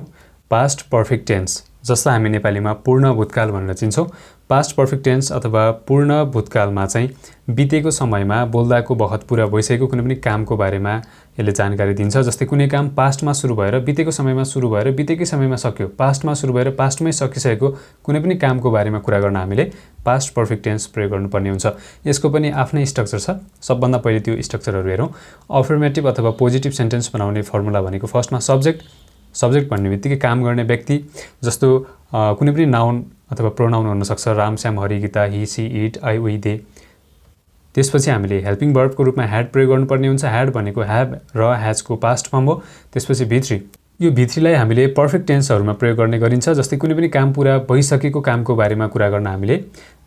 पास्ट पर्फेक्ट टेन्स, जसलाई हामी नेपालीमा पूर्ण भूतकाल भनेर चिन्छौँ। पास्ट पर्फेक्ट टेन्स अथवा पूर्ण भूतकालमा चाहिँ बितेको समयमा बोल्दाको बखत पुरा भइसकेको कुनै पनि कामको बारेमा यसले जानकारी दिन्छ। जस्तै कुनै काम पास्टमा सुरु भएर बितेको समयमा सुरु भएर बितेकै समयमा सक्यो, पास्टमा सुरु भएर पास्टमै सकिसकेको कुनै पनि कामको बारेमा कुरा गर्न हामीले पास्ट पर्फेक्ट टेन्स प्रयोग गर्नुपर्ने हुन्छ। यसको पनि आफ्नै स्ट्रक्चर छ। सबभन्दा पहिले त्यो स्ट्रक्चरहरू हेरौँ। अफर्मेटिभ अथवा पोजिटिभ सेन्टेन्स बनाउने फर्मुला भनेको फर्स्टमा सब्जेक्ट भन्ने बित्तिकै काम गर्ने व्यक्ति, जस्तो कुनै पनि नाउन अथवा प्रोनाउन हुनसक्छ, Ram, Shyam, Hari, Gita, he, she, it, I, we, they. त्यसपछि हामीले हेल्पिङ भर्बको रूपमा ह्याड प्रयोग गर्नुपर्ने हुन्छ। ह्याड भनेको ह्याभ र ह्याजको पास्ट फर्म हो। त्यसपछि भित्री, यो भित्रीलाई हामीले पर्फेक्ट टेन्सहरूमा प्रयोग गर्ने गरिन्छ। जस्तै कुनै पनि काम पुरा भइसकेको कामको बारेमा कुरा गर्न हामीले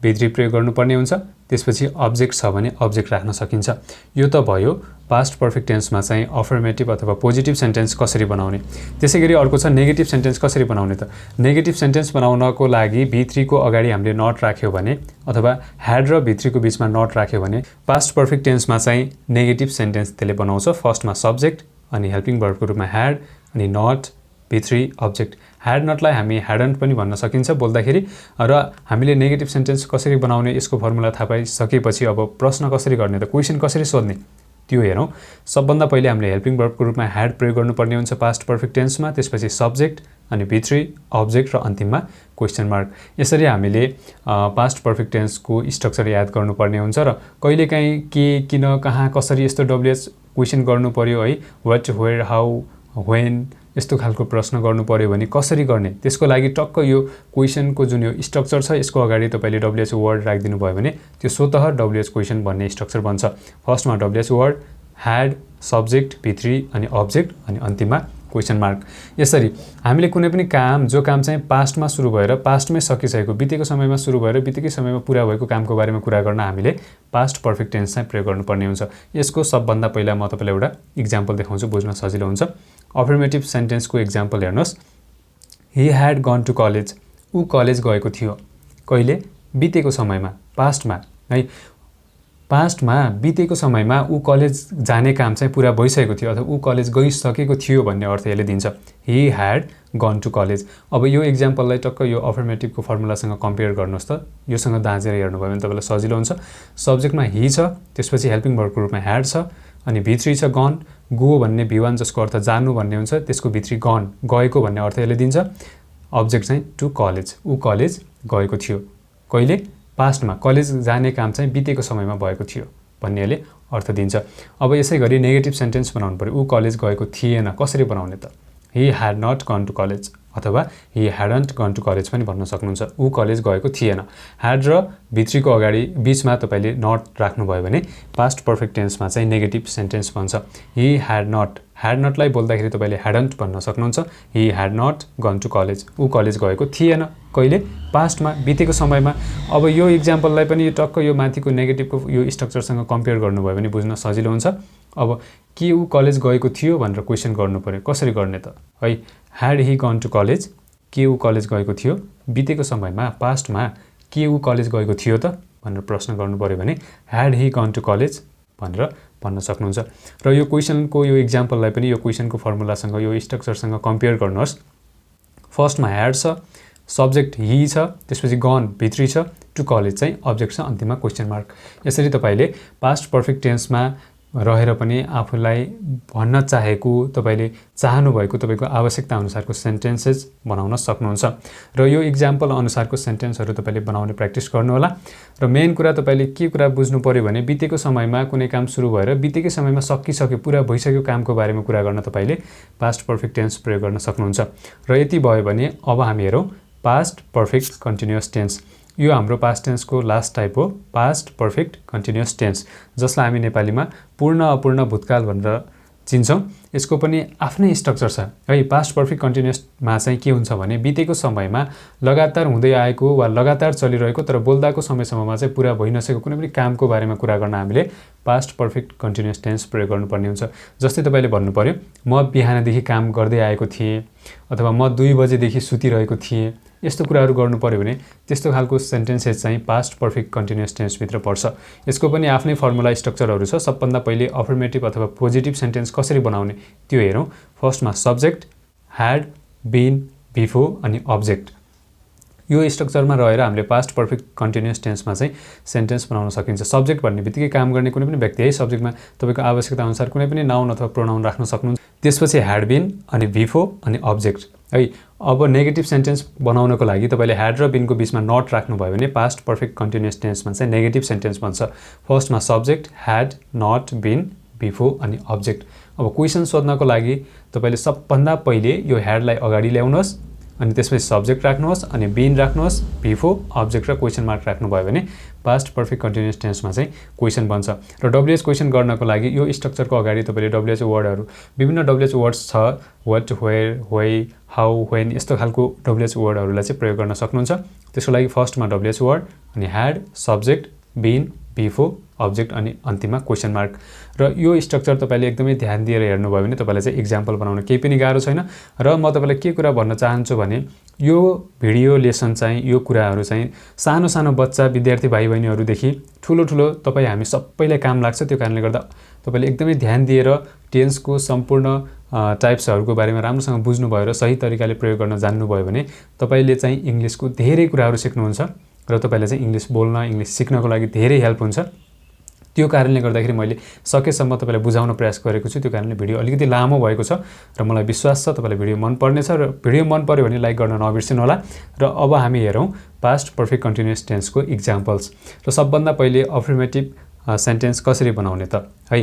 भित्री प्रयोग गर्नुपर्ने हुन्छ। त्यसपछि अब्जेक्ट छ भने अब्जेक्ट राख्न सकिन्छ। यो त भयो पास्ट पर्फेक्ट टेन्समा चाहिँ अफर्मेटिभ अथवा पोजिटिभ सेन्टेन्स कसरी बनाउने। त्यसै गरी अर्को छ नेगेटिभ सेन्टेन्स कसरी बनाउने त। नेगेटिभ सेन्टेन्स बनाउनको लागि भित्रीको अगाडि हामीले नट राख्यो भने अथवा ह्याड र भित्रीको बिचमा नट राख्यो भने पास्ट पर्फेक्ट टेन्समा चाहिँ नेगेटिभ सेन्टेन्स त्यसले बनाउँछ। फर्स्टमा सब्जेक्ट, अनि हेल्पिङ भर्बको रूपमा ह्याड, अनि नट, भित्री, अब्जेक्ट। ह्याड नटलाई हामी ह्याडन्ट पनि भन्न सकिन्छ बोल्दाखेरि। र हामीले नेगेटिभ सेन्टेन्स कसरी बनाउने यसको फर्मुला थाहा पाइसकेपछि अब प्रश्न कसरी गर्ने त, क्वेसन कसरी सोध्ने त्यो हेरौँ। सबभन्दा पहिले हामीले हेल्पिङ भर्बको रूपमा ह्याड प्रयोग गर्नुपर्ने हुन्छ पास्ट पर्फेक्ट टेन्समा। त्यसपछि सब्जेक्ट, अनि भित्री, अब्जेक्ट र अन्तिममा क्वेसन मार्क। यसरी हामीले पास्ट पर्फेक्ट टेन्सको स्ट्रक्चर याद गर्नुपर्ने हुन्छ। र कहिलेकाहीँ के, किन, कहाँ, कसरी यस्तो डब्लुएच क्वेसन गर्नु पर्यो है, वाट, वेयर, हाउ, वेन यस्तो खालको प्रश्न गर्नु पर्यो भने कसरी गर्ने, त्यसको लागि टक्क यो क्वेसनको जुन यो स्ट्रक्चर छ यसको अगाडि तपाईँले डब्लुएच वर्ड राखिदिनु भयो भने त्यो स्वतः डब्लुएच क्वेसन भन्ने स्ट्रक्चर बन्छ। फर्स्टमा डब्लुएच वर्ड, ह्याड, सब्जेक्ट, भित्री, अनि अब्जेक्ट, अनि अन्तिममा क्वेसन मार्क। यसरी हामीले कुनै पनि काम, जो काम चाहिँ पास्टमा सुरु भएर पास्टमै सकिसकेको, बितेको समयमा सुरु भएर बितेकै समयमा पुरा भएको कामको बारेमा कुरा गर्न हामीले पास्ट पर्फेक्ट टेन्स चाहिँ प्रयोग गर्नुपर्ने हुन्छ। यसको सबभन्दा पहिला म तपाईँलाई एउटा इक्जाम्पल देखाउँछु, बुझ्न सजिलो हुन्छ। अफर्मेटिभ सेन्टेन्सको इक्जाम्पल हेर्नुहोस्। ही ह्याड गन टु कलेज, ऊ कलेज गएको थियो। कहिले? बितेको समयमा, पास्टमा है। पास्टमा बितेको समयमा ऊ कलेज जाने काम चाहिँ पुरा भइसकेको थियो अथवा ऊ कलेज गइसकेको थियो भन्ने अर्थ यसले दिन्छ। ही ह्याड गन टु कलेज। अब यो इक्जाम्पललाई टक्क यो अफर्मेटिभको फर्मुलासँग कम्पेयर गर्नुहोस् त। योसँग दाँचेर हेर्नुभयो भने तपाईँलाई सजिलो हुन्छ। सब्जेक्टमा ही छ, त्यसपछि हेल्पिङ भर्बको रूपमा ह्याड छ, अनि V3 छ गन। गो भन्ने V1 जसको अर्थ जानु भन्ने हुन्छ, त्यसको V3 गन, गएको भन्ने अर्थ यसले दिन्छ। अब्जेक्ट चाहिँ टु कलेज, ऊ कलेज गएको थियो। कहिले? पास्टमा, कलेज जाने काम चाहिँ बितेको समयमा भएको थियो भन्ने यसले अर्थ दिन्छ। अब यसै गरी नेगेटिभ सेन्टेन्स बनाउनु पर्यो। ऊ कलेज गएको थिएन, कसरी बनाउने त? He had not gone to college अथवा he hadn't gone to college पनि भन्न सक्नुहुन्छ। ऊ कलेज गएको थिएन। ह्याड र V3 को अगाडि बीचमा तपाईँले नट राख्नुभयो भने पास्ट पर्फेक्ट टेन्समा चाहिँ नेगेटिभ सेन्टेन्स भन्छ। ही ह्याड नट, ह्याड नटलाई बोल्दाखेरि तपाईँले ह्याडन्ट भन्न सक्नुहुन्छ। He had not gone to college, ऊ कलेज गएको थिएन। कहिले? पास्टमा, बितेको समयमा। अब यो इक्जाम्पललाई पनि टक्क यो माथिको नेगेटिभको यो स्ट्रक्चरसँग कम्पेयर गर्नुभयो भने बुझ्न सजिलो हुन्छ। अब के ऊ कलेज गएको थियो भनेर क्वेसन गर्नु पर्यो। कसरी गर्ने त? है, had he gone to college, के ऊ कलेज गएको थियो? बितेको समयमा, पास्टमा के ऊ कलेज गएको थियो त भनेर प्रश्न गर्नु पर्यो भने had he gone to college भनेर भन्न सक्नुहुन्छ। र यो क्वेसनको यो इक्जाम्पललाई पनि यो क्वेसनको फर्मुलासँग यो स्ट्रक्चरसँग कम्पेयर गर्नुहोस्। फर्स्टमा ह्याड छ, सब्जेक्ट ही छ, त्यसपछि गन V3 छ, टु कलेज चाहिँ अब्जेक्ट छ, अन्तिममा क्वेसन मार्क। यसरी तपाईँले पास्ट पर्फेक्ट टेन्समा रहेर पनि आफूलाई भन्न चाहेको, तपाईँले चाहनुभएको, तपाईँको आवश्यकता अनुसारको सेन्टेन्सेस बनाउन सक्नुहुन्छ। र यो इक्जाम्पल अनुसारको सेन्टेन्सहरू तपाईँले बनाउने प्र्याक्टिस गर्नुहोला। र मेन कुरा तपाईँले के कुरा बुझ्नु पर्यो भने बितेको समयमा कुनै काम सुरु भएर बितेकै समयमा सकिसक्यो, पुरा भइसक्यो कामको बारेमा कुरा गर्न तपाईँले पास्ट पर्फेक्ट टेन्स प्रयोग गर्न सक्नुहुन्छ। र यति भयो भने अब हामी हेरौँ पास्ट पर्फेक्ट कन्टिन्युअस टेन्स। यो हाम्रो पास्ट टेन्सको लास्ट टाइप हो, पास्ट पर्फेक्ट कन्टिन्युअस टेन्स, जसलाई हामी नेपालीमा पूर्ण अपूर्ण भूतकाल भनेर चिन्छौँ। यसको पनि आफ्नै स्ट्रक्चर छ है। पास्ट पर्फेक्ट कन्टिन्युअसमा चाहिँ के हुन्छ भने बितेको समयमा लगातार हुँदै आएको वा लगातार चलिरहेको तर बोल्दाको समयसम्ममा चाहिँ पुरा भइ नसकेको कुनै पनि कामको बारेमा कुरा गर्न हामीले पास्ट पर्फेक्ट कन्टिन्युअस टेन्स प्रयोग गर्नुपर्ने हुन्छ। जस्तै तपाईँले भन्नु पर्यो म बिहानदेखि काम गर्दै आएको थिएँ अथवा म 2 बजेदेखि सुतिरहेको थिएँ। यस्तो कुराहरू गर्नु पर्यो भने त्यस्तो खालको सेन्टेन्सेस चाहिँ पास्ट पर्फेक्ट कन्टिन्युअस टेन्सभित्र पर्छ। यसको पनि आफ्नै फर्मुला स्ट्रक्चरहरू छ। सबभन्दा पहिले अफर्मेटिभ अथवा पोजिटिभ सेन्टेन्स कसरी बनाउने त्यो हेरौँ। फर्स्टमा सब्जेक्ट, ह्याड, बिन, बिफोर अनि अब्जेक्ट। यो स्ट्रक्चरमा रहेर हामीले पास्ट पर्फेक्ट कन्टिन्युअस टेन्समा चाहिँ सेन्टेन्स बनाउन सकिन्छ। सब्जेक्ट भन्ने बित्तिकै काम गर्ने कुनै पनि व्यक्ति है, सब्जेक्टमा तपाईँको आवश्यकता अनुसार कुनै पनि नाउन अथवा प्रोनाउन राख्न सक्नुहुन्छ। त्यसपछि ह्याड बिन अनि बिफोर अनि अब्जेक्ट है। अब नेगेटिभ सेन्टेन्स बनाउनको लागि तपाईँले ह्याड र बिनको बिचमा नट राख्नुभयो भने पास्ट पर्फेक्ट कन्टिन्युअस टेन्समा चाहिँ नेगेटिभ सेन्टेन्स बन्छ। फर्स्टमा subject, had, not, been, before अनि अब्जेक्ट। अब क्वेसन सोध्नको लागि तपाईँले सबभन्दा पहिले यो ह्याडलाई अगाडि ल्याउनुहोस्, अनि त्यसपछि सब्जेक्ट राख्नुहोस्, अनि बिन राख्नुहोस्, बिफोर, अब्जेक्ट र क्वेसन मार्क राख्नुभयो भने पास्ट पर्फेक्ट कन्टिन्युअस टेन्समा चाहिँ क्वेसन बन्छ। र WH क्वेसन गर्नको लागि यो स्ट्रक्चरको अगाडि तपाईँले WH वर्डहरू, विभिन्न WH वर्ड्स छ, what, where, why, how, when, यस्तो खालको WH वर्डहरूलाई चाहिँ प्रयोग गर्न सक्नुहुन्छ। त्यसको लागि फर्स्टमा WH वर्ड, अनि had, subject, been, before, object अनि अन्तिममा क्वेसन मार्क। र यो स्ट्रक्चर तपाईँले एकदमै ध्यान दिएर हेर्नुभयो भने तपाईँलाई चाहिँ इक्जाम्पल बनाउन केही पनि गाह्रो छैन। र म तपाईँलाई के कुरा भन्न चाहन्छु भने यो भिडियो लेसन चाहिँ, यो कुराहरू चाहिँ सानो सानो बच्चा, विद्यार्थी भाइ बहिनीहरूदेखि ठुलो ठुलो तपाईँ हामी सबैलाई काम लाग्छ। त्यो कारणले गर्दा तपाईँले एकदमै ध्यान दिएर टेन्सको सम्पूर्ण टाइप्सहरूको बारेमा राम्रोसँग बुझ्नुभयो र सही तरिकाले प्रयोग गर्न जान्नुभयो भने तपाईँले चाहिँ इङ्ग्लिसको धेरै कुराहरू सिक्नुहुन्छ र तपाईँलाई चाहिँ इङ्ग्लिस बोल्न, इङ्ग्लिस सिक्नको लागि धेरै हेल्प हुन्छ। त्यो कारणले गर्दाखेरि मैले सकेसम्म तपाईँलाई बुझाउन प्रयास गरेको छु। त्यो कारणले भिडियो अलिकति लामो भएको छ र मलाई विश्वास छ तपाईँलाई भिडियो मन पर्नेछ। र भिडियो मन पर्यो भने लाइक गर्न नबिर्सिनु होला। र अब हामी हेरौँ पास्ट पर्फेक्ट कन्टिन्युअस टेन्सको इक्जाम्पल्स। र सबभन्दा पहिले अफर्मेटिभ सेन्टेन्स कसरी बनाउने त है।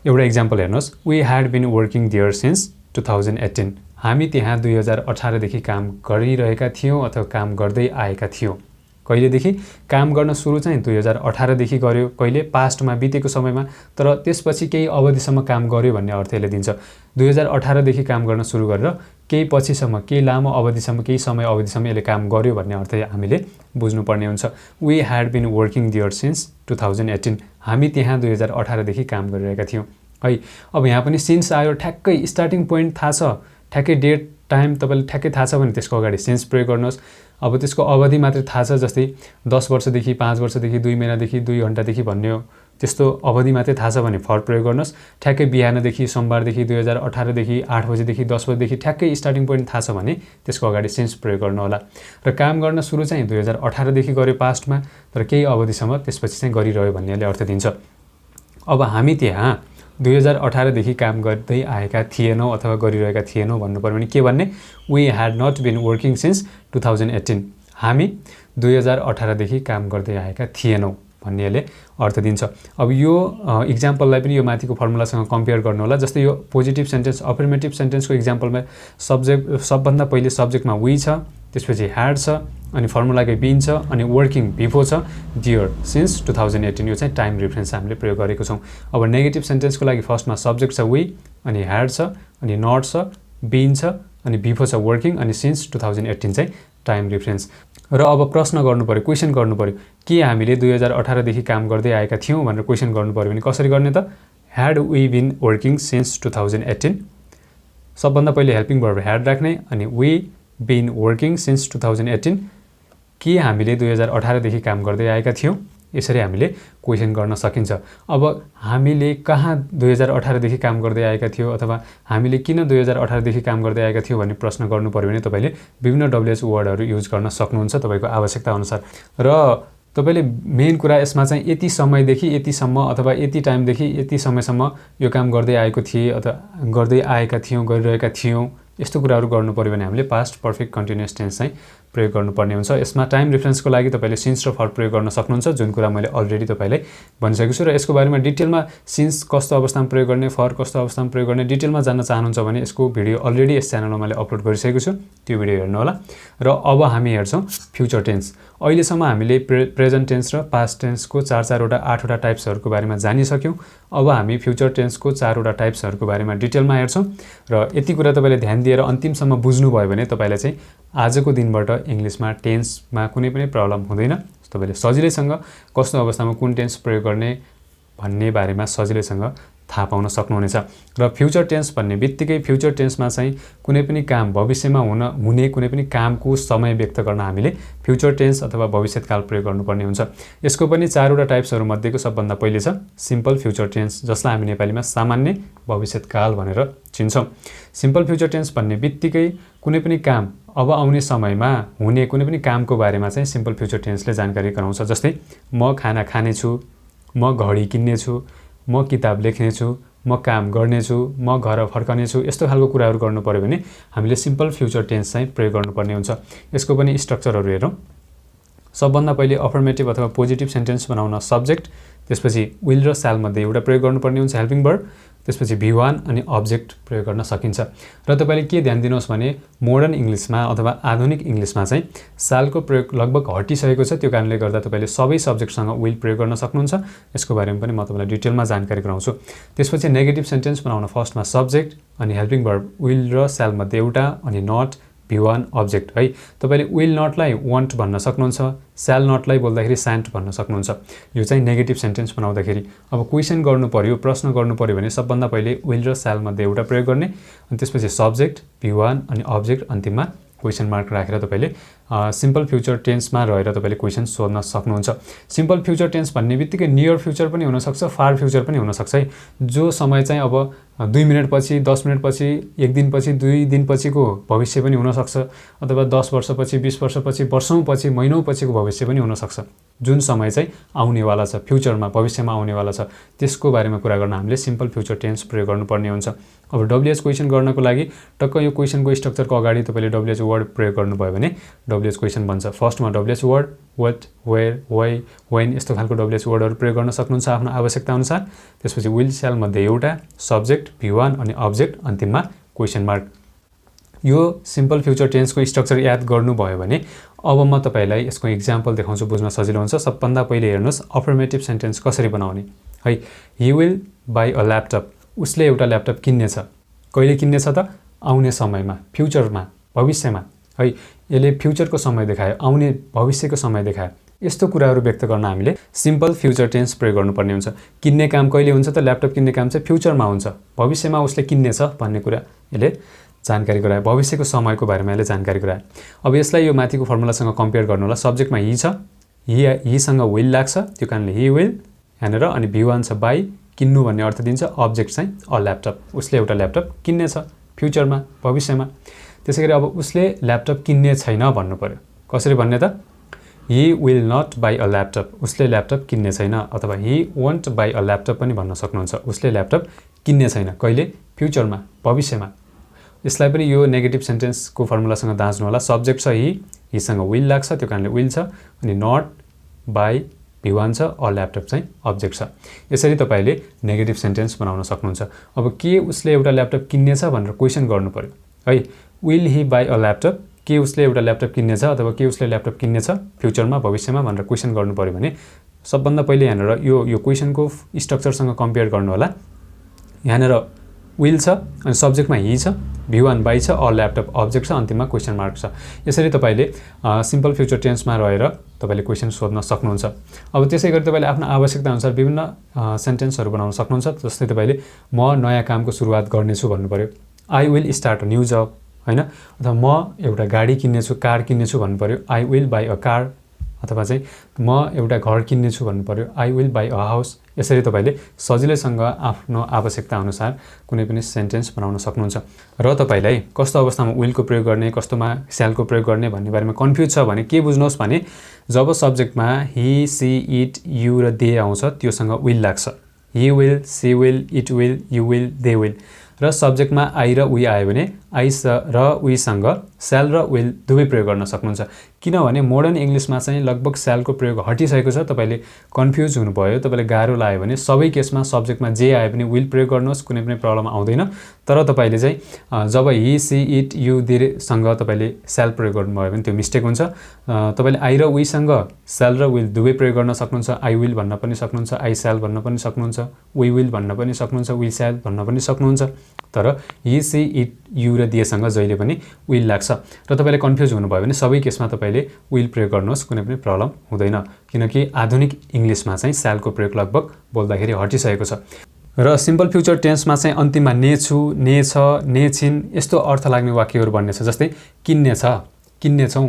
एउटा इक्जाम्पल हेर्नुहोस्। We had been working there since 2018। हामी त्यहाँ 2018 देखि काम गरिरहेका थियौँ अथवा काम गर्दै आएका थियौँ। कहिलेदेखि? काम गर्न सुरु चाहिँ 2018 देखि गर्यो। कहिले? पास्टमा, बितेको समयमा। तर त्यसपछि केही अवधिसम्म काम गर्यो भन्ने अर्थ यसले दिन्छ। 2018 देखि काम गर्न सुरु गरेर केही पछिसम्म, केही लामो अवधिसम्म, केही समय अवधिसम्म यसले काम गर्यो भन्ने अर्थ हामीले बुझ्नुपर्ने हुन्छ। We had been working there since 2018। हामी त्यहाँ 2018 देखि काम गरिरहेका थियौँ है। अब यहाँ पनि सिन्स आयो, ठ्याक्कै स्टार्टिङ पोइन्ट थाहा छ, ठ्याक्कै डेट टाइम तपाईँले ठ्याक्कै थाहा छ भने त्यसको अगाडि सिन्स प्रयोग गर्नुहोस्। अब त्यसको अवधि मात्रै थाहा छ, जस्तै 10 वर्षदेखि, 5 वर्षदेखि, 2 महिनादेखि, 2 घन्टादेखि भन्ने त्यस्तो अवधि मात्रै थाहा छ भने फर प्रयोग गर्नुहोस्। ठ्याक्कै बिहानदेखि सोमबारदेखि 2018 देखि 8 बजेदेखि 10 बजेदेखि ठ्याक्कै स्टार्टिङ पोइन्ट थाहा छ भने त्यसको अगाडि सिन्स प्रयोग गर्नु होला। र काम गर्न सुरु चाहिँ 2018 देखि गर्यो पास्टमा, तर केही अवधिसम्म त्यसपछि चाहिँ गरिरह्यो भन्नेले अर्थ दिन्छ। अब हामी त्यहाँ 2018 देखि काम गर्दै आएका थिएनौँ अथवा गरिरहेका थिएनौँ भन्नु पर्यो भने के भन्ने? We had not been working since 2018। हामी 2018 देखि काम गर्दै आएका थिएनौँ भन्नेले अर्थ दिन्छ। अब यो इक्जाम्पललाई पनि यो माथिको फर्मुलासँग कम्पेयर गर्नु होला। जस्तै यो पोजिटिभ सेन्टेन्स अफर्मेटिभ सेन्टेन्सको इक्जाम्पलमा सबभन्दा पहिले सब्जेक्टमा वी छ, त्यसपछि ह्याड छ, अनि फर्मुलाकै बिन छ, अनि वर्किङ बिफोर छ डियर सिन्स 2018। यो चाहिँ टाइम रिफरेन्स हामीले प्रयोग गरेको छौँ। अब नेगेटिभ सेन्टेन्सको लागि फर्स्टमा सब्जेक्ट छ वी, अनि ह्याड छ, अनि नट छ, बिन छ, अनि बिफोर छ वर्किङ, अनि सिन्स 2018 चाहिँ टाइम रिफरेन्स। र अब प्रश्न गर्नु पर्यो, क्वेसन गर्नु पर्यो, के हामीले 2018 देखि काम गर्दै आएका थियौँ भनेर क्वेसन गर्नु पर्यो भने कसरी गर्ने त? Had we been working since 2018। सबभन्दा पहिले हेल्पिङ भर्ब ह्याड राख्ने, अनि वी बिन वर्किङ सिन्स 2018। के हामीले 2018 देखि काम गर्दै आएका थियौँ? यसरी हामीले क्वेसन गर्न सकिन्छ। अब हामीले कहाँ 2018 देखि काम गर्दै आएका थियौँ अथवा हामीले किन 2018 देखि काम गर्दै आएका थियौँ भन्ने प्रश्न गर्नु पर्यो भने तपाईँले विभिन्न WH वर्डहरू युज गर्न सक्नुहुन्छ तपाईँको आवश्यकता अनुसार। र तपाईँले मेन कुरा यसमा चाहिँ यति समयदेखि यतिसम्म अथवा यति टाइमदेखि यति समयसम्म यो काम गर्दै आएको थिएँ अथवा गर्दै आएका थियौँ, गरिरहेका थियौँ, यस्तो कुराहरू गर्नु पर्यो भने हामीले पास्ट पर्फेक्ट कन्टिन्युअस टेन्स चाहिँ प्रयोग गर्नुपर्ने हुन्छ। यसमा टाइम रिफरेन्सको लागि तपाईँले सिन्स र फर प्रयोग गर्न सक्नुहुन्छ, जुन कुरा मैले अलरेडी तपाईँलाई भनिसकेको छु। र यसको बारेमा डिटेलमा सिन्स कस्तो अवस्थामा प्रयोग गर्ने, फर कस्तो अवस्थामा प्रयोग गर्ने डिटेलमा जान्न चाहनुहुन्छ भने यसको भिडियो अलरेडी यस च्यानलमा मैले अपलोड गरिसकेको छु, त्यो भिडियो हेर्नु होला। र अब हामी हेर्छौँ फ्युचर टेन्स। अहिलेसम्म हामीले प्रेजेन्ट टेन्स र पास्ट टेन्सको 4-4वटा 8वटा टाइप्सहरूको बारेमा जानिसक्यौँ। अब हामी फ्युचर टेन्सको 4वटा टाइप्सहरूको बारेमा डिटेलमा हेर्छौँ। र यति कुरा तपाईँले ध्यान दिएर अन्तिमसम्म बुझ्नुभयो भने तपाईँलाई चाहिँ आजको दिनबाट इङ्ग्लिसमा टेन्समा कुनै पनि प्रब्लम हुँदैन। तपाईँले सजिलैसँग कस्तो अवस्थामा कुन टेन्स प्रयोग गर्ने भन्ने बारेमा सजिलैसँग थाहा पाउन सक्नुहुनेछ। र फ्युचर टेन्स भन्ने बित्तिकै फ्युचर टेन्समा चाहिँ कुनै पनि काम भविष्यमा हुने कुनै पनि कामको समय व्यक्त गर्न हामीले फ्युचर टेन्स अथवा भविष्यकाल प्रयोग गर्नुपर्ने हुन्छ। यसको पनि 4वटा टाइप्सहरू मध्येको सबभन्दा पहिले छ सिम्पल फ्युचर टेन्स, जसलाई हामी नेपालीमा सामान्य भविष्यकाल भनेर चिन्छौँ। सिम्पल फ्युचर टेन्स भन्ने बित्तिकै कुनै पनि काम अब आउने समयमा हुने कुनै पनि कामको बारेमा चाहिँ सिम्पल फ्युचर टेन्सले जानकारी गराउँछ। जस्तै म खाना खानेछु, म घडी किन्नेछु, म किताब लेख्नेछु, म काम गर्नेछु, म घर फर्कनेछु, यस्तो खालको कुराहरू गर्नु पर्यो भने हामीले सिम्पल फ्युचर टेन्स चाहिँ प्रयोग गर्नुपर्ने हुन्छ। यसको पनि स्ट्रक्चरहरू हेरौँ। सबभन्दा पहिले अफर्मेटिभ अथवा पोजिटिभ सेन्टेन्स बनाउन सब्जेक्ट, त्यसपछि विल र स्याल मध्ये एउटा प्रयोग गर्नुपर्ने हुन्छ हेल्पिङ भर्ब, त्यसपछि V1 अनि अब्जेक्ट प्रयोग गर्न सकिन्छ। र तपाईँले के ध्यान दिनुहोस् भने मोडर्न इङ्ग्लिसमा अथवा आधुनिक इङ्ग्लिसमा चाहिँ सालको प्रयोग लगभग हटिसकेको छ। त्यो कारणले गर्दा तपाईँले सबै सब्जेक्टसँग विल प्रयोग गर्न सक्नुहुन्छ। यसको बारेमा पनि म तपाईँलाई डिटेलमा जानकारी गराउँछु। त्यसपछि नेगेटिभ सेन्टेन्स बनाउन फर्स्टमा सब्जेक्ट अनि हेल्पिङ भर्ब विल र स्याल मध्ये एउटा, अनि नट V1 अब्जेक्ट है। तपाईँले विल नटलाई वान्ट भन्न सक्नुहुन्छ, स्याल नटलाई बोल्दाखेरि स्यान्ट भन्न सक्नुहुन्छ। यो चाहिँ नेगेटिभ सेन्टेन्स बनाउँदाखेरि। अब क्वेसन गर्नु पर्यो, प्रश्न गर्नु पर्यो भने सबभन्दा पहिले विल र स्याल मध्ये एउटा प्रयोग गर्ने, अनि त्यसपछि सब्जेक्ट V1 अनि अब्जेक्ट अन्तिममा क्वेसन मार्क राखेर तपाईँले सिम्पल फ्युचर टेन्समा रहेर तपाईँले क्वेसन सोध्न सक्नुहुन्छ। सिम्पल फ्युचर टेन्स भन्ने बित्तिकै नियर फ्युचर पनि हुनसक्छ, फार फ्युचर पनि हुनसक्छ है। जो समय चाहिँ अब 2 मिनटपछि, 10 मिनटपछि, 1 दिनपछि, 2 दिनपछिको भविष्य पनि हुनसक्छ, अथवा 10 वर्षपछि, 20 वर्षपछि, वर्षौँपछि, महिनौँपछिको भविष्य पनि हुनसक्छ। जुन समय चाहिँ आउनेवाला छ, फ्युचरमा भविष्यमा आउनेवाला छ, त्यसको बारेमा कुरा गर्न हामीले सिम्पल फ्युचर टेन्स प्रयोग गर्नुपर्ने हुन्छ। अब WH क्वेसन गर्नको लागि टक्क यो क्वेसनको स्ट्रक्चरको अगाडि तपाईँले WH वर्ड प्रयोग गर्नुभयो भने WH क्वेसन बन्छ। फर्स्टमा WH word what, where, why, when यस्तो खालको WH वर्डहरू प्रयोग गर्न सक्नुहुन्छ आफ्नो आवश्यकता अनुसार। त्यसपछि विल स्याल मध्ये एउटा, सब्जेक्ट V1 अनि अब्जेक्ट अन्तिममा क्वेसन मार्क। यो सिम्पल फ्युचर टेन्सको स्ट्रक्चर याद गर्नुभयो भने अब म तपाईँलाई यसको इक्जाम्पल देखाउँछु, बुझ्न सजिलो हुन्छ। सबभन्दा पहिले हेर्नुहोस् अफर्मेटिभ सेन्टेन्स कसरी बनाउने है। He will by a laptop, उसले एउटा ल्यापटप किन्नेछ। कहिले किन्नेछ त? आउने समयमा, फ्युचरमा, भविष्यमा है। यसले फ्युचरको समय देखायो, आउने भविष्यको समय देखायो। यस्तो कुराहरू व्यक्त गर्न हामीले सिम्पल फ्युचर टेन्स प्रयोग गर्नुपर्ने हुन्छ। किन्ने काम कहिले हुन्छ त? ल्यापटप किन्ने काम चाहिँ फ्युचरमा हुन्छ, भविष्यमा उसले किन्नेछ भन्ने कुरा यसले जानकारी गरायो, भविष्यको समयको बारेमा यसले जानकारी गरायो। अब यसलाई यो माथिको फर्मुलासँग कम्पेयर गर्नु होला। सब्जेक्टमा हि छ, हिसँग विल लाग्छ, त्यो कारणले हि विल, यहाँनिर अनि V1 छ बाई किन्नु भन्ने अर्थ दिन्छ अब्जेक्ट चाहिँ अ ल्यापटप उसले एउटा ल्यापटप किन्ने छ फ्युचरमा भविष्यमा त्यसैगरी अब उसले ल्यापटप किन्ने छैन भन्नु पर्यो कसरी भन्ने त he will not buy a laptop उसले ल्यापटप किन्ने छैन अथवा he won't buy a laptop पनि भन्न सक्नुहुन्छ उसले ल्यापटप किन्ने छैन कहिले फ्युचरमा भविष्यमा यसलाई पनि यो नेगेटिभ सेन्टेन्सको फर्मुलासँग दाँच्नु होला सब्जेक्ट छ he सँग will लाग्छ त्यो कारणले will छ अनि not buy V1 छ अ ल्यापटप चाहिँ अब्जेक्ट छ यसरी तपाईले नेगेटिभ सेन्टेन्स बनाउन सक्नुहुन्छ अब के उसले एउटा ल्यापटप किन्ने छ भनेर क्वेशन गर्नु पर्यो है will he buy a laptop के उसले एउटा ल्यापटप किन्ने छ अथवा के उसले ल्यापटप किन्ने छ फ्युचरमा भविष्यमा भनेर क्वेशन गर्नु पर्यो भने सबभन्दा पहिले यहाँनिर यो क्वेशनको स्ट्रक्चरसँग कम्पेयर गर्नु होला यहाँनिर will छ अनि सब्जेक्टमा he छ V1 बाई छ अ ल्यापटप अब्जेक्ट छ अन्तिममा क्वेशन मार्क छ यसरी तपाईले सिम्पल फ्युचर टेन्समा रहेर तपाईले क्वेशन सोध्न सक्नुहुन्छ अब त्यसैगरी तपाईले आफ्नो आवश्यकता अनुसार विभिन्न सेन्टेन्सहरु बनाउन सक्नुहुन्छ जस्तै तपाईले म नयाँ कामको सुरुवात गर्नेछु भन्नु पर्यो I will start a new job हैन अथवा म एउटा गाडी किन्नेछु कार किन्नेछु भन्नु पर्यो I will buy a car अथवा चाहिँ म एउटा घर किन्नेछु भन्नु पर्यो I will buy a house यसरी तपाईले सजिलैसँग आफ्नो आवश्यकता अनुसार कुनै पनि सेन्टेन्स बनाउन सक्नुहुन्छ र तपाईलाई कस्तो अवस्थामा will को प्रयोग गर्ने कस्तोमा shall को प्रयोग गर्ने भन्ने बारेमा कन्फ्युज छ भने के बुझ्नुहोस् भने जब सब्जेक्टमा he she it you र they आउँछ त्योसँग will लाग्छ he will she will it will you will they will र सब्जेक्टमा I र we आयो भने I र we सँग shall र will दुवै प्रयोग गर्न सक्नुहुन्छ किनभने मोडर्न इंग्लिशमा चाहिँ लगभग shall को प्रयोग हटिसकेको छ तपाईले कन्फ्युज हुनुभयो तपाईले गाह्रो लाग्यो भने सबै केसमा सब्जेक्टमा जे आयो भने will प्रयोग गर्नुहोस् कुनै पनि प्रब्लम आउँदैन तर तपाईले चाहिँ जब he she it you they सँग तपाईले shall प्रयोग गर्नुभयो भने त्यो मिस्टेक हुन्छ तपाईले I र we सँग shall र will दुवै प्रयोग गर्न सक्नुहुन्छ I will भन्न पनि सक्नुहुन्छ I shall भन्न पनि सक्नुहुन्छ we will भन्न पनि सक्नुहुन्छ we shall भन्न पनि सक्नुहुन्छ तर he she it you र they सँग जहिले पनि will लाग्छ र तपाईले कन्फ्युज हुनुभयो भने सबै केसमा तपाईले will प्रयोग गर्नुहोस् कुनै पनि प्रब्लम हुँदैन किनकि आधुनिक इंग्लिशमा चाहिँ shall को प्रयोग लगभग बोल्दाखेरि हटिसकेको छ र सिम्पल फ्युचर टेन्समा चाहिँ अन्तिममा ने छु ने छ ने छिन यस्तो अर्थ लाग्ने वाक्यहरु बन्ने छ जस्तै किन्ने छ किन्ने छौं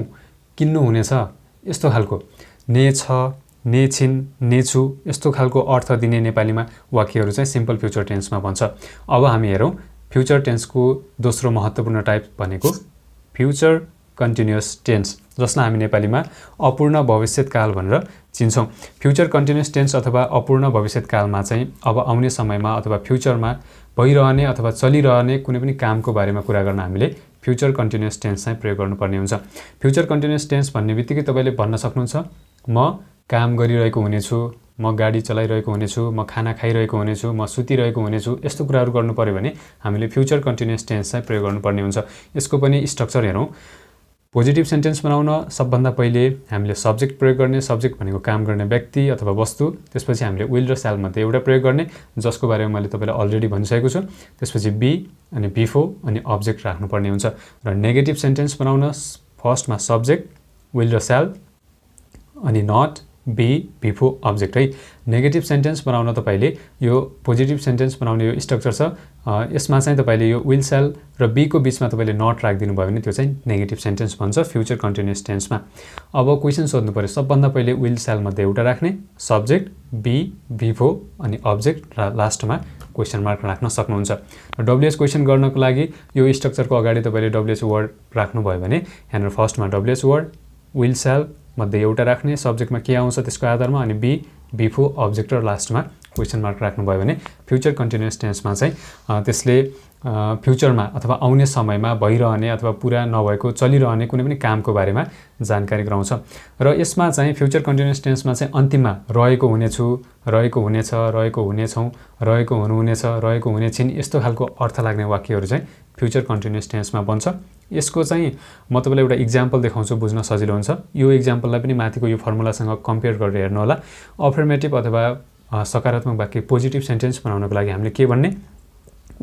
किन्नु हुने छ यस्तो खालको ने छ ने छिन ने छु यस्तो खालको अर्थ दिने नेपालीमा वाक्यहरु चाहिँ सिम्पल फ्युचर टेन्समा बन्छ अब हामी हेरौं फ्युचर टेन्सको दोस्रो महत्त्वपूर्ण टाइप भनेको फ्युचर कन्टिन्युअस टेन्स जसलाई हामी नेपालीमा अपूर्ण भविष्यकाल भनेर चिन्छौं फ्युचर कन्टिन्युअस टेन्स अथवा अपूर्ण भविष्यकालमा चाहिँ अब आउने समयमा अथवा फ्युचरमा भइरहने अथवा चलिरहने कुनै पनि कामको बारेमा कुरा गर्न हामीले फ्युचर कन्टिन्युअस टेन्स चाहिँ प्रयोग गर्नुपर्ने हुन्छ फ्युचर कन्टिन्युअस टेन्स भन्ने बित्तिकै तपाईले भन्न सक्नुहुन्छ म काम गरिरहेको हुनेछु म गाडी चलाइरहेको हुनेछु म खाना खाइरहेको हुनेछु म सुतिरहेको हुनेछु यस्तो कुराहरु गर्नु पर्यो भने हामीले फ्युचर कन्टिन्युअस टेन्स चाहिँ प्रयोग गर्नुपर्ने हुन्छ यसको पनि स्ट्रक्चर हेरौं पोजिटिभ सेन्टेन्स बनाउन सबभन्दा पहिले हामीले सब्जेक्ट प्रयोग गर्ने सब्जेक्ट भनेको काम गर्ने व्यक्ति अथवा वस्तु त्यसपछि हामीले will र shall मध्ये एउटा प्रयोग गर्ने जसको बारेमा मैले तपाईलाई अलरेडी भनिसकेको छु त्यसपछि be अनि before अनि अब्जेक्ट राख्नु पर्ने हुन्छ र नेगेटिभ सेन्टेन्स बनाउन फर्स्टमा सब्जेक्ट will र shall अनि not be before अब्जेक्ट है नेगेटिभ सेन्टेन्स बनाउन तपाईले यो पोजिटिभ सेन्टेन्स बनाउने यो स्ट्रक्चर छ यसमा चाहिँ तपाईले यो will shall र be को बीचमा तपाईले not राखिदिनु भयो भने त्यो चाहिँ नेगेटिभ सेन्टेन्स भन्छ फ्युचर कन्टिन्युअस टेन्समा अब क्वेशन सोध्नु पर्यो सबभन्दा पहिले will shall मध्ये एउटा राख्ने सब्जेक्ट be before अनि अब्जेक्ट र लास्टमा क्वेशन मार्क राख्न सक्नुहुन्छ र WH क्वेशन गर्नको लागि यो स्ट्रक्चरको अगाडि तपाईले WH वर्ड राख्नु भयो भने यहाँ फर्स्टमा WH वर्ड will shall मध्ये एउटा राख्ने सब्जेक्टमा के आउँछ त्यसको आधारमा अनि be before अब्जेक्ट र लास्टमा क्वेशन मार्क राख्नु भयो भने फ्युचर कन्टिन्युअस टेन्समा चाहिँ त्यसले फ्युचरमा अथवा आउने समयमा भइरहने अथवा पूरा नभएको चलिरहने कुनै पनि कामको बारेमा जानकारी गराउँछ र यसमा चाहिँ फ्युचर कन्टिन्युअस टेन्समा चाहिँ अन्तिममा रहेको हुनेछु रहेको हुनेछ रहेको हुनेछौं रहेको हुनुहुनेछ रहेको हुनेछिन यस्तो खालको अर्थ लाग्ने वाक्यहरु चाहिँ फ्युचर कन्टिन्युअस टेन्समा बन्छ यसको चाहिँ म तपाईलाई एउटा एक्जाम्पल देखाउँछु बुझ्न सजिलो हुन्छ यो एक्जाम्पललाई पनि माथिको यो फर्मुलासँग कम्पेयर गरेर हेर्नु होला अफर्मेटिभ अथवा सकारात्मक वाक्य पोजिटिभ सेन्टेन्स बनाउनको लागि हामीले के भन्ने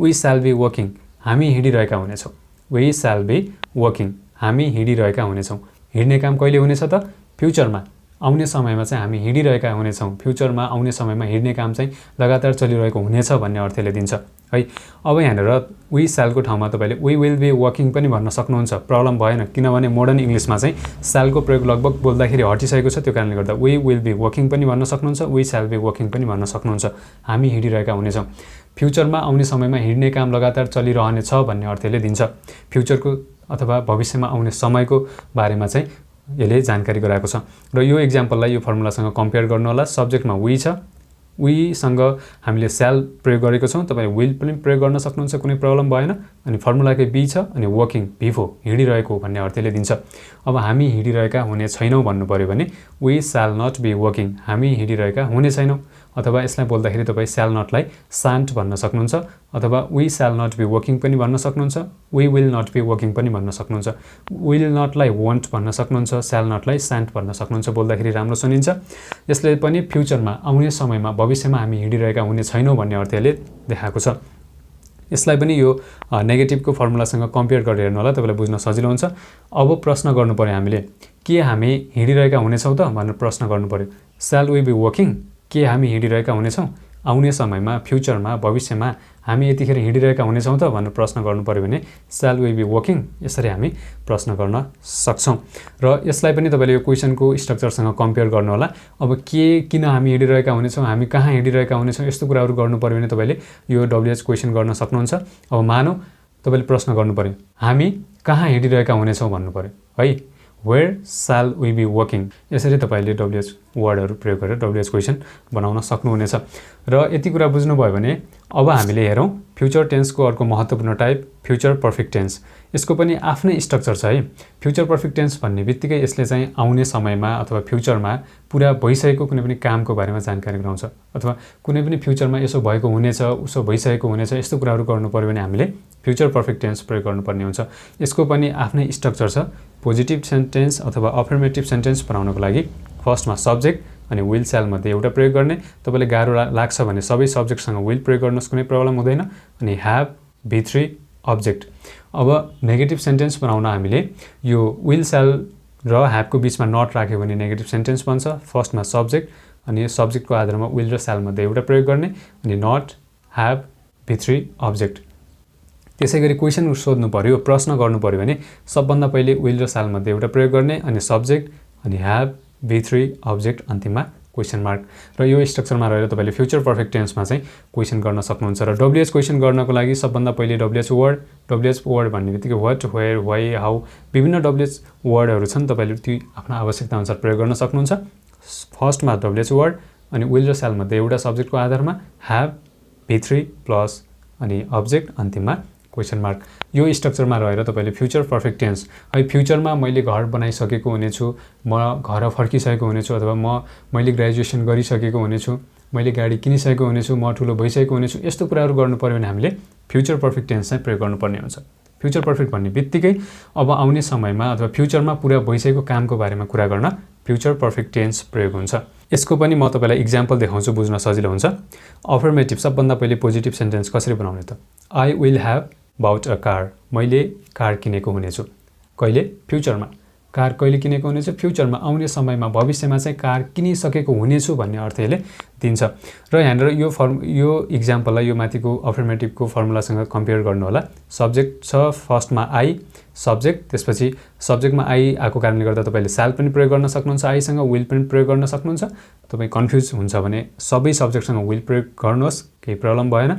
we shall be working हामी हिडिरहेका हुनेछौं we shall be working हामी हिडिरहेका हुनेछौं हिड्ने काम कहिले हुनेछ त फ्युचरमा आउने समयमा चाहिँ हामी हिँडिरहेका हुनेछौँ, फ्युचरमा आउने समयमा हिँड्ने काम चाहिँ लगातार चलिरहेको हुनेछ भन्ने अर्थले दिन्छ है। अब यहाँनिर वी स्यालको ठाउँमा तपाईँले वी विल बी वर्किङ पनि भन्न सक्नुहुन्छ, प्रब्लम भएन, किनभने मोडर्न इङ्ग्लिसमा चाहिँ स्यालको प्रयोग लगभग बोल्दाखेरि हटिसकेको छ। त्यो कारणले गर्दा वी विल बी वर्किङ पनि भन्न सक्नुहुन्छ, वी स्याल बी वर्किङ पनि भन्न सक्नुहुन्छ, हामी हिँडिरहेका हुनेछौँ। फ्युचरमा आउने समयमा हिँड्ने काम लगातार चलिरहनेछ भन्ने अर्थले दिन्छ। फ्युचरको अथवा भविष्यमा आउने समयको बारेमा चाहिँ यसले जानकारी गराएको छ। र यो इक्जाम्पललाई यो फर्मुलासँग कम्पेयर गर्नु होला। सब्जेक्टमा वी छ, वीसँग हामीले स्याल प्रयोग गरेको छौँ, तपाईले विल पनि प्रयोग गर्न सक्नुहुन्छ, कुनै प्रब्लम भएन। अनि फर्मुलाकै बी छ अनि वर्किङ भिफो हिँडिरहेको भन्ने अर्थले दिन्छ। अब हामी हिँडिरहेका हुने छैनौँ भन्नु पर्यो भने वी स्याल नट बी वर्किङ, हामी हिँडिरहेका हुने छैनौँ। अथवा यसलाई बोल्दाखेरि तपाईँ स्याल नटलाई सान्ट भन्न सक्नुहुन्छ, अथवा वी स्याल नट बी वर्किङ पनि भन्न सक्नुहुन्छ, we will not be working पनि भन्न सक्नुहुन्छ। विल नटलाई वन्ट भन्न सक्नुहुन्छ, स्याल नटलाई सान्ट भन्न सक्नुहुन्छ, बोल्दाखेरि राम्रो सुनिन्छ। यसले पनि फ्युचरमा आउने समयमा भविष्यमा हामी हिँडिरहेका हुने छैनौँ भन्ने अर्थले देखाएको छ। यसलाई पनि यो नेगेटिभको फर्मुलासँग कम्पेयर गरेर हेर्नु होला, तपाईँलाई बुझ्न सजिलो हुन्छ। अब प्रश्न गर्नु पर्यो हामीले, के हामी हिँडिरहेका हुनेछौँ त भनेर प्रश्न गर्नु पर्यो। स्याल वी बी वर्किङ, के हामी हिँडिरहेका हुनेछौँ आउने समयमा, फ्युचरमा, भविष्यमा हामी यतिखेर हिँडिरहेका हुनेछौँ त भनेर प्रश्न गर्नु पर्यो भने स्याल वी बी वर्किङ, यसरी हामी प्रश्न गर्न सक्छौँ। र यसलाई पनि तपाईँले यो क्वेसनको स्ट्रक्चरसँग कम्पेयर गर्नु होला। अब किन हामी हिँडिरहेका हुनेछौँ, हामी कहाँ हिँडिरहेका हुनेछौँ, यस्तो कुराहरू गर्नु पर्यो भने तपाईँले यो डब्लुएच क्वेसन गर्न सक्नुहुन्छ। अब मानौँ तपाईँले प्रश्न गर्नु पर्यो, हामी कहाँ हिँडिरहेका हुनेछौँ भन्नु पर्यो है, वेयर स्याल वी बी वर्किङ, यसरी तपाईँले डब्लुएच वर्डहरू प्रयोग गरेर डब्लुएच क्वेसन बनाउन सक्नुहुनेछ। र यति कुरा बुझ्नुभयो भने अब हामीले हेरौँ फ्युचर टेन्सको अर्को महत्त्वपूर्ण टाइप फ्युचर पर्फेक्ट टेन्स। यसको पनि आफ्नै स्ट्रक्चर छ है। फ्युचर पर्फेक्ट टेन्स भन्ने बित्तिकै यसले चाहिँ आउने समयमा अथवा फ्युचरमा पुरा भइसकेको कुनै पनि कामको बारेमा जानकारी गराउँछ, अथवा कुनै पनि फ्युचरमा यसो भएको हुनेछ, उसो भइसकेको हुनेछ, यस्तो कुराहरू गर्नु पर्यो भने हामीले फ्युचर पर्फेक्ट टेन्स प्रयोग गर्नुपर्ने हुन्छ। यसको पनि आफ्नै स्ट्रक्चर छ। पोजिटिभ सेन्टेन्स अथवा अफर्मेटिभ सेन्टेन्स बनाउनको लागि फर्स्टमा सब्जेक्ट अनि विल स्यालमध्ये एउटा प्रयोग गर्ने। तपाईँले गाह्रो लाग्छ भने सबै सब्जेक्टसँग विल प्रयोग गर्नुहोस्, कुनै प्रब्लम हुँदैन। अनि ह्याभ V3 अब्जेक्ट। अब नेगेटिभ सेन्टेन्स बनाउन हामीले यो विल स्याल र ह्याभको बिचमा नट राख्यो भने नेगेटिभ सेन्टेन्स बन्छ। फर्स्टमा सब्जेक्ट अनि सब्जेक्टको आधारमा विल र स्यालमध्ये एउटा प्रयोग गर्ने, अनि नट ह्याभ V3 अब्जेक्ट। त्यसै गरी क्वेसन सोध्नु पर्यो, प्रश्न गर्नु पर्यो भने सबभन्दा पहिले विल र स्यालमध्ये एउटा प्रयोग गर्ने, अनि सब्जेक्ट अनि ह्याभ V3 अब्जेक्ट, अन्तिममा क्वेसन मार्क। र यो स्ट्रक्चरमा रहेर तपाईँले फ्युचर पर्फेक्ट टेन्समा चाहिँ क्वेसन गर्न सक्नुहुन्छ। र डब्लुएच क्वेसन गर्नको लागि सबभन्दा पहिले डब्लुएच वर्ड भन्ने बित्तिकै वाट, वेयर, वाइ, हाउ, विभिन्न डब्लुएच वर्डहरू छन्, तपाईँले ती आफ्नो आवश्यकता अनुसार प्रयोग गर्न सक्नुहुन्छ। फर्स्टमा डब्लुएच वर्ड अनि विल र स्यालमध्ये एउटा सब्जेक्टको आधारमा ह्याभ V3 प्लस अनि अब्जेक्ट, अन्तिममा क्वेसन मार्क। यो स्ट्रक्चरमा रहेर तपाईँले फ्युचर पर्फेक्ट टेन्स है, फ्युचरमा मैले घर बनाइसकेको हुनेछु, म घर फर्किसकेको हुनेछु, अथवा मैले ग्रेजुएसन गरिसकेको हुनेछु, मैले गाडी किनिसकेको हुनेछु, म ठुलो भइसकेको हुनेछु, यस्तो कुराहरू गर्नु पर्यो भने हामीले फ्युचर पर्फेक्ट टेन्स चाहिँ प्रयोग गर्नुपर्ने हुन्छ। फ्युचर पर्फेक्ट भन्ने बित्तिकै अब आउने समयमा अथवा फ्युचरमा पुरा भइसकेको कामको बारेमा कुरा गर्न फ्युचर पर्फेक्ट टेन्स प्रयोग हुन्छ। यसको पनि म तपाईँलाई इक्जाम्पल देखाउँछु, बुझ्न सजिलो हुन्छ। अफर्मेटिभ सबभन्दा पहिले पोजिटिभ सेन्टेन्स कसरी बनाउने त? I will have bought a car, मैले कार किनेको हुनेछु। कहिले? फ्युचरमा। कार कहिले किनेको हुनेछु? फ्युचरमा, आउने समयमा, भविष्यमा चाहिँ कार किनिसकेको हुनेछु भन्ने अर्थले दिन्छ। र यहाँनिर यो इक्जाम्पललाई यो माथिको अफर्मेटिभको फर्मुलासँग कम्पेयर गर्नु होला। सब्जेक्ट छ, फर्स्टमा आई सब्जेक्ट, त्यसपछि सब्जेक्टमा आई आएको कारणले गर्दा तपाईँले स्याल पनि प्रयोग गर्न सक्नुहुन्छ, आईसँग विल पनि प्रयोग गर्न सक्नुहुन्छ। तपाईँ कन्फ्युज हुन्छ भने सबै सब्जेक्टसँग विल प्रयोग गर्नुहोस्, केही प्रब्लम भएन।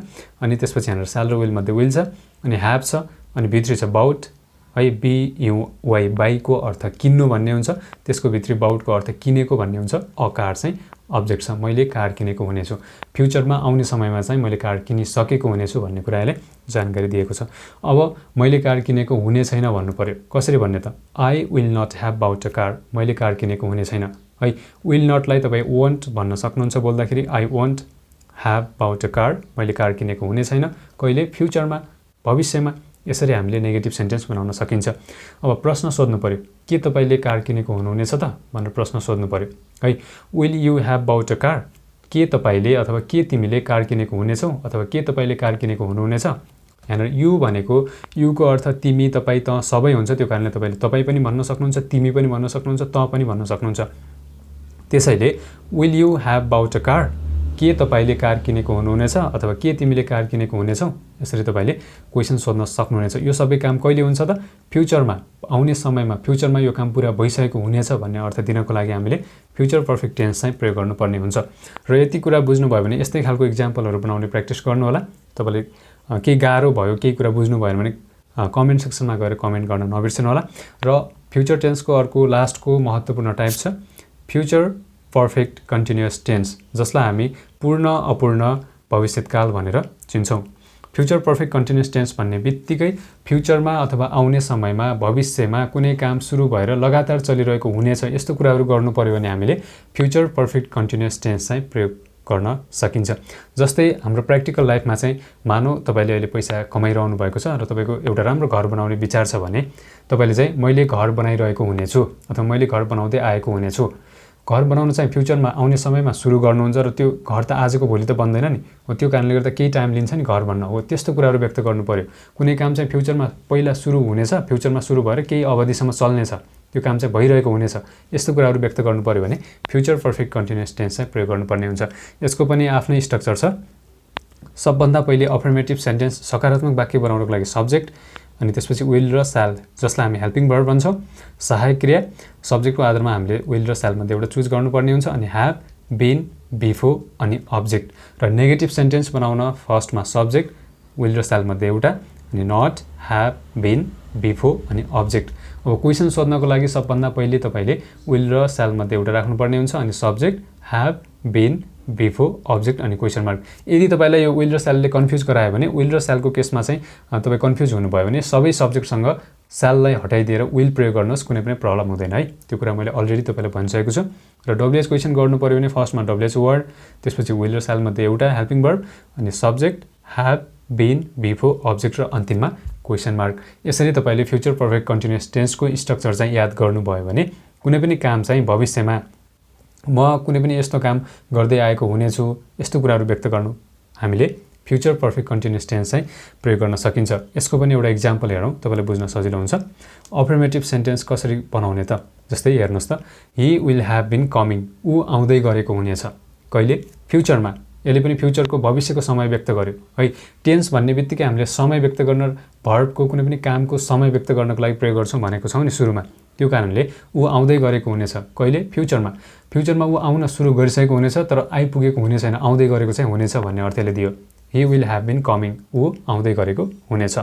अनि त्यसपछि यहाँनिर स्याल र विलमध्ये विल छ, अनि ह्याभ छ, अनि V3 छ बाउट है, BUY, बाईको अर्थ किन्नु भन्ने हुन्छ, त्यसको भित्री बाउटको अर्थ किनेको भन्ने हुन्छ। अ कार चाहिँ अब्जेक्ट छ, मैले कार किनेको हुनेछु। फ्युचरमा आउने समयमा चाहिँ मैले कार किनिसकेको हुनेछु भन्ने कुराले जानकारी दिएको छ। अब मैले कार किनेको हुने छैन भन्नु पर्यो, कसरी भन्ने त? I will not have bought a car, मैले कार किनेको हुने छैन है। विल नटलाई तपाईँ वन्ट भन्न सक्नुहुन्छ बोल्दाखेरि, I won't have bought a car, मैले कार किनेको हुने छैन। कहिले? फ्युचरमा, भविष्यमा। यसरी हामीले नेगेटिभ सेन्टेन्स बनाउन सकिन्छ। अब प्रश्न सोध्नु पर्यो, के तपाईँले कार किनेको हुनुहुनेछ त भनेर प्रश्न सोध्नु पर्यो है। Will you have bought a car, के तपाईँले अथवा के तिमीले कार किनेको हुनेछौ, अथवा के तपाईँले कार किनेको हुनुहुनेछ। यहाँनिर यु भनेको, युको अर्थ तिमी, तपाईँ, त सबै हुन्छ, त्यो कारणले तपाईँले तपाईँ पनि भन्न सक्नुहुन्छ, तिमी पनि भन्न सक्नुहुन्छ, त पनि भन्न सक्नुहुन्छ। त्यसैले will you have bought a car, के तपाईले कार किनेको हुनुहुनेछ अथवा के तिमीले कार किनेको हुनेछौ, यसरी तपाईले क्वेशन सोध्न सक्नुहुनेछ। यो सबै काम कहिले हुन्छ त? फ्युचरमा, आउने समयमा, फ्युचरमा यो काम पुरा भइसकेको हुनेछ भन्ने अर्थ दिनको लागि हामीले फ्युचर पर्फेक्ट टेन्स चाहिँ प्रयोग गर्नुपर्ने हुन्छ। र यति कुरा बुझ्नुभयो भने यस्तै खालको इक्जाम्पलहरू बनाउने प्र्याक्टिस गर्नु होला। तपाईले केही गाह्रो भयो, केही कुरा बुझ्नु भएन भने कमेन्ट सेक्सनमा गएर कमेन्ट गर्न नबिर्सनु होला। र फ्युचर टेन्सको अर्को लास्टको महत्त्वपूर्ण टाइप छ फ्युचर पर्फेक्ट कन्टिन्युअस टेन्स, जसलाई हामी पूर्ण अपूर्ण भविष्यकाल भनेर चिन्छौँ। फ्युचर पर्फेक्ट कन्टिन्युअस टेन्स भन्ने बित्तिकै फ्युचरमा अथवा आउने समयमा, भविष्यमा कुनै काम सुरु भएर लगातार चलिरहेको हुनेछ, यस्तो कुराहरू गर्नु पर्यो भने हामीले फ्युचर पर्फेक्ट कन्टिन्युअस टेन्स चाहिँ प्रयोग गर्न सकिन्छ। जस्तै हाम्रो प्र्याक्टिकल लाइफमा चाहिँ मानौ तपाईले अहिले पैसा कमाइरहनु भएको छ र तपाईको एउटा राम्रो घर बनाउने विचार छ भने तपाईले चाहिँ मैले घर बनाइरहेको हुनेछु अथवा मैले घर बनाउँदै आएको हुनेछु। घर बनाउन चाहिँ फ्युचरमा आउने समयमा सुरु गर्नुहुन्छ र त्यो घर त आजको भोलि त बन्दैन नि, हो त्यो कारणले गर्दा केही टाइम लिन्छ नि घर बन्न, हो त्यस्तो कुराहरू व्यक्त गर्नु पर्यो। कुनै काम चाहिँ फ्युचरमा पहिला सुरु हुनेछ, फ्युचरमा सुरु भएर केही अवधिसम्म चल्नेछ, त्यो काम चाहिँ भइरहेको हुनेछ, यस्तो कुराहरू व्यक्त गर्नु पर्यो भने फ्युचर पर्फेक्ट कन्टिन्युअस टेन्स चाहिँ प्रयोग गर्नुपर्ने हुन्छ। यसको पनि आफ्नै स्ट्रक्चर छ। सबभन्दा पहिले अफर्मेटिभ सेन्टेन्स सकारात्मक वाक्य बनाउनको लागि सब्जेक्ट, अनि त्यसपछि विल र स्याल, जसलाई हामी हेल्पिङ भर्ब भन्छौँ, सहायक क्रिया। सब्जेक्टको आधारमा हामीले विल र स्यालमध्ये एउटा चुज गर्नुपर्ने हुन्छ। अनि ह्याभ, बिन, बिफोर अनि अब्जेक्ट। र नेगेटिभ सेन्टेन्स बनाउन फर्स्टमा सब्जेक्ट, विल र स्यालमध्ये एउटा, अनि नट, ह्याभ, बिन, बिफोर अनि अब्जेक्ट। अब क्वेसन सोध्नको लागि सबभन्दा पहिले तपाईले विल र स्यालमध्ये एउटा राख्नुपर्ने हुन्छ, अनि subject, have, been, before, object अनि क्वेसन मार्क। यदि तपाईलाई यो विल र स्यालले कन्फ्युज गरायो भने, विल र स्यालको केसमा चाहिँ तपाईँ कन्फ्युज हुनुभयो भने सबै सब्जेक्टसँग स्याललाई हटाइदिएर विल प्रयोग गर्नुहोस्, कुनै पनि प्रब्लम हुँदैन है। त्यो कुरा मैले अलरेडी तपाईँलाई भनिसकेको छु। र डब्लुएच क्वेसन गर्नु पर्यो भने फर्स्टमा डब्लुएच वर्ड, त्यसपछि विल र स्यालमध्ये एउटा हेल्पिङ भर्ब, अनि subject, have, been, before, object र अन्तिममा क्वेसन मार्क। यसरी तपाईले फ्युचर पर्फेक्ट कन्टिन्युअस टेन्सको स्ट्रक्चर चाहिँ याद गर्नुभयो भने कुनै पनि काम चाहिँ भविष्यमा म कुनै पनि यस्तो काम गर्दै आएको हुनेछु, यस्तो कुराहरू व्यक्त गर्नु हामीले फ्युचर पर्फेक्ट कन्टिन्युअस टेन्स चाहिँ प्रयोग गर्न सकिन्छ। यसको पनि एउटा इक्जाम्पल हेरौँ, तपाईँलाई बुझ्न सजिलो हुन्छ। अफर्मेटिभ सेन्टेन्स कसरी बनाउने त? जस्तै हेर्नुहोस् त, he will have been coming, ऊ आउँदै गरेको हुनेछ। कहिले? फ्युचरमा। यसले पनि फ्युचरको भविष्यको समय व्यक्त गर्यो है। टेन्स भन्ने बित्तिकै हामीले समय व्यक्त गर्न, भर्बको कुनै पनि कामको समय व्यक्त गर्नको लागि प्रयोग गर्छौँ भनेको छौँ नि सुरुमा। त्यो कारणले ऊ आउँदै गरेको हुनेछ। कहिले? फ्युचरमा। फ्युचरमा ऊ आउन सुरु गरिसकेको हुनेछ तर आइपुगेको हुने छैन, आउँदै गरेको चाहिँ हुनेछ भन्ने अर्थले दियो। He will have been coming, ऊ आउँदै गरेको हुनेछ।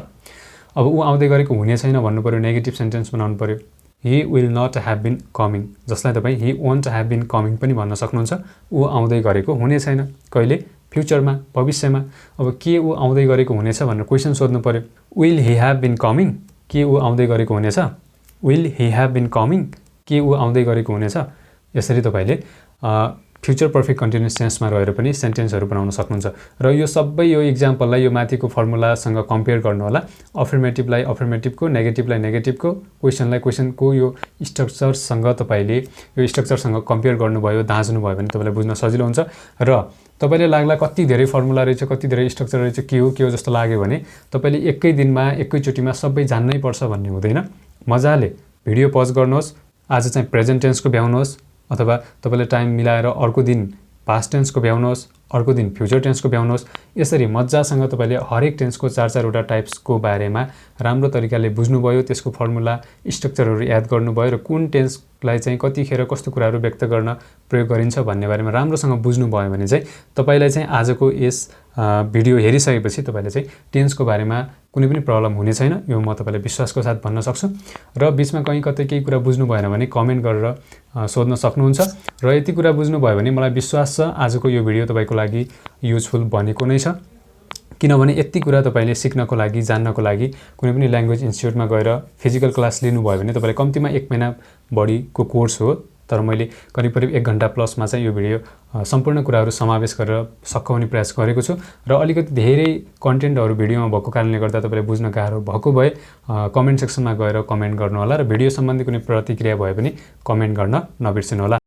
अब ऊ आउँदै गरेको हुने छैन भन्नु पर्यो, नेगेटिभ सेन्टेन्स बनाउनु पर्यो। He will not have been coming, जसलाई तपाईँ he won't have been coming पनि भन्न सक्नुहुन्छ। ऊ आउँदै गरेको हुने छैन। कहिले? फ्युचरमा, भविष्यमा। अब के ऊ आउँदै गरेको हुनेछ भनेर क्वेसन सोध्नु पर्यो। Will he have been coming, के ऊ आउँदै गरेको हुनेछ? Will he have been coming, के ऊ आउँदै गरेको हुनेछ? यसरी तपाईले फ्युचर पर्फेक्ट कन्टिन्युअस टेन्समा रहेर पनि सेन्टेन्सहरू बनाउन सक्नुहुन्छ। र यो सबै यो इक्जाम्पललाई यो माथिको फर्मुलासँग कम्पेयर गर्नु होला। अफर्मेटिभलाई अफर्मेटिभको, नेगेटिभलाई नेगेटिभको, क्वेसनलाई क्वेसनको यो स्ट्रक्चरसँग तपाईँले यो स्ट्रक्चरसँग कम्पेयर गर्नुभयो, दाँच्नुभयो भने तपाईँलाई बुझ्न सजिलो हुन्छ। र तपाईँले लाग्ला कति धेरै फर्मुला रहेछ, कति धेरै स्ट्रक्चर रहेछ, के हो जस्तो लाग्यो भने तपाईँले एकै दिनमा एकैचोटिमा सबै जान्नै पर्छ भन्ने हुँदैन। मजाले भिडियो पज गर्नुहोस्, आज चाहिँ प्रेजेन्ट टेन्सको भ्याउनुहोस्, अथवा तपाईँले टाइम मिलाएर अर्को दिन पास्ट टेन्सको भ्याउनुहोस्, अर्को दिन फ्युचर टेन्सको भ्याउनुहोस्। यसरी मजासँग तपाईँले हरेक टेन्सको 4-4वटा टाइप्सको बारेमा राम्रो तरिकाले बुझ्नुभयो, त्यसको फर्मुला स्ट्रक्चरहरू याद गर्नुभयो र कुन टेन्सलाई चाहिँ कतिखेर कस्तो कुराहरू व्यक्त गर्न प्रयोग गरिन्छ भन्ने बारेमा राम्रोसँग बुझ्नुभयो भने चाहिँ तपाईँलाई चाहिँ आजको यस भिडियो हेरिसकेपछि तपाईँले चाहिँ टेन्सको बारेमा कुनै पनि प्रब्लम हुने छैन, यो म तपाईँलाई विश्वासको साथ भन्न सक्छु। र बिचमा कहीँ कतै केही कुरा बुझ्नु भएन भने कमेन्ट गरेर सोध्न सक्नुहुन्छ। र यति कुरा बुझ्नुभयो भने मलाई विश्वास छ आजको यो भिडियो तपाईँको लागि युजफुल बनेको नै छ। किनभने यति कुरा तपाईँले सिक्नको लागि, जान्नको लागि कुनै पनि ल्याङ्ग्वेज इन्स्टिट्युटमा गएर फिजिकल क्लास लिनुभयो भने तपाईँले कम्तीमा 1 महिना बढीको कोर्स हो, तर मैले करिब 1 घण्टा प्लसमा चाहिँ यो भिडियो सम्पूर्ण कुराहरू समावेश गरेर सघाउने प्रयास गरेको छु। र अलिकति धेरै कन्टेन्टहरू भिडियोमा भएको कारणले गर्दा तपाईँले बुझ्न गाह्रो भएको भए कमेन्ट सेक्सनमा गएर कमेन्ट गर्नु होला, र भिडियो सम्बन्धी कुनै प्रतिक्रिया भए पनि कमेन्ट गर्न नबिर्सनु होला।